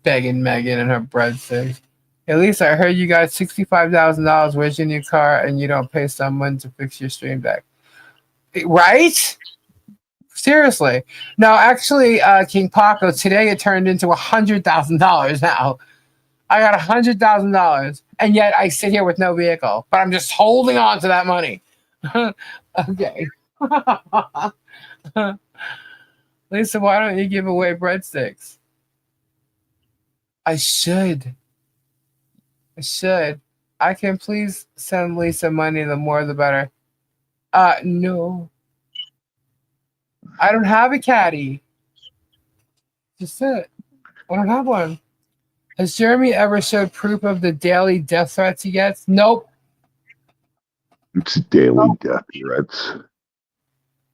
Begging Megan and her breadsticks. At least I heard you got $65,000. Where's your new car? And you don't pay someone to fix your stream deck. Right? Seriously. No, actually, King Paco, today it turned into $100,000 now. I got $100,000, and yet I sit here with no vehicle. But I'm just holding on to that money. Okay. Lisa, why don't you give away breadsticks? I should. I can please send Lisa money. The more, the better. No. I don't have a caddy. Just it. I don't have one. Has Jeremy ever showed proof of the daily death threats he gets? Nope. It's daily death threats.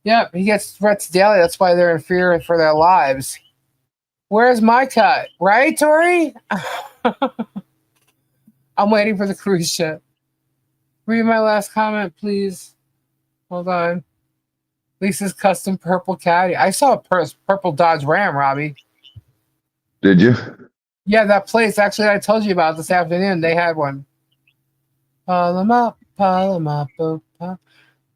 Yep, he gets threats daily. That's why they're in fear for their lives. Where's my cut? Right, Tori? I'm waiting for the cruise ship. Read my last comment, please. Hold on. Lisa's custom purple caddy. I saw a purple Dodge Ram, Robbie. Did you? Yeah, that place actually I told you about this afternoon. They had one. Pile 'em up, oh, pile.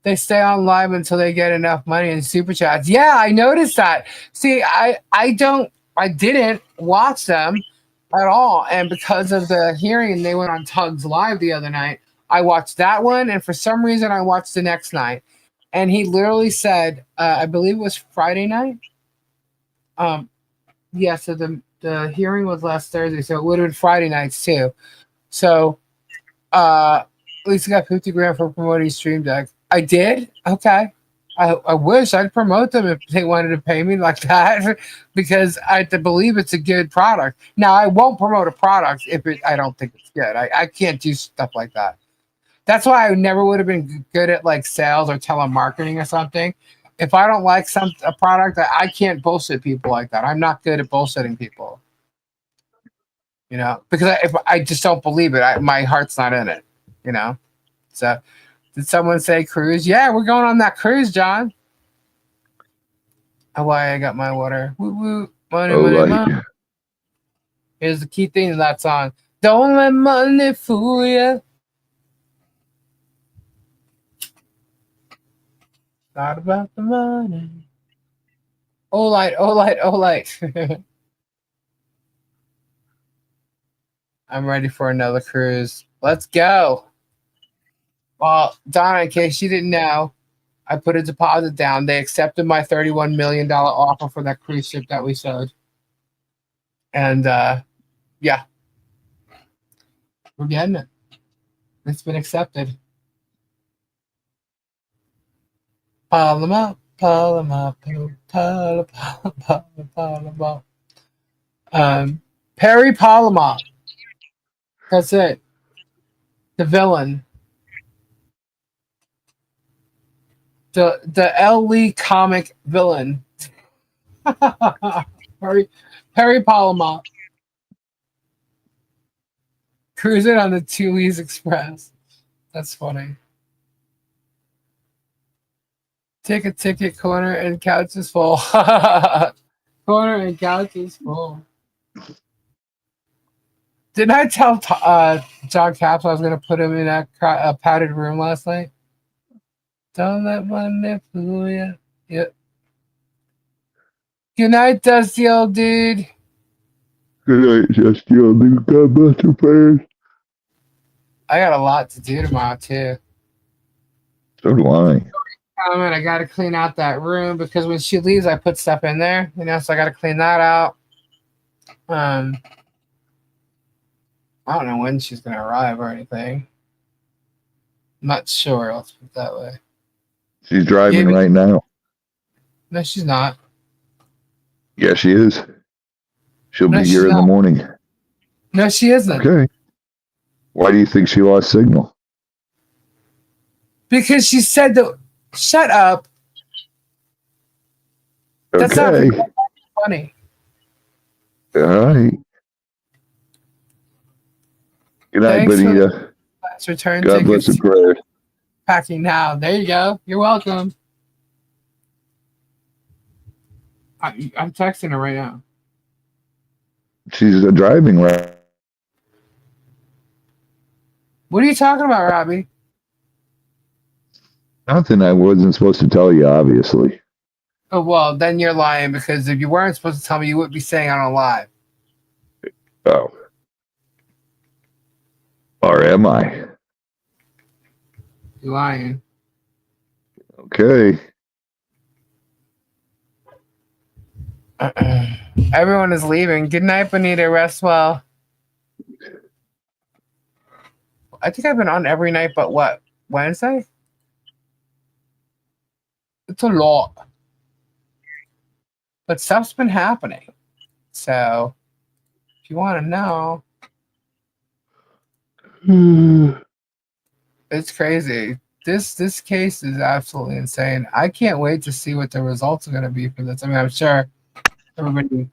They stay on live until they get enough money in super chats. Yeah, I noticed that. See, I didn't watch them at all, and because of the hearing, they went on Tug's live the other night. I watched that one, and for some reason, I watched the next night, and he literally said, I believe it was Friday night. Yeah, so the hearing was last Thursday, so it would have been Friday nights too. So, at least I got 50 grand for promoting Stream Deck. I did? Okay. I wish I'd promote them if they wanted to pay me like that because I believe it's a good product. Now, I won't promote a product if I don't think it's good. I can't do stuff like that. That's why I never would have been good at like sales or telemarketing or something. If I don't like a product, I can't bullshit people like that. I'm not good at bullshitting people. You know, because if I just don't believe it, my heart's not in it. You know, so did someone say cruise? Yeah, we're going on that cruise, John. Hawaii, I got my water. Woo woo, money, money. Here's the key thing in that song: don't let money fool you. Not about the money. Oh light, oh light, oh light. I'm ready for another cruise. Let's go. Well, Donna, in case you didn't know, I put a deposit down. They accepted my $31 million offer for that cruise ship that we showed. And yeah, we're getting it. It's been accepted. Pile them up, pile them up, pile them up. Perry Palama. That's it. The villain. The L. Lee comic villain. Perry Palama. Cruising on the Two Lees Express. That's funny. Ticket, corner and couch is full. Corner and couch is full. Didn't I tell John Caps I was going to put him in that padded room last night? Don't let money fool you. Yep. Good night, Dusty old dude. Good night, Dusty old dude. God bless your prayers. I got a lot to do tomorrow, too. So do I. I got to clean out that room because when she leaves, I put stuff in there, so I got to clean that out. I don't know when she's going to arrive or anything. I'm not sure. Let's put it that way. She's driving right now. No, she's not. Yeah, she is. She'll be here in the morning. No, she isn't. Okay. Why do you think she lost signal? Because she said that. Shut up. Okay. That's not funny. All right. Good night, Benita. Return God bless your prayers. Packing now. There you go. You're welcome. I'm texting her right now. She's driving right. What are you talking about, Robbie? Nothing I wasn't supposed to tell you, obviously. Oh, well, then you're lying because if you weren't supposed to tell me, you wouldn't be saying I'm live. Oh. Or am I? You're lying. Okay. Everyone is leaving. Good night, Benita. Rest well. I think I've been on every night but what? Wednesday? It's a lot. But stuff's been happening. So, if you want to know, it's crazy. This case is absolutely insane. I can't wait to see what the results are going to be for this. I mean, I'm sure everybody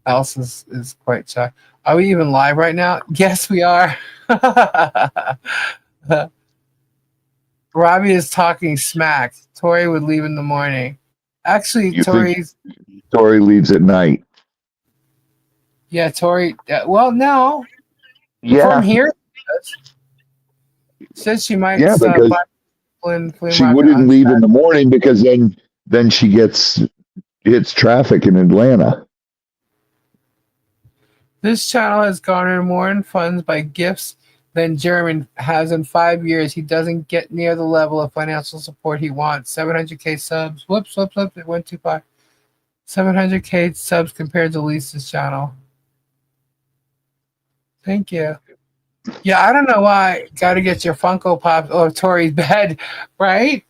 else is quite shocked. Are we even live right now? Yes, we are. Robbie is talking smack. Tori would leave in the morning. Actually, Tori leaves at night. Yeah, Tori. Well, no. Yeah. From here, says she might. Yeah, because flea She market wouldn't leave unsaid. in the morning because then she hits traffic in Atlanta. This channel has garnered more in funds by gifts than German has in 5 years. He doesn't get near the level of financial support he wants. 700K subs. Whoops. It went too far. 700K subs compared to Lisa's channel. Thank you. Yeah, I don't know why. Got to get your Funko Pop or Tori's bed, right?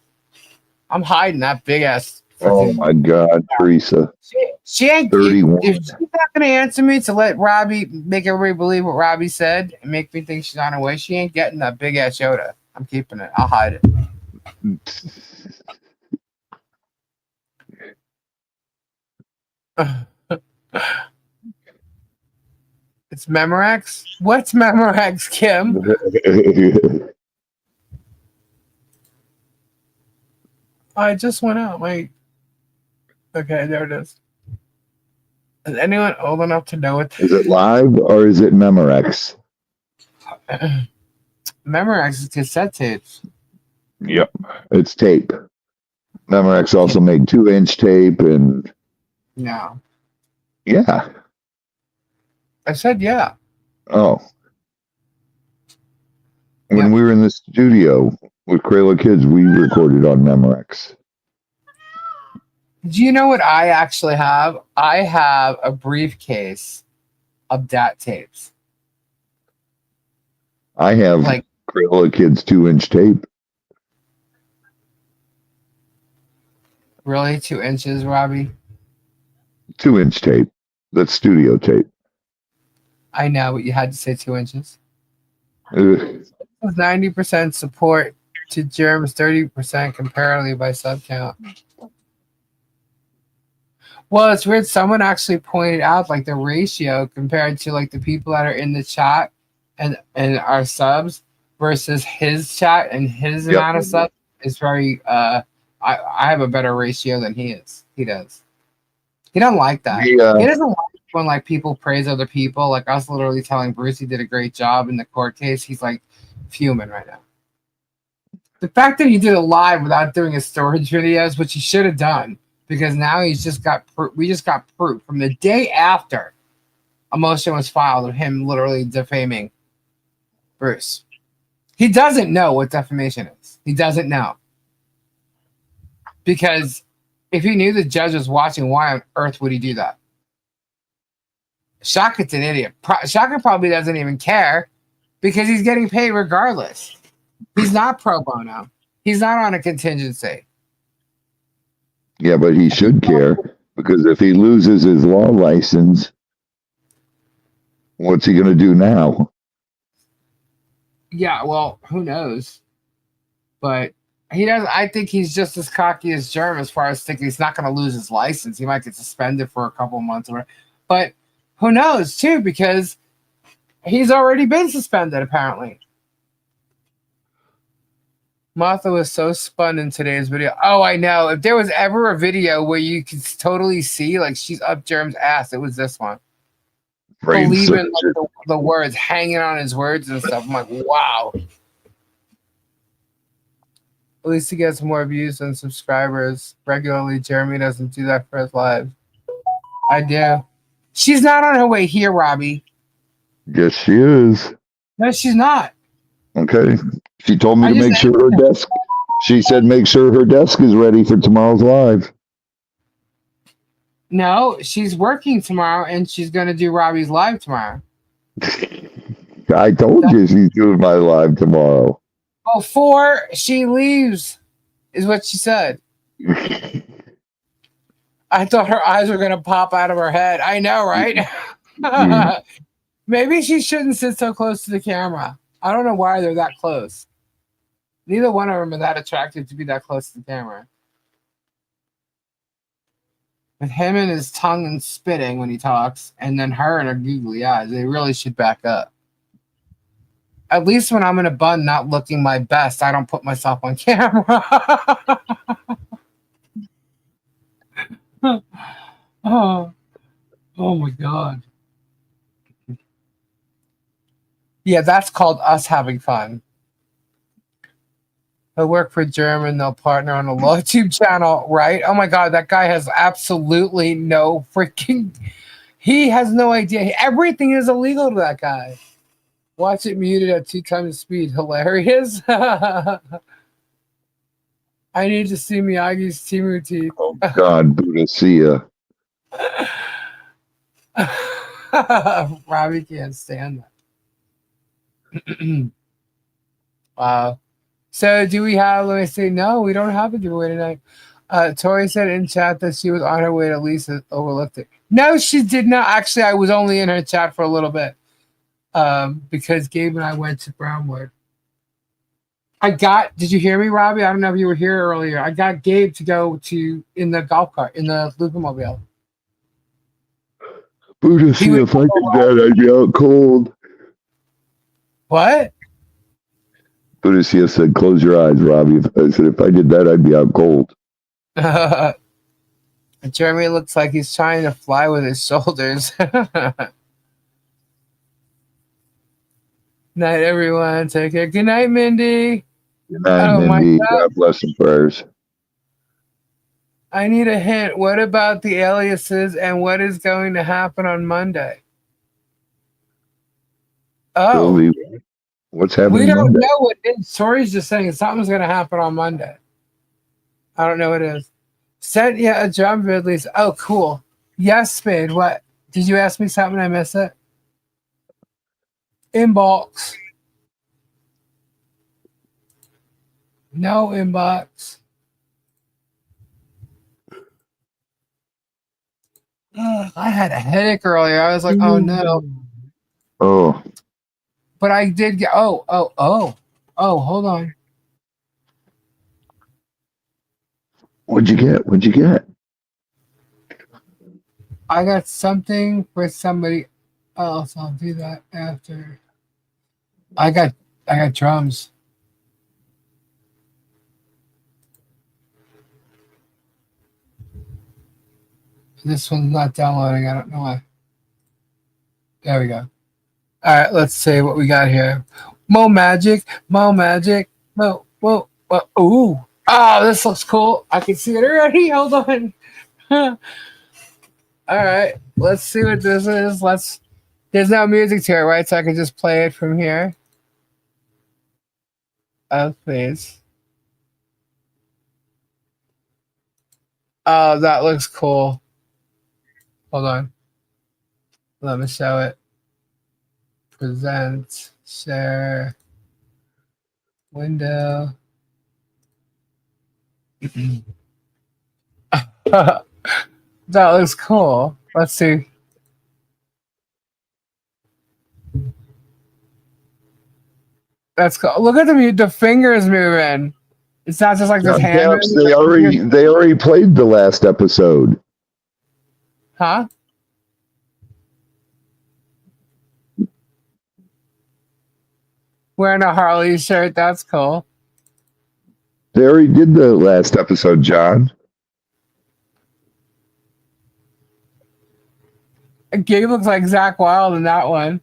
I'm hiding that big ass. Oh my God, Teresa. She ain't. 31. If she's not gonna answer me to let Robbie make everybody believe what Robbie said and make me think she's on her way, she ain't getting that big ass Yoda. I'm keeping it. I'll hide it. It's Memorex. What's Memorex, Kim? I just went out. Wait. Okay, there it is. Is anyone old enough to know it? Is it live or is it Memorex? Memorex is cassette tapes. Yep. It's tape. Memorex also made 2-inch tape and No. yeah. I said yeah. Oh. When Yeah. we were in the studio with Crayola Kids, we recorded on Memorex. Do you know what I actually have? I have a briefcase of DAT tapes. I have Like Crayola Kids 2-inch tape. really 2 inches, Robbie? 2-inch tape. That's studio tape. I know, but you had to say 2 inches. Ugh. 90% support to germs, 30% comparatively by sub count. Well, it's weird. Someone actually pointed out like the ratio compared to like the people that are in the chat and our subs versus his chat and his amount of subs is very I have a better ratio than he does. He don't like that. He doesn't like when like people praise other people. Like I was literally telling Bruce he did a great job in the court case. He's like fuming right now. The fact that he did it live without doing his storage videos, which he should have done, because now he's just got we just got proof from the day after a motion was filed of him literally defaming Bruce. He doesn't know what defamation is. He doesn't know. Because if he knew the judge was watching, why on earth would he do that? Shaka's an idiot. Shaka probably doesn't even care because he's getting paid regardless. He's not pro bono. He's not on a contingency. Yeah, but he should care because if he loses his law license, what's he going to do now? Yeah, well, who knows? But he does. I think he's just as cocky as Germ as far as thinking he's not going to lose his license. He might get suspended for a couple of months, but who knows too? Because he's already been suspended apparently. Martha was so spun in today's video. Oh, I know. If there was ever a video where you could totally see like she's up Germ's ass, it was this one. Believing like, the words, hanging on his words and stuff. I'm like, wow. At least he gets more views than subscribers regularly. Jeremy doesn't do that for his live. I do. She's not on her way here, Robbie. Yes, she is. No, she's not. Okay. She told me to make sure her desk. She said make sure her desk is ready for tomorrow's live. No, she's working tomorrow and she's going to do Robbie's live tomorrow. I told you she's doing my live tomorrow. Before she leaves, is what she said. I thought her eyes were going to pop out of her head. I know, right? Maybe she shouldn't sit so close to the camera. I don't know why they're that close. Neither one of them are that attractive to be that close to the camera. With him and his tongue and spitting when he talks, and then her and her googly eyes, they really should back up. At least when I'm in a bun not looking my best, I don't put myself on camera. Oh my God. Yeah, that's called us having fun. He'll work for GERM and they'll partner on a YouTube channel, right? Oh my God, that guy has absolutely no freaking. He has no idea. Everything is illegal to that guy. Watch it muted at 2 times speed. Hilarious. I need to see Miyagi's Timu teeth. Oh God, Buddha, see ya. Robbie can't stand that. Wow. So do we have, let me see. No, we don't have a giveaway tonight. Tori said in chat that she was on her way to Lisa, overlooked it. No, she did not. Actually, I was only in her chat for a little bit because Gabe and I went to Brownwood. Did you hear me, Robbie? I don't know if you were here earlier. I got Gabe to go in the golf cart, in the Loopmobile. Buddha, see, if I did that, I'd be out cold. What? Buddha, see, said, close your eyes, Robbie. I said, if I did that, I'd be out cold. Jeremy looks like he's trying to fly with his shoulders. Night, everyone. Take care. Good night, Mindy. Good night, Mindy. God bless and prayers. I need a hint. What about the aliases and what is going to happen on Monday? Oh. Sylvie, what's happening? We don't Monday? know what it is. Tori's just saying something's going to happen on Monday. I don't know what it is. Sent you a drum Ridley's. Oh, cool. Yes, Spade. What? Did you ask me something? I missed it. Inbox. No inbox. I had a headache earlier. I was like, oh no. Oh. But I did get, hold on. What'd you get? I got something for somebody else. I'll do that after. I got drums. This one's not downloading. I don't know why. There we go. All right, let's see what we got here. Mo magic. Mo. Ooh. Oh, this looks cool. I can see it already. Hold on. All right, let's see what this is. There's no music to it, right? So I can just play it from here. Oh, please. Oh, that looks cool. Hold on. Let me show it. Present, share, window. That looks cool. Let's see. That's cool. Look at the fingers moving. It's not just like this hand. They already played the last episode. Huh? Wearing a Harley shirt. That's cool. They already did the last episode, John. Gabe looks like Zach Wilde in that one.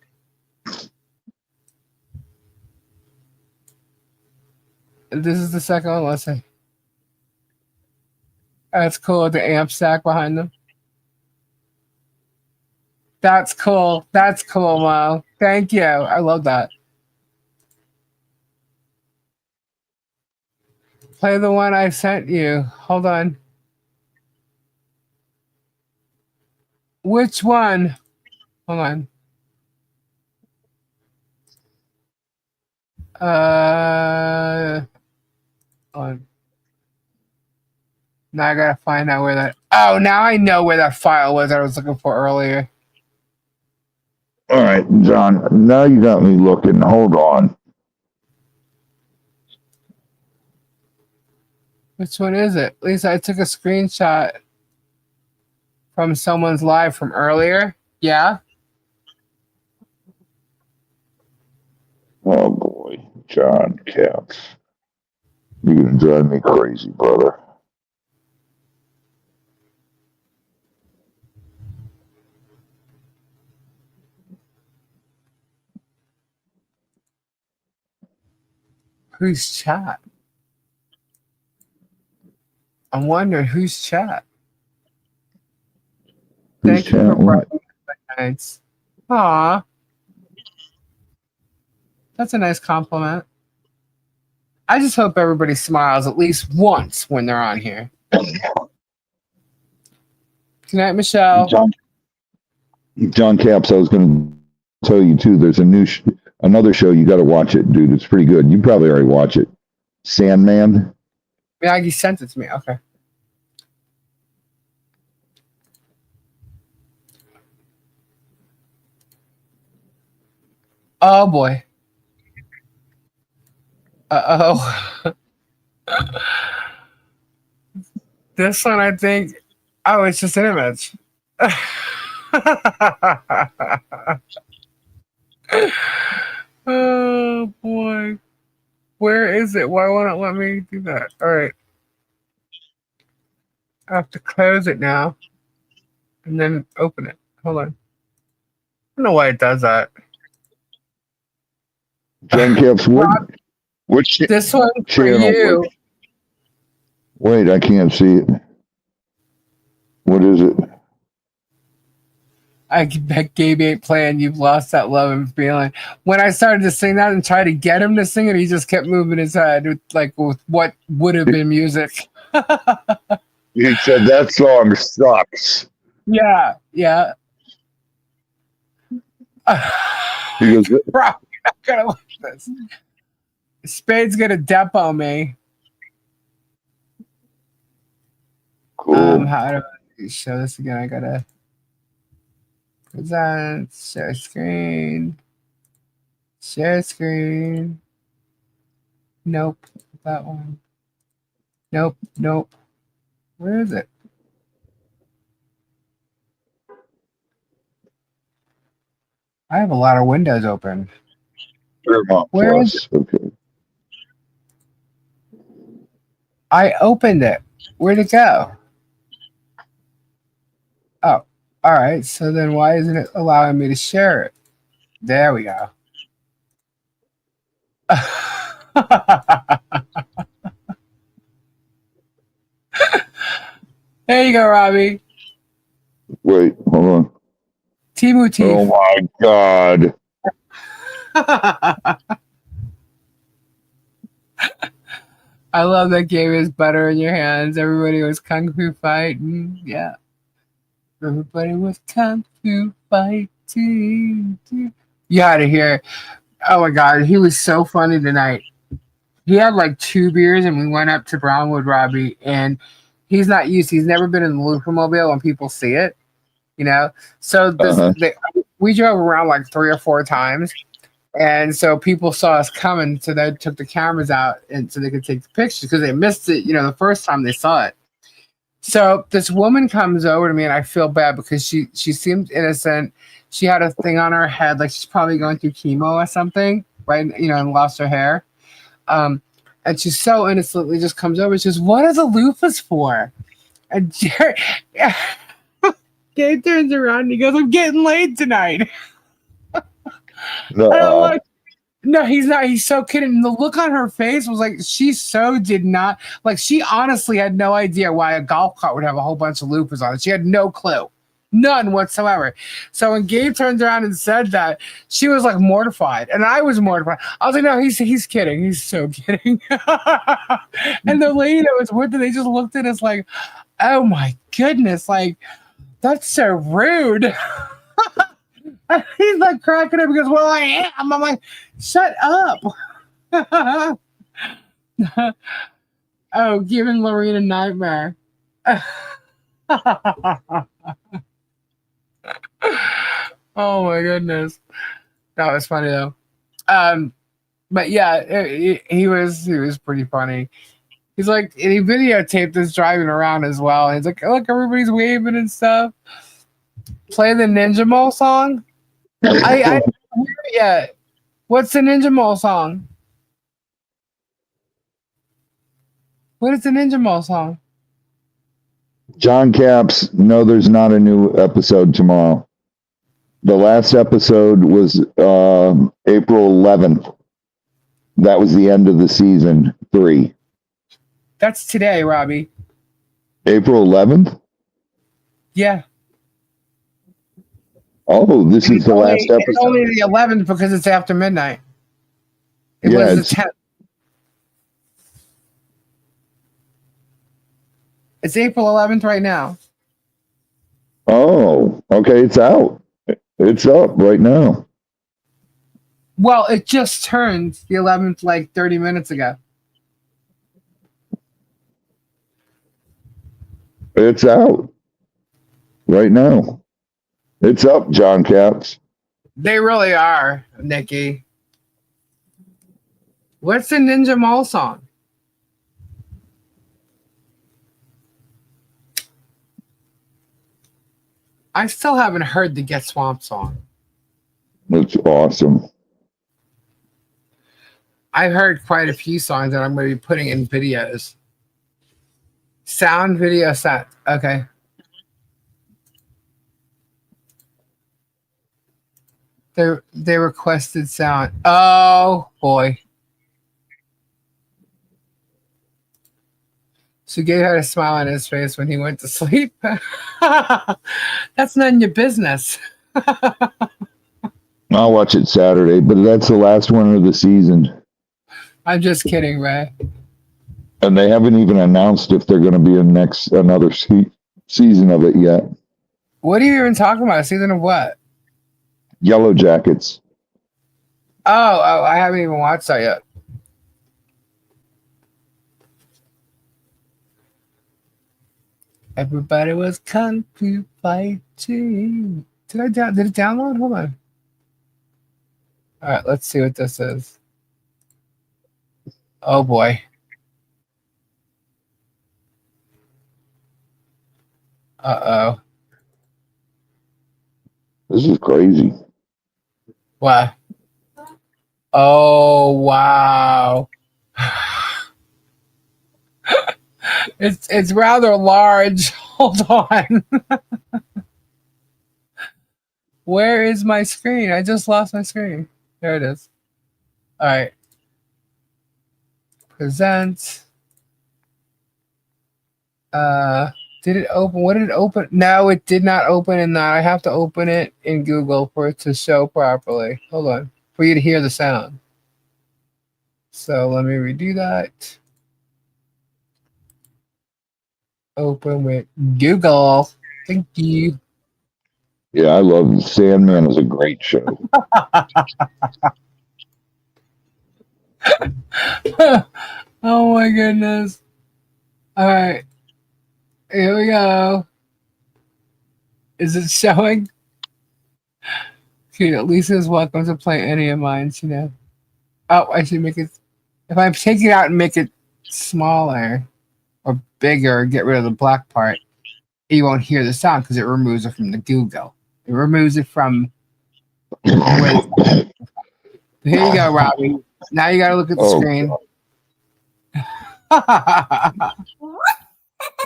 This is the second one. Let's see. That's cool. The amp stack behind them. That's cool. That's cool, Mo. Thank you. I love that. Play the one I sent you. Hold on. Which one? Hold on. Hold on. Now I gotta find out where that. Oh, now I know where that file was I was looking for earlier. All right, John. Now you got me looking. Hold on. Which one is it? Lisa, I took a screenshot from someone's live from earlier. Yeah. Oh boy, John Katz. You're gonna drive me crazy, brother. Who's chat? I'm wondering who's chat. Who's Thank you for chat? What? brightening my nights. Aw, that's a nice compliment. I just hope everybody smiles at least once when they're on here. Good night, Michelle. John Caps, I was going to tell you too. There's another show. You got to watch it, dude. It's pretty good. You probably already watch it. Sandman. Yeah, you sent it to me. Okay. Oh boy. Uh-oh. This one, I think. Oh, it's just an image. Oh boy. Where is it? Why won't it let me do that? All right. I have to close it now and then open it. Hold on. I don't know why it does that. John Caps, which This one for channel? you. Wait, I can't see it. What is it? I bet Gabe ain't playing. You've lost that love and feeling. When I started to sing that and try to get him to sing it, he just kept moving his head with what would have been music. He said that song sucks. Yeah. He goes, Bro, you're not gonna like this. Spade's gonna depot me. cool. How do I show this again? I gotta present, share screen. Nope, that one. Nope. Where is it? I have a lot of windows open. Paramount Where Plus. is Okay. I opened it. Where'd it go? Oh, all right. So then why isn't it allowing me to share it? There we go. There you go, Robbie. Wait, hold on. Timu Teeth. Oh my God. I love that game is butter in your hands. Everybody was kung fu fighting. Yeah. Everybody was kung fu fighting. You had to hear. Oh my God. He was so funny tonight. He had like 2 beers and we went up to Brownwood, Robbie, and he's never been in the Loopmobile when people see it, you know? So we drove around like 3 or 4 times. And so people saw us coming, so they took the cameras out and so they could take the pictures because they missed it, the first time they saw it. So this woman comes over to me and I feel bad because she seemed innocent. She had a thing on her head, like she's probably going through chemo or something, right? And lost her hair. And she so innocently just comes over and says, "What are the loofahs for?" And Gabe turns around and he goes, "I'm getting laid tonight." No, he's not. He's so kidding. And the look on her face was like she so did not she honestly had no idea why a golf cart would have a whole bunch of loopers on it. She had no clue. None whatsoever. So when Gabe turned around and said that, she was like mortified. And I was mortified. I was like, no, he's kidding. He's so kidding. And the lady that was with her, they just looked at us like, oh my goodness, that's so rude. He's like cracking up because, well, I am. I'm like, shut up. Oh, giving Lorene a nightmare. Oh my goodness. That was funny though. But yeah, he was pretty funny. He's like, and he videotaped us driving around as well. And he's like, look, everybody's waving and stuff. Play the Ninja Mole song. I haven't heard it yet. What's the Ninja Mole song? What is the Ninja Mole song? John Caps, no, there's not a new episode tomorrow. The last episode was April 11th. That was the end of the season 3. That's today, Robbie. April 11th? Yeah. Oh, this is the last episode. It's only the 11th because it's after midnight. It Yeah, was the 10th. It's April 11th right now. Oh, okay. It's out. It's up right now. Well, it just turned the 11th like 30 minutes ago. It's out right now. It's up, John Caps. They really are, Nikki. What's the Ninja Mole song? I still haven't heard the Get Swamped song. It's awesome. I've heard quite a few songs that I'm going to be putting in videos. Sound video set. Okay. They requested sound. Oh boy. She gave her a smile on his face when he went to sleep. That's none of your business. I'll watch it Saturday, but that's the last one of the season. I'm just kidding, Ray. And they haven't even announced if they're going to be in another season of it yet. What are you even talking about? Season of what? Yellow Jackets. Oh, I haven't even watched that yet. Everybody was kung fu fighting. Did it download? Hold on. All right, let's see what this is. Oh boy. Uh-oh. This is crazy. What? Oh wow. It's rather large. Hold on. Where is my screen? I just lost my screen. There it is. All right. Present. Did it open? What did it open? No, it did not open in that. I have to open it in Google for it to show properly. Hold on. For you to hear the sound. So let me redo that. Open with Google. Thank you. Yeah, I love Sandman. Is a great show. Oh my goodness. All right. Here we go. Is it showing? Okay, Lisa's welcome to play any of mine, you know. Oh, I should make it. If I take it out and make it smaller or bigger, get rid of the black part, you won't hear the sound because it removes it from the Google. It removes it from. Here you go, Robbie. Now you got to look at the screen.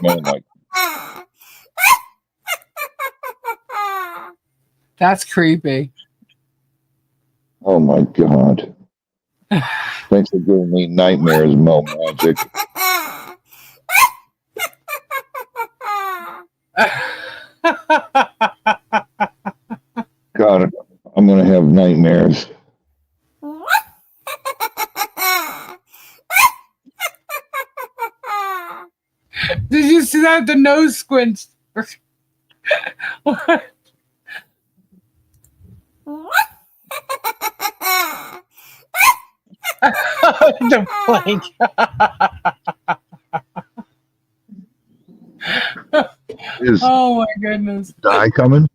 Oh my. That's creepy. Oh my God. Thanks for giving me nightmares, Mo Magic. God, I'm going to have nightmares. Did you see that? The nose squinched. What? The plank. Oh my goodness. Die coming?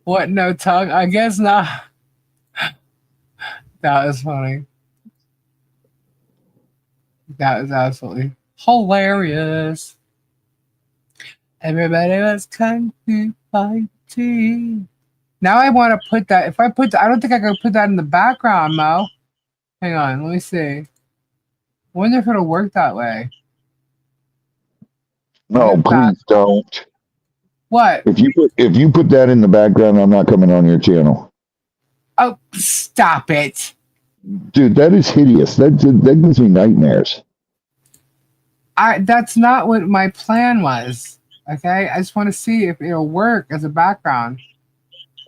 What? No tongue? I guess not. That was funny. That was absolutely hilarious. Everybody was kung fu fighting. Now I want to put that. If I put, I don't think I can put that in the background, Mo. Hang on, let me see. Wonder if it'll work that way. No, please don't. What? If you put that in the background, I'm not coming on your channel. Oh, stop it. Dude, that is hideous. That gives me nightmares. That's not what my plan was. Okay, I just want to see if it'll work as a background.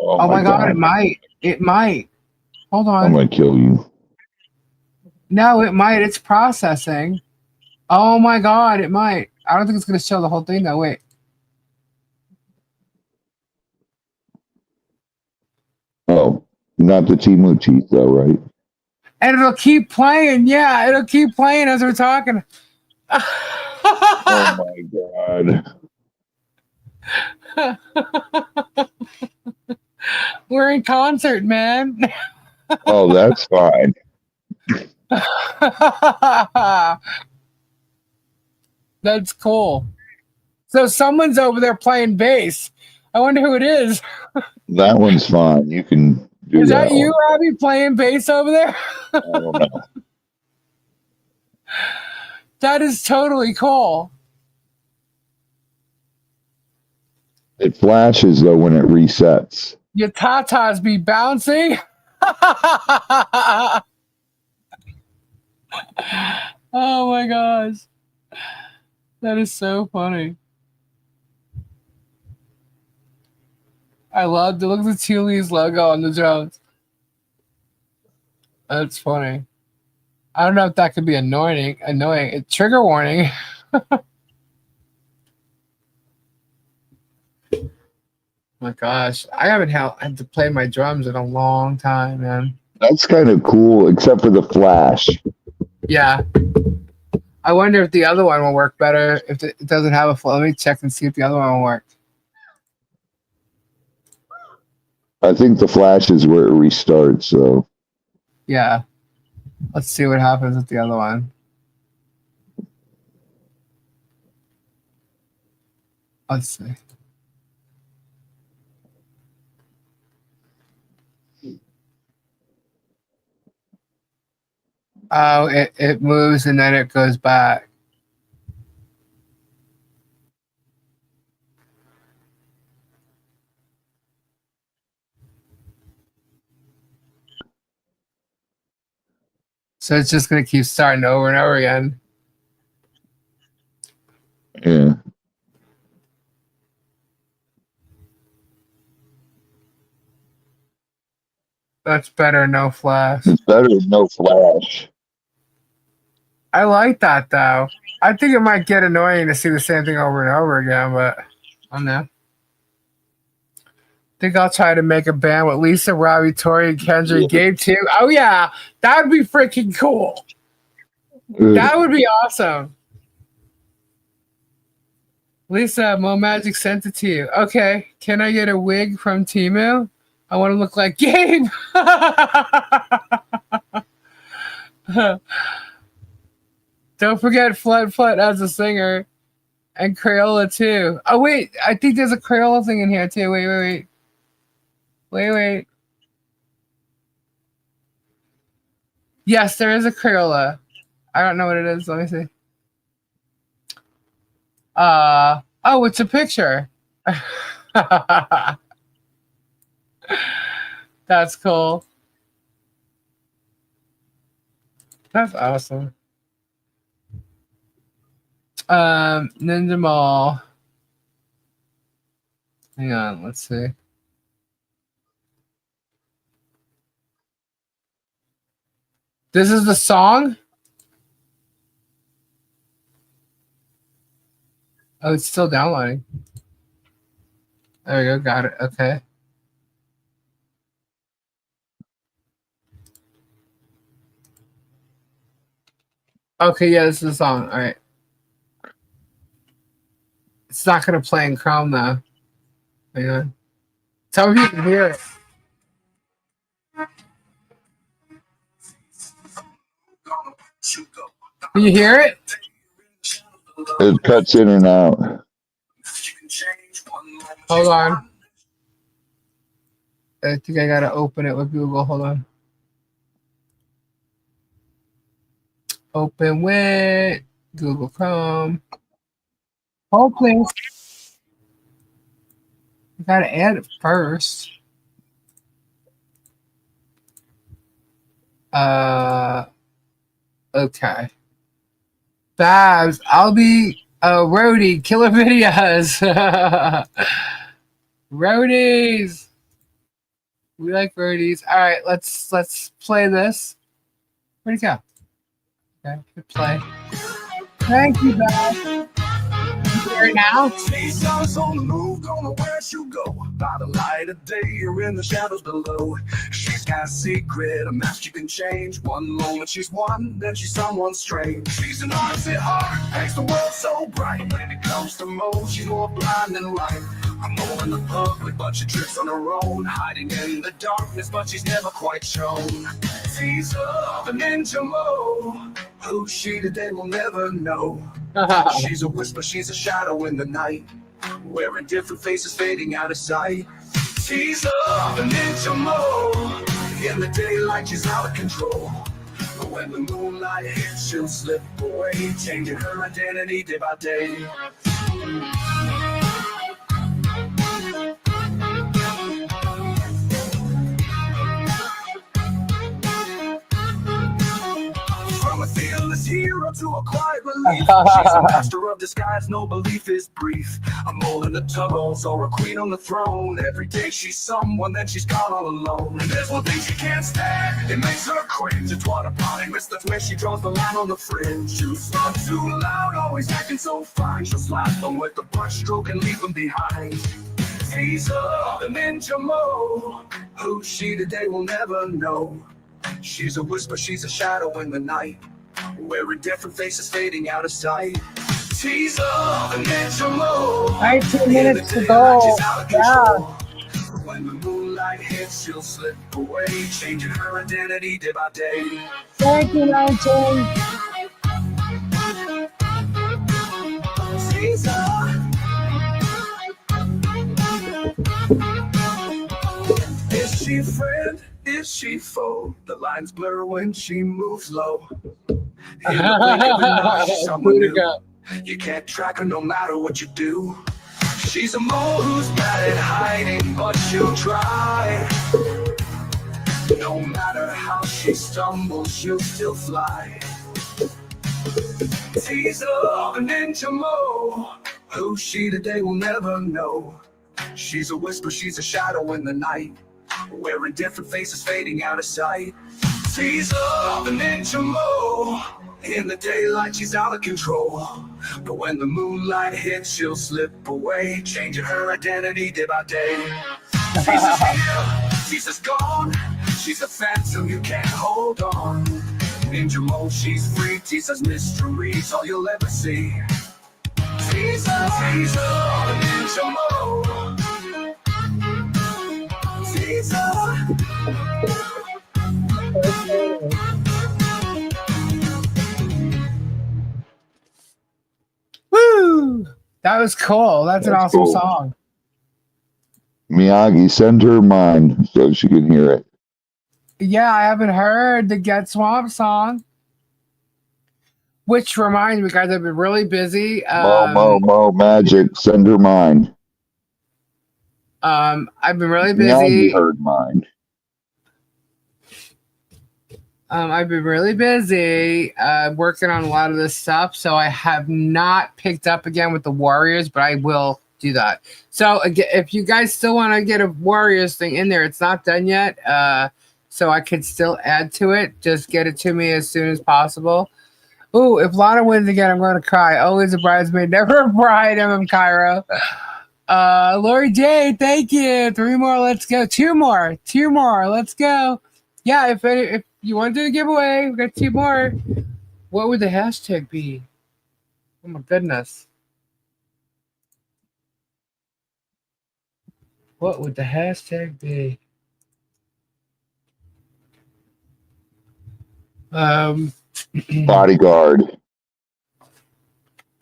Oh Oh my my god, it God. might. It might. Hold I'm on. going to kill you. No, it might. It's processing. Oh my god, it might. I don't think it's gonna show the whole thing though. Wait. Oh, not the Timu teeth though, right? And it'll keep playing. Yeah, it'll keep playing as we're talking. Oh my God. We're in concert, man. Oh, that's fine. That's cool. So someone's over there playing bass. I wonder who it is. That one's fine. You can do Is that that you, one. Abby, playing bass over there? I don't know. That is totally cool. It flashes though when it resets. Your tatas be bouncing. Oh my gosh. That is so funny. I love the look at the Thule's logo on the drums. That's funny. I don't know if that could be annoying. Trigger warning. My gosh. I haven't had to play my drums in a long time, man. That's kind of cool, except for the flash. Yeah. I wonder if the other one will work better. If it doesn't have a flow. Let me check and see if the other one will work. I think the flash is where it restarts. So Yeah. Let's see what happens with the other one. Let's see. Oh, it moves and then it goes back. So it's just going to keep starting over and over again. yeah, That's better, no flash. it's better than no flash. I like that though. I think it might get annoying to see the same thing over and over again, but I don't know. Think I'll try to make a band with Lisa, Robbie, Tori, and Kendra, Yeah. Gabe too. Oh yeah, that would be freaking cool. That would be awesome. Lisa, Mo Magic sent it to you. Okay, can I get a wig from Timu? I want to look like Gabe. Don't forget Flood Flood as a singer. And Crayola too. Oh wait, I think there's a Crayola thing in here too. Wait. Yes, there is a Crayola. I don't know what it is. Let me see. Oh, it's a picture. That's cool. That's awesome. Ninja Mall. Hang on, let's see. This is the song? Oh, it's still downloading. There we go, got it. Okay. Okay, yeah, this is the song. All right. It's not gonna play in Chrome though. Hang on. Tell me if you can hear it. Can you hear it? It cuts in and out. Hold on. I think I gotta open it with Google. Hold on. Open with Google Chrome. Hold please. I gotta add it first. Okay. Babs, I'll be roadie, killer videos. Roadies. We like roadies. All right, let's play this. Where'd he go? Okay, good play. Thank you, Babs. Right now. She's always on the move, don't know where she'll go. By the light of day or in the shadows below. She's got a secret, a mask you can change. One moment she's one, then she's someone strange. She's an artist at heart, makes the world so bright. When it comes to mold, she's more blind than light. I'm more in the public, but she trips on her own. Hiding in the darkness, but she's never quite shown. Teaser, the ninja mo. Who's she today we'll never know. She's a whisper, she's a shadow in the night. Wearing different faces, fading out of sight. Teaser, the ninja mo. In the daylight, she's out of control. But when the moonlight hits, she'll slip away, changing her identity day by day. From a fearless hero to a quiet relief. She's a master of disguise, no belief is brief. A mole in the tunnels or a queen on the throne. Every day she's someone, then she's gone all alone. And there's one thing she can't stand, it makes her cringe. It's water potting, that's where she draws the line on the fringe. Too slow, too loud, always acting so fine. She'll slap them with the brush stroke and leave them behind. Teaser, the ninja mo. Who's she today we'll never know. She's a whisper, she's a shadow in the night. Wearing different faces, fading out of sight. Teaser, the ninja mo. 19 minutes to go. Yeah. When the moonlight hits, she'll slip away, changing her identity day by day. Thank you, 19. Teaser. Is she a friend? Is she foe? The lines blur when she moves low. In the blink of an eye, she's someone new. You can't track her no matter what you do. She's a mole who's bad at hiding, but she'll try. No matter how she stumbles, she'll still fly. Teaser, a ninja mo. Who's she today we'll never know. She's a whisper, she's a shadow in the night. Wearing different faces, fading out of sight. Teaser, the ninja mo. In the daylight, she's out of control. But when the moonlight hits, she'll slip away, changing her identity day by day. Teaser's here, Teaser's gone. She's a phantom, you can't hold on. Ninja mo, she's free. Teaser's mysteries, all you'll ever see. Teaser, Teaser, the ninja mo. Woo! That was cool. That's an awesome cool. song. Miyagi, send her mine so she can hear it. Yeah, I haven't heard the Get Swamp song. Which reminds me, guys, I've been really busy. Mo, magic, send her mine. I've been really busy. Miyagi heard mine. I've been really busy working on a lot of this stuff, so I have not picked up again with the Warriors, but I will do that. So again, if you guys still want to get a Warriors thing in there, it's not done yet, so I could still add to it. Just get it to me as soon as possible. Ooh, if Lana wins again, I'm going to cry. Always a bridesmaid, never a bride, Cairo. Lori J, thank you. 3 more, let's go. 2 more, let's go. Yeah, if you want to do a giveaway, we got 2 more. What would the hashtag be? Oh my goodness. What would the hashtag be? Bodyguard.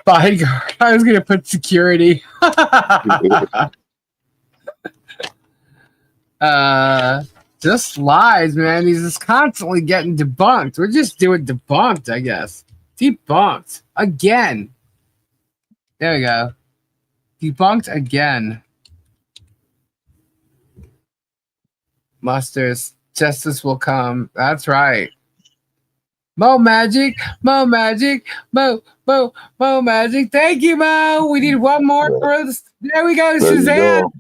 Bodyguard. I was gonna put security. Just lies, man. He's just constantly getting debunked. We're just doing debunked, I guess. Debunked again. There we go. Debunked again. Musters, justice will come. That's right. Mo Magic, Mo Magic, Mo Magic. Thank you, Mo. We need one more for this. There we go, There you Suzanne. go.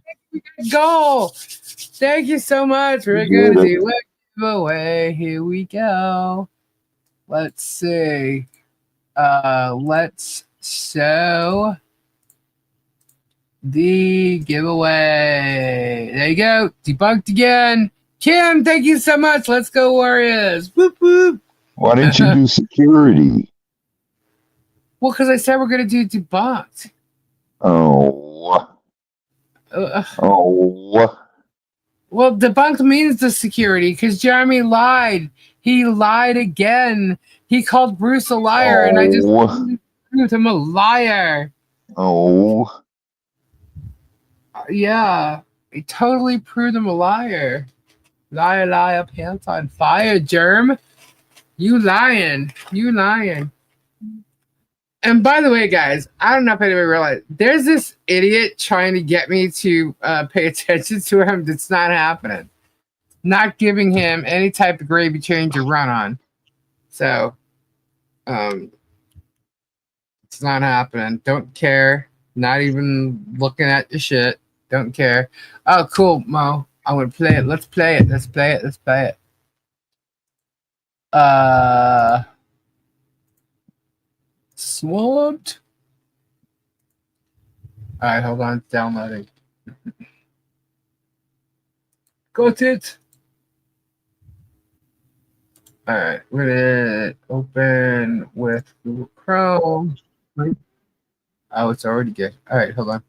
Go. Thank you so much. We're You going to did it. do a giveaway. Here we go. Let's see. Let's show the giveaway. There you go. Debunked again. Kim, thank you so much. Let's go, Warriors. Whoop, whoop. Why didn't you do security? Well, because I said we're going to do debunked. Oh. Oh. Well, debunked means the security because Jeremy lied. He lied again. He called Bruce a liar, and I just proved him a liar. Oh. Yeah, I totally proved him a liar. Liar, liar, pants on fire, Germ. You lying. You lying. And by the way, guys, I don't know if anybody realized, there's this idiot trying to get me to pay attention to him. That's not happening. Not giving him any type of gravy train to run on. So, it's not happening. Don't care. Not even looking at the shit. Don't care. Oh, cool, Mo. I want to play it. Let's play it. Let's play it. Let's play it. Swamped. All right, hold on. It's downloading. Got it. All right, we're gonna open with Google Chrome. Oh, it's already good. All right, hold on.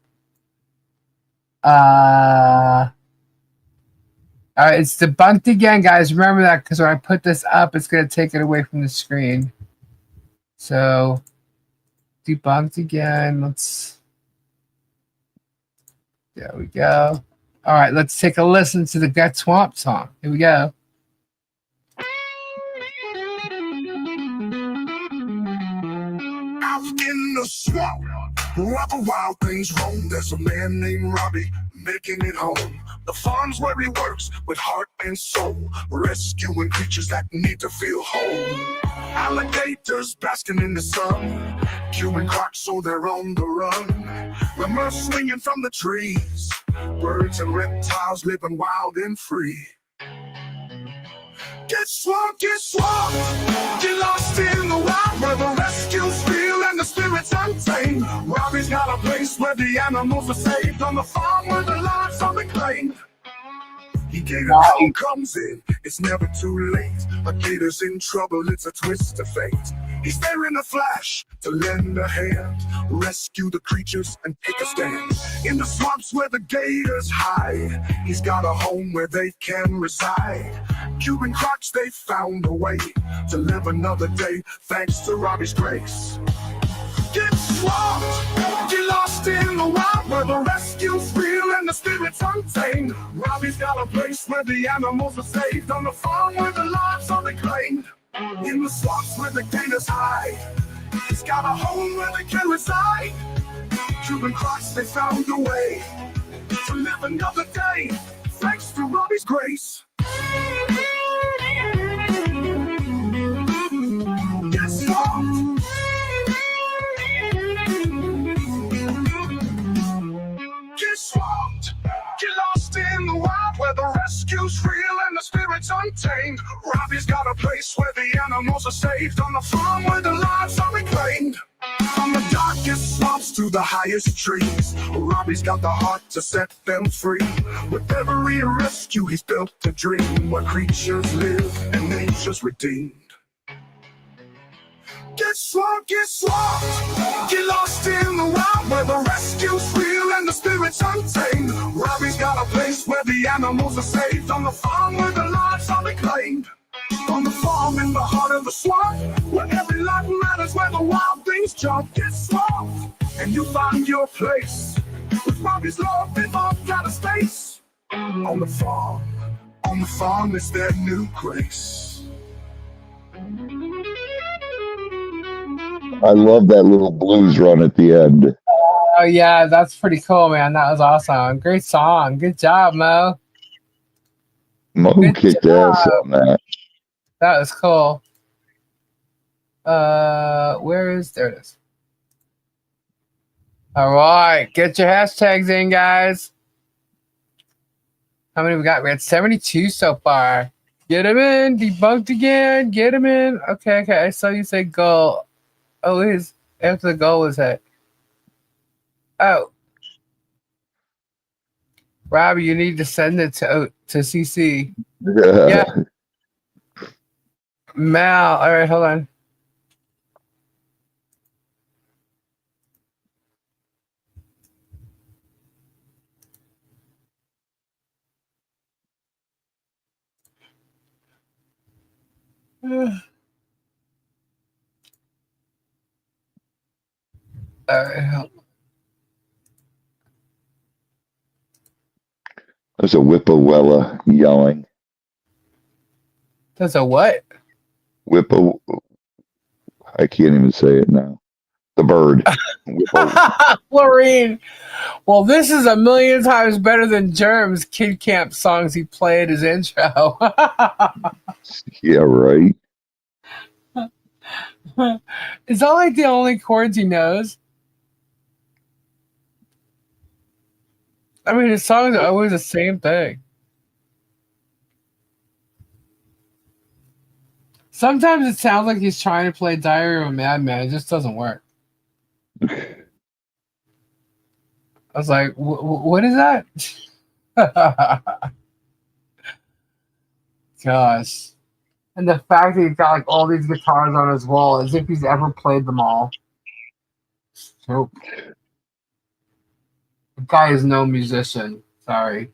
All right, it's debunked again, guys. Remember that because when I put this up, it's gonna take it away from the screen. So, debunked again. There we go. All right, let's take a listen to the Get Swamp song. Here we go. Out in the swamp, where the wild things roam, there's a man named Robbie making it home. The farm's where he works with heart and soul, rescuing creatures that need to feel whole. Alligators basking in the sun, human crocs so they're on the run. Lemurs swinging from the trees, birds and reptiles living wild and free. Get swamped, get lost in the wild where the rescue's real and the spirit's untamed. Robbie's got a place where the animals are saved, on the farm where the lives are reclaimed. He gave it all comes in, it's never too late. A gator's in trouble, it's a twist of fate. He's there in a flash to lend a hand, rescue the creatures and take a stand. In the swamps where the gators hide, he's got a home where they can reside. Cuban crocs, they found a way to live another day, thanks to Robbie's grace. Get swamped, get lost in the wild where the rescue's real and the spirit's untamed. Robbie's got a place where the animals are saved, on the farm where the lives are reclaimed. In the swamps where the gators hide, he's got a home where they can reside. Cuban crocs, they found a way to live another day, thanks to Robbie's grace. Get swamped. Get swamped, get lost in the wild where the rescue's real and the spirit's untamed. Robbie's got a place where the animals are saved, on the farm where the lives are reclaimed. From the darkest swamps to the highest trees, Robbie's got the heart to set them free. With every rescue he's built a dream where creatures live and nature's redeemed. Get swamped, get lost in the wild where the rescue's real and the spirit's untamed. Robbie's got a place where the animals are saved, on the farm where the lives are reclaimed. On the farm in the heart of the swamp, where every life matters, where the wild things jump. Get swamped, and you find your place. With Robbie's love, they've all got a space. On the farm is their new grace. I love that little blues run at the end. Oh, yeah, that's pretty cool, man. That was awesome. Great song. Good job, Mo. Mo Good kicked job. ass on that. That was cool. Where is there? It is. All right, get your hashtags in, guys. How many we got? We had 72 so far. Get him in. Debunked again. Get him in. Okay. I saw you say goal. Oh, his after the goal was hit. Oh, Robbie, you need to send it to CC. Yeah. Mal. All right, hold on. All right. There's a whippoorwilla yelling. That's a what? Whippo. I can't even say it now. The bird. Florine. Well, this is a million times better than Germ's Kid Camp songs he played as intro. Yeah, right. Is that like the only chords he knows? I mean, his songs are always the same thing. Sometimes it sounds like he's trying to play Diary of a Madman. It just doesn't work. I was like, what is that? Gosh. And the fact that he's got like all these guitars on his wall as if he's ever played them all. Nope. The guy is no musician. Sorry.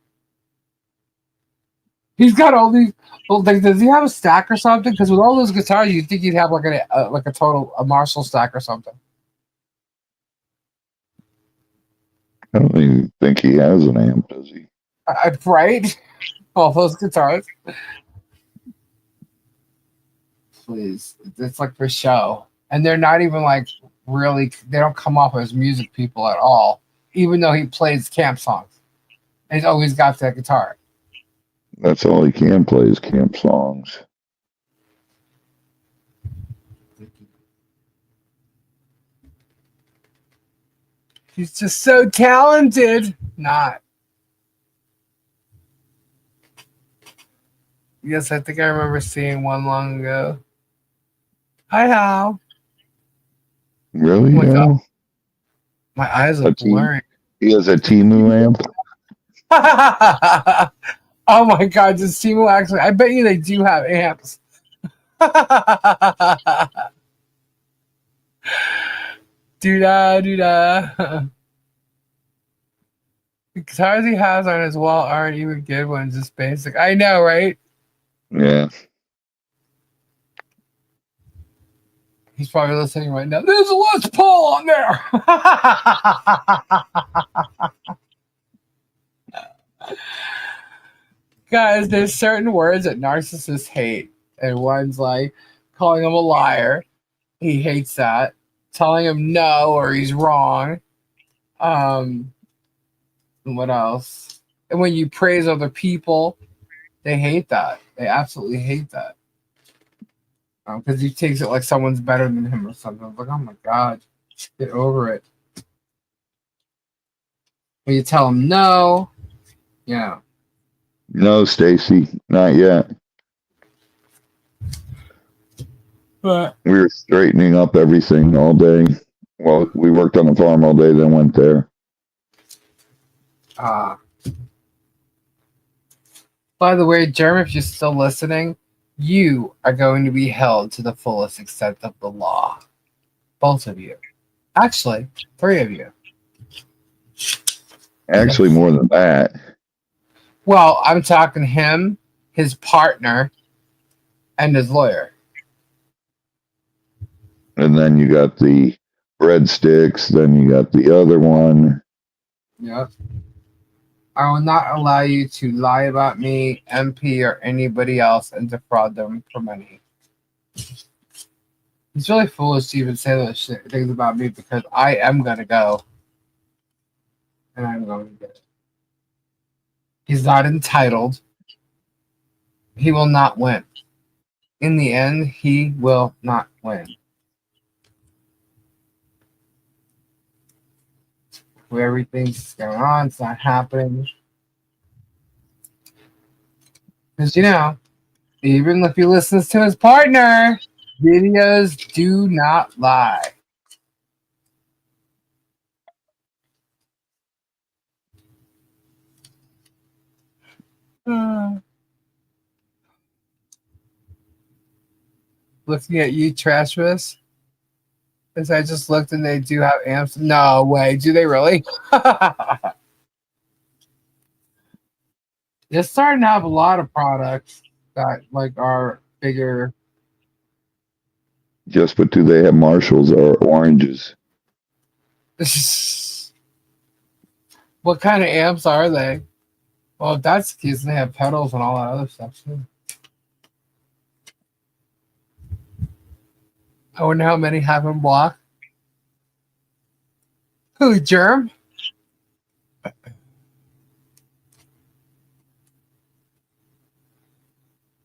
He's got all these. Well, like, does he have a stack or something? Because with all those guitars, you'd think he'd have like a Marshall stack or something. I don't even think he has an amp, does he? Right? All those guitars. Please, it's like for show, and they're not even like really. They don't come off as music people at all. Even though he plays camp songs, and he's always got that guitar. That's all he can play is camp songs. He's just so talented. Not. Yes, I think I remember seeing one long ago. Hi, Hal. Really? Oh my God. My eyes are blurring. He has a Timu amp. Oh my God! Does Timu actually? I bet you they do have amps. Doo-da, doo-da. The guitars he has on his wall aren't even good ones, just basic. I know, right? Yeah. He's probably listening right now. There's a Les Paul on there. Guys, there's certain words that narcissists hate. And one's like calling him a liar. He hates that. Telling him no or he's wrong. What else? And when you praise other people, they hate that. They absolutely hate that. Because he takes it like someone's better than him or something. I'm like, oh my God, get over it. When you tell him no, yeah. No, Stacy, not yet. But we were straightening up everything all day. Well, we worked on the farm all day, then went there. By the way, Jeremy, if you're still listening, you are going to be held to the fullest extent of the law. Both of you. Actually, 3 of you. Actually, more than that. Well, I'm talking him, his partner, and his lawyer. And then you got the breadsticks, then you got the other one. Yep. I will not allow you to lie about me, MP, or anybody else and defraud them for money. It's really foolish to even say those things about me because I am going to go. And I'm going to get it. He's not entitled. He will not win. In the end, he will not win. where everything's going on. It's not happening. Because, even if he listens to his partner, videos do not lie. Looking at you, Trashmas. As I just looked and they do have amps. No way. Do they really? They're starting to have a lot of products that are bigger. Just but do they have Marshalls or oranges? What kind of amps are they? Well, if that's the case, they have pedals and all that other stuff too. I wonder how many have him blocked. Who, Germ?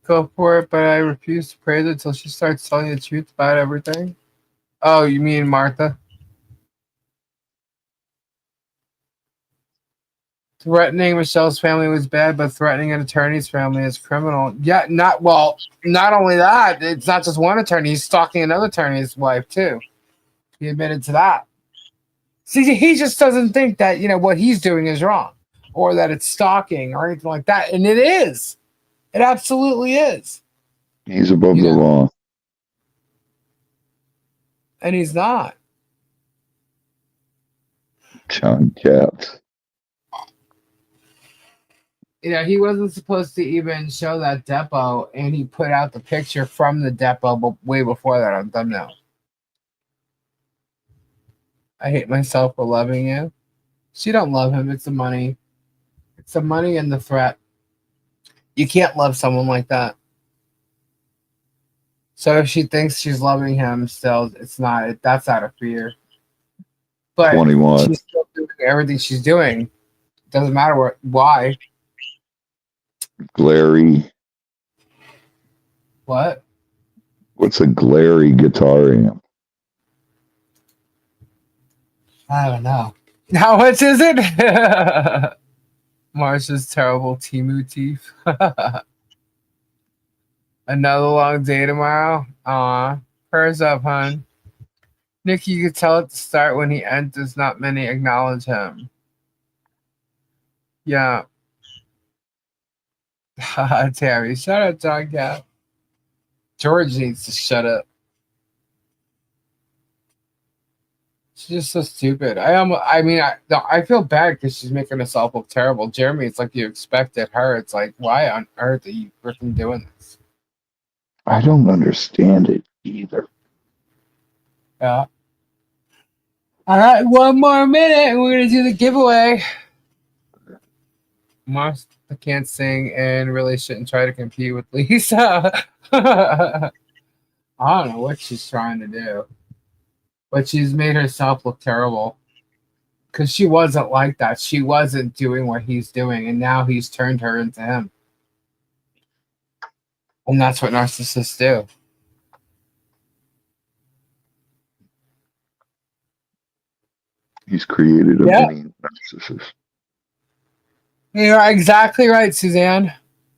Go for it, but I refuse to praise it until she starts telling the truth about everything. Oh, you mean Martha? Threatening Michelle's family was bad, but threatening an attorney's family is criminal. Yeah, not only that, it's not just one attorney. He's stalking another attorney's wife, too. He admitted to that. See, he just doesn't think that, what he's doing is wrong or that it's stalking or anything like that. And it is. It absolutely is. He's above the law. And he's not. John Katz. He wasn't supposed to even show that depot, and he put out the picture from the depot but way before that on thumbnail. I hate myself for loving you. She don't love him. It's the money. It's the money and the threat. You can't love someone like that. So if she thinks she's loving him still, it's not. That's out of fear. But 21. She's still doing everything she's doing. Doesn't matter why. Glary. What? What's a glary guitar amp? I don't know. How much is it? Marsha's terrible Timu teeth. Another long day tomorrow. Aw. Hers up, hun. Nick, you could tell at the start when he enters, not many acknowledge him. Yeah. Terry, shut up, John Cat. George needs to shut up. She's just so stupid. I feel bad because she's making herself look terrible. Jeremy, it's like you expected her. It's like, why on earth are you freaking doing this? I don't understand it either. Yeah. All right, one more minute and we're going to do the giveaway. Martha can't sing and really shouldn't try to compete with Lisa. I don't know what she's trying to do. But she's made herself look terrible. Because she wasn't like that. She wasn't doing what he's doing. And now he's turned her into him. And that's what narcissists do. He's created a mini narcissist. You're exactly right, Suzanne.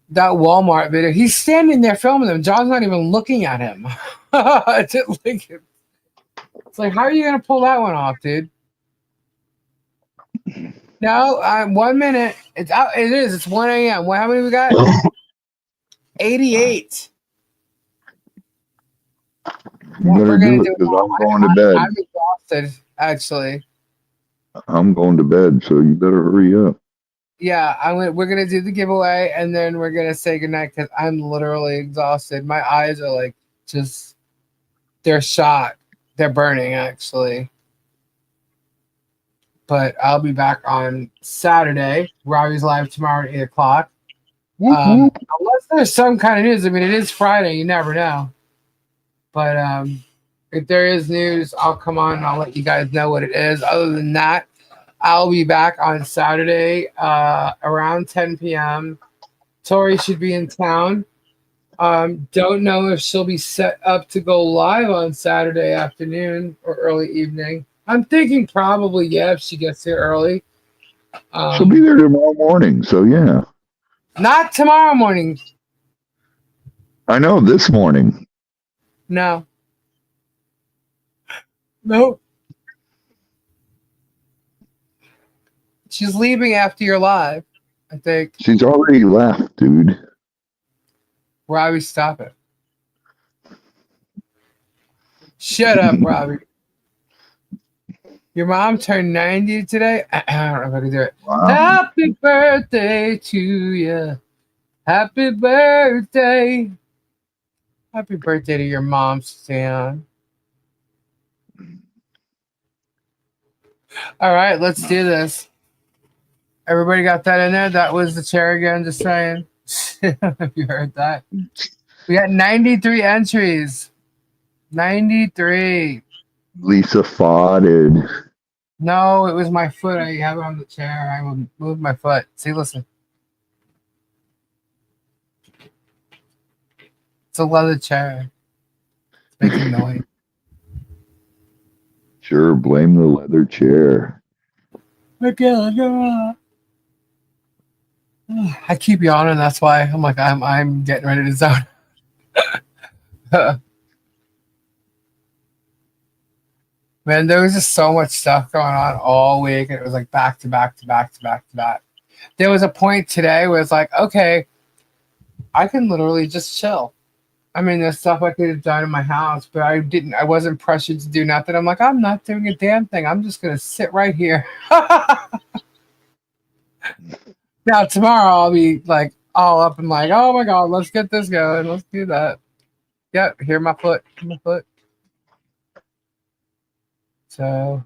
That Walmart video. He's standing there filming them. John's not even looking at him. It's like, how are you going to pull that one off, dude? No, 1 minute. It's out. It is. It's 1 a.m. How many we got? 88. You better do it because I'm going to bed. I'm exhausted, actually. I'm going to bed, so you better hurry up. Yeah, we're gonna do the giveaway and then we're gonna say goodnight because I'm literally exhausted. My eyes are like they're shot. They're burning actually. But I'll be back on Saturday. Robbie's live tomorrow at 8 o'clock. Unless there's some kind of news. I mean, it is Friday. You never know. But if there is news, I'll come on and I'll let you guys know what it is. Other than that, I'll be back on Saturday around 10 p.m. Tori should be in town. Don't know if she'll be set up to go live on Saturday afternoon or early evening. I'm thinking probably, yeah, if she gets here early. She'll be there tomorrow morning. So yeah. Not tomorrow morning. I know this morning. No. Nope. She's leaving after your live, I think. She's already left, dude. Robbie, stop it. Shut up, Robbie. Your mom turned 90 today. I don't know if I can do it. Wow. Happy birthday to you. Happy birthday. Happy birthday to your mom, Stan. All right, let's do this. Everybody got that in there? That was the chair again, just saying. If you heard that. We got 93 entries. 93. Lisa farted. No, it was my foot. I have it on the chair. I will move my foot. See, listen. It's a leather chair. It's making noise. Sure, blame the leather chair. I keep yawning. That's why I'm like I'm getting ready to zone. Man, there was just so much stuff going on all week, and it was like back to back to back to back to back. There was a point today where it's like, okay, I can literally just chill. I mean, there's stuff I could have done in my house, but I didn't. I wasn't pressured to do nothing. I'm like, I'm not doing a damn thing. I'm just gonna sit right here. Now tomorrow I'll be like all up and like, oh my god, let's get this going. Let's do that. Yep, here my foot. My foot. So,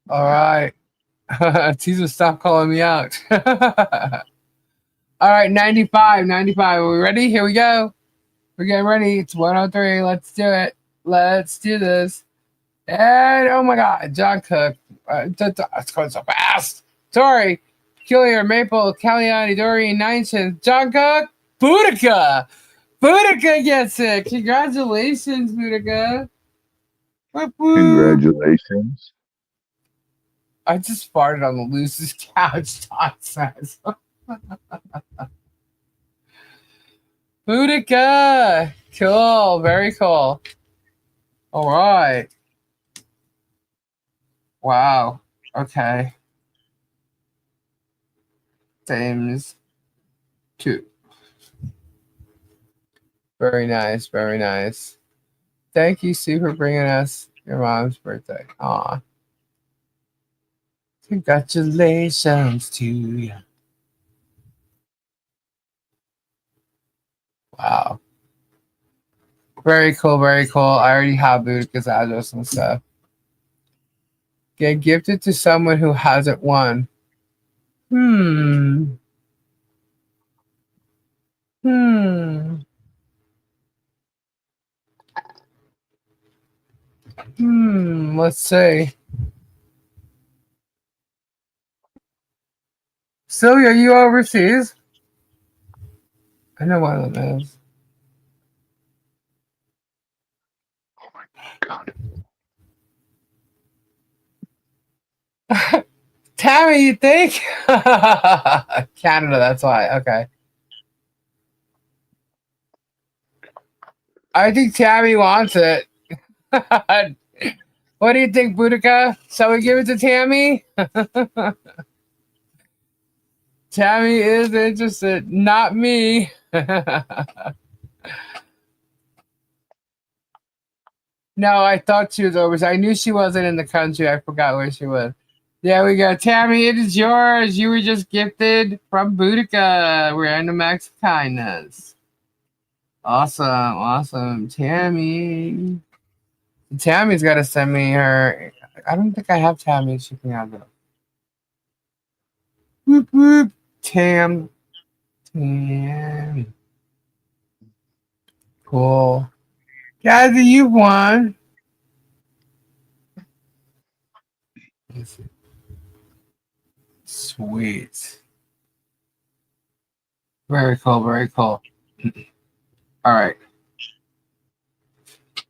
all right. Teaser, stop calling me out. All right, 95. Are we ready? Here we go. We're getting ready. It's 103. Let's do it. Let's do this. And oh my god, John Cook. It's going so fast. Tori, Peculiar, Maple, Caliani, Doreen, Ninchen, John Cook, Boudica. Boudica gets it. Congratulations, Boudica. Congratulations. I just farted on the loosest couch, Todd says. Boudica. Cool. Very cool. All right. Wow. Okay. Times 2. Very nice. Very nice. Thank you, Sue, for bringing us your mom's birthday. Aw. Congratulations to you. Wow. Very cool, very cool. I already have Boudica's address and stuff. Get gifted to someone who hasn't won. Let's see. Sylvia, are you overseas? I know one of them is. Oh my god. Tammy, you think? Canada, that's why. Okay. I think Tammy wants it. What do you think, Boudica? Shall we give it to Tammy? Tammy is interested. Not me. No, I thought she was overseas. I knew she wasn't in the country. I forgot where she was. There we go. Tammy, it is yours. You were just gifted from Boudica. Random acts of kindness. Awesome. Tammy's got to send me her. I don't think I have Tammy's shipping address. Whoop, whoop. Tammy. Cool. Kathy, you won. Sweet. Very cool. All right.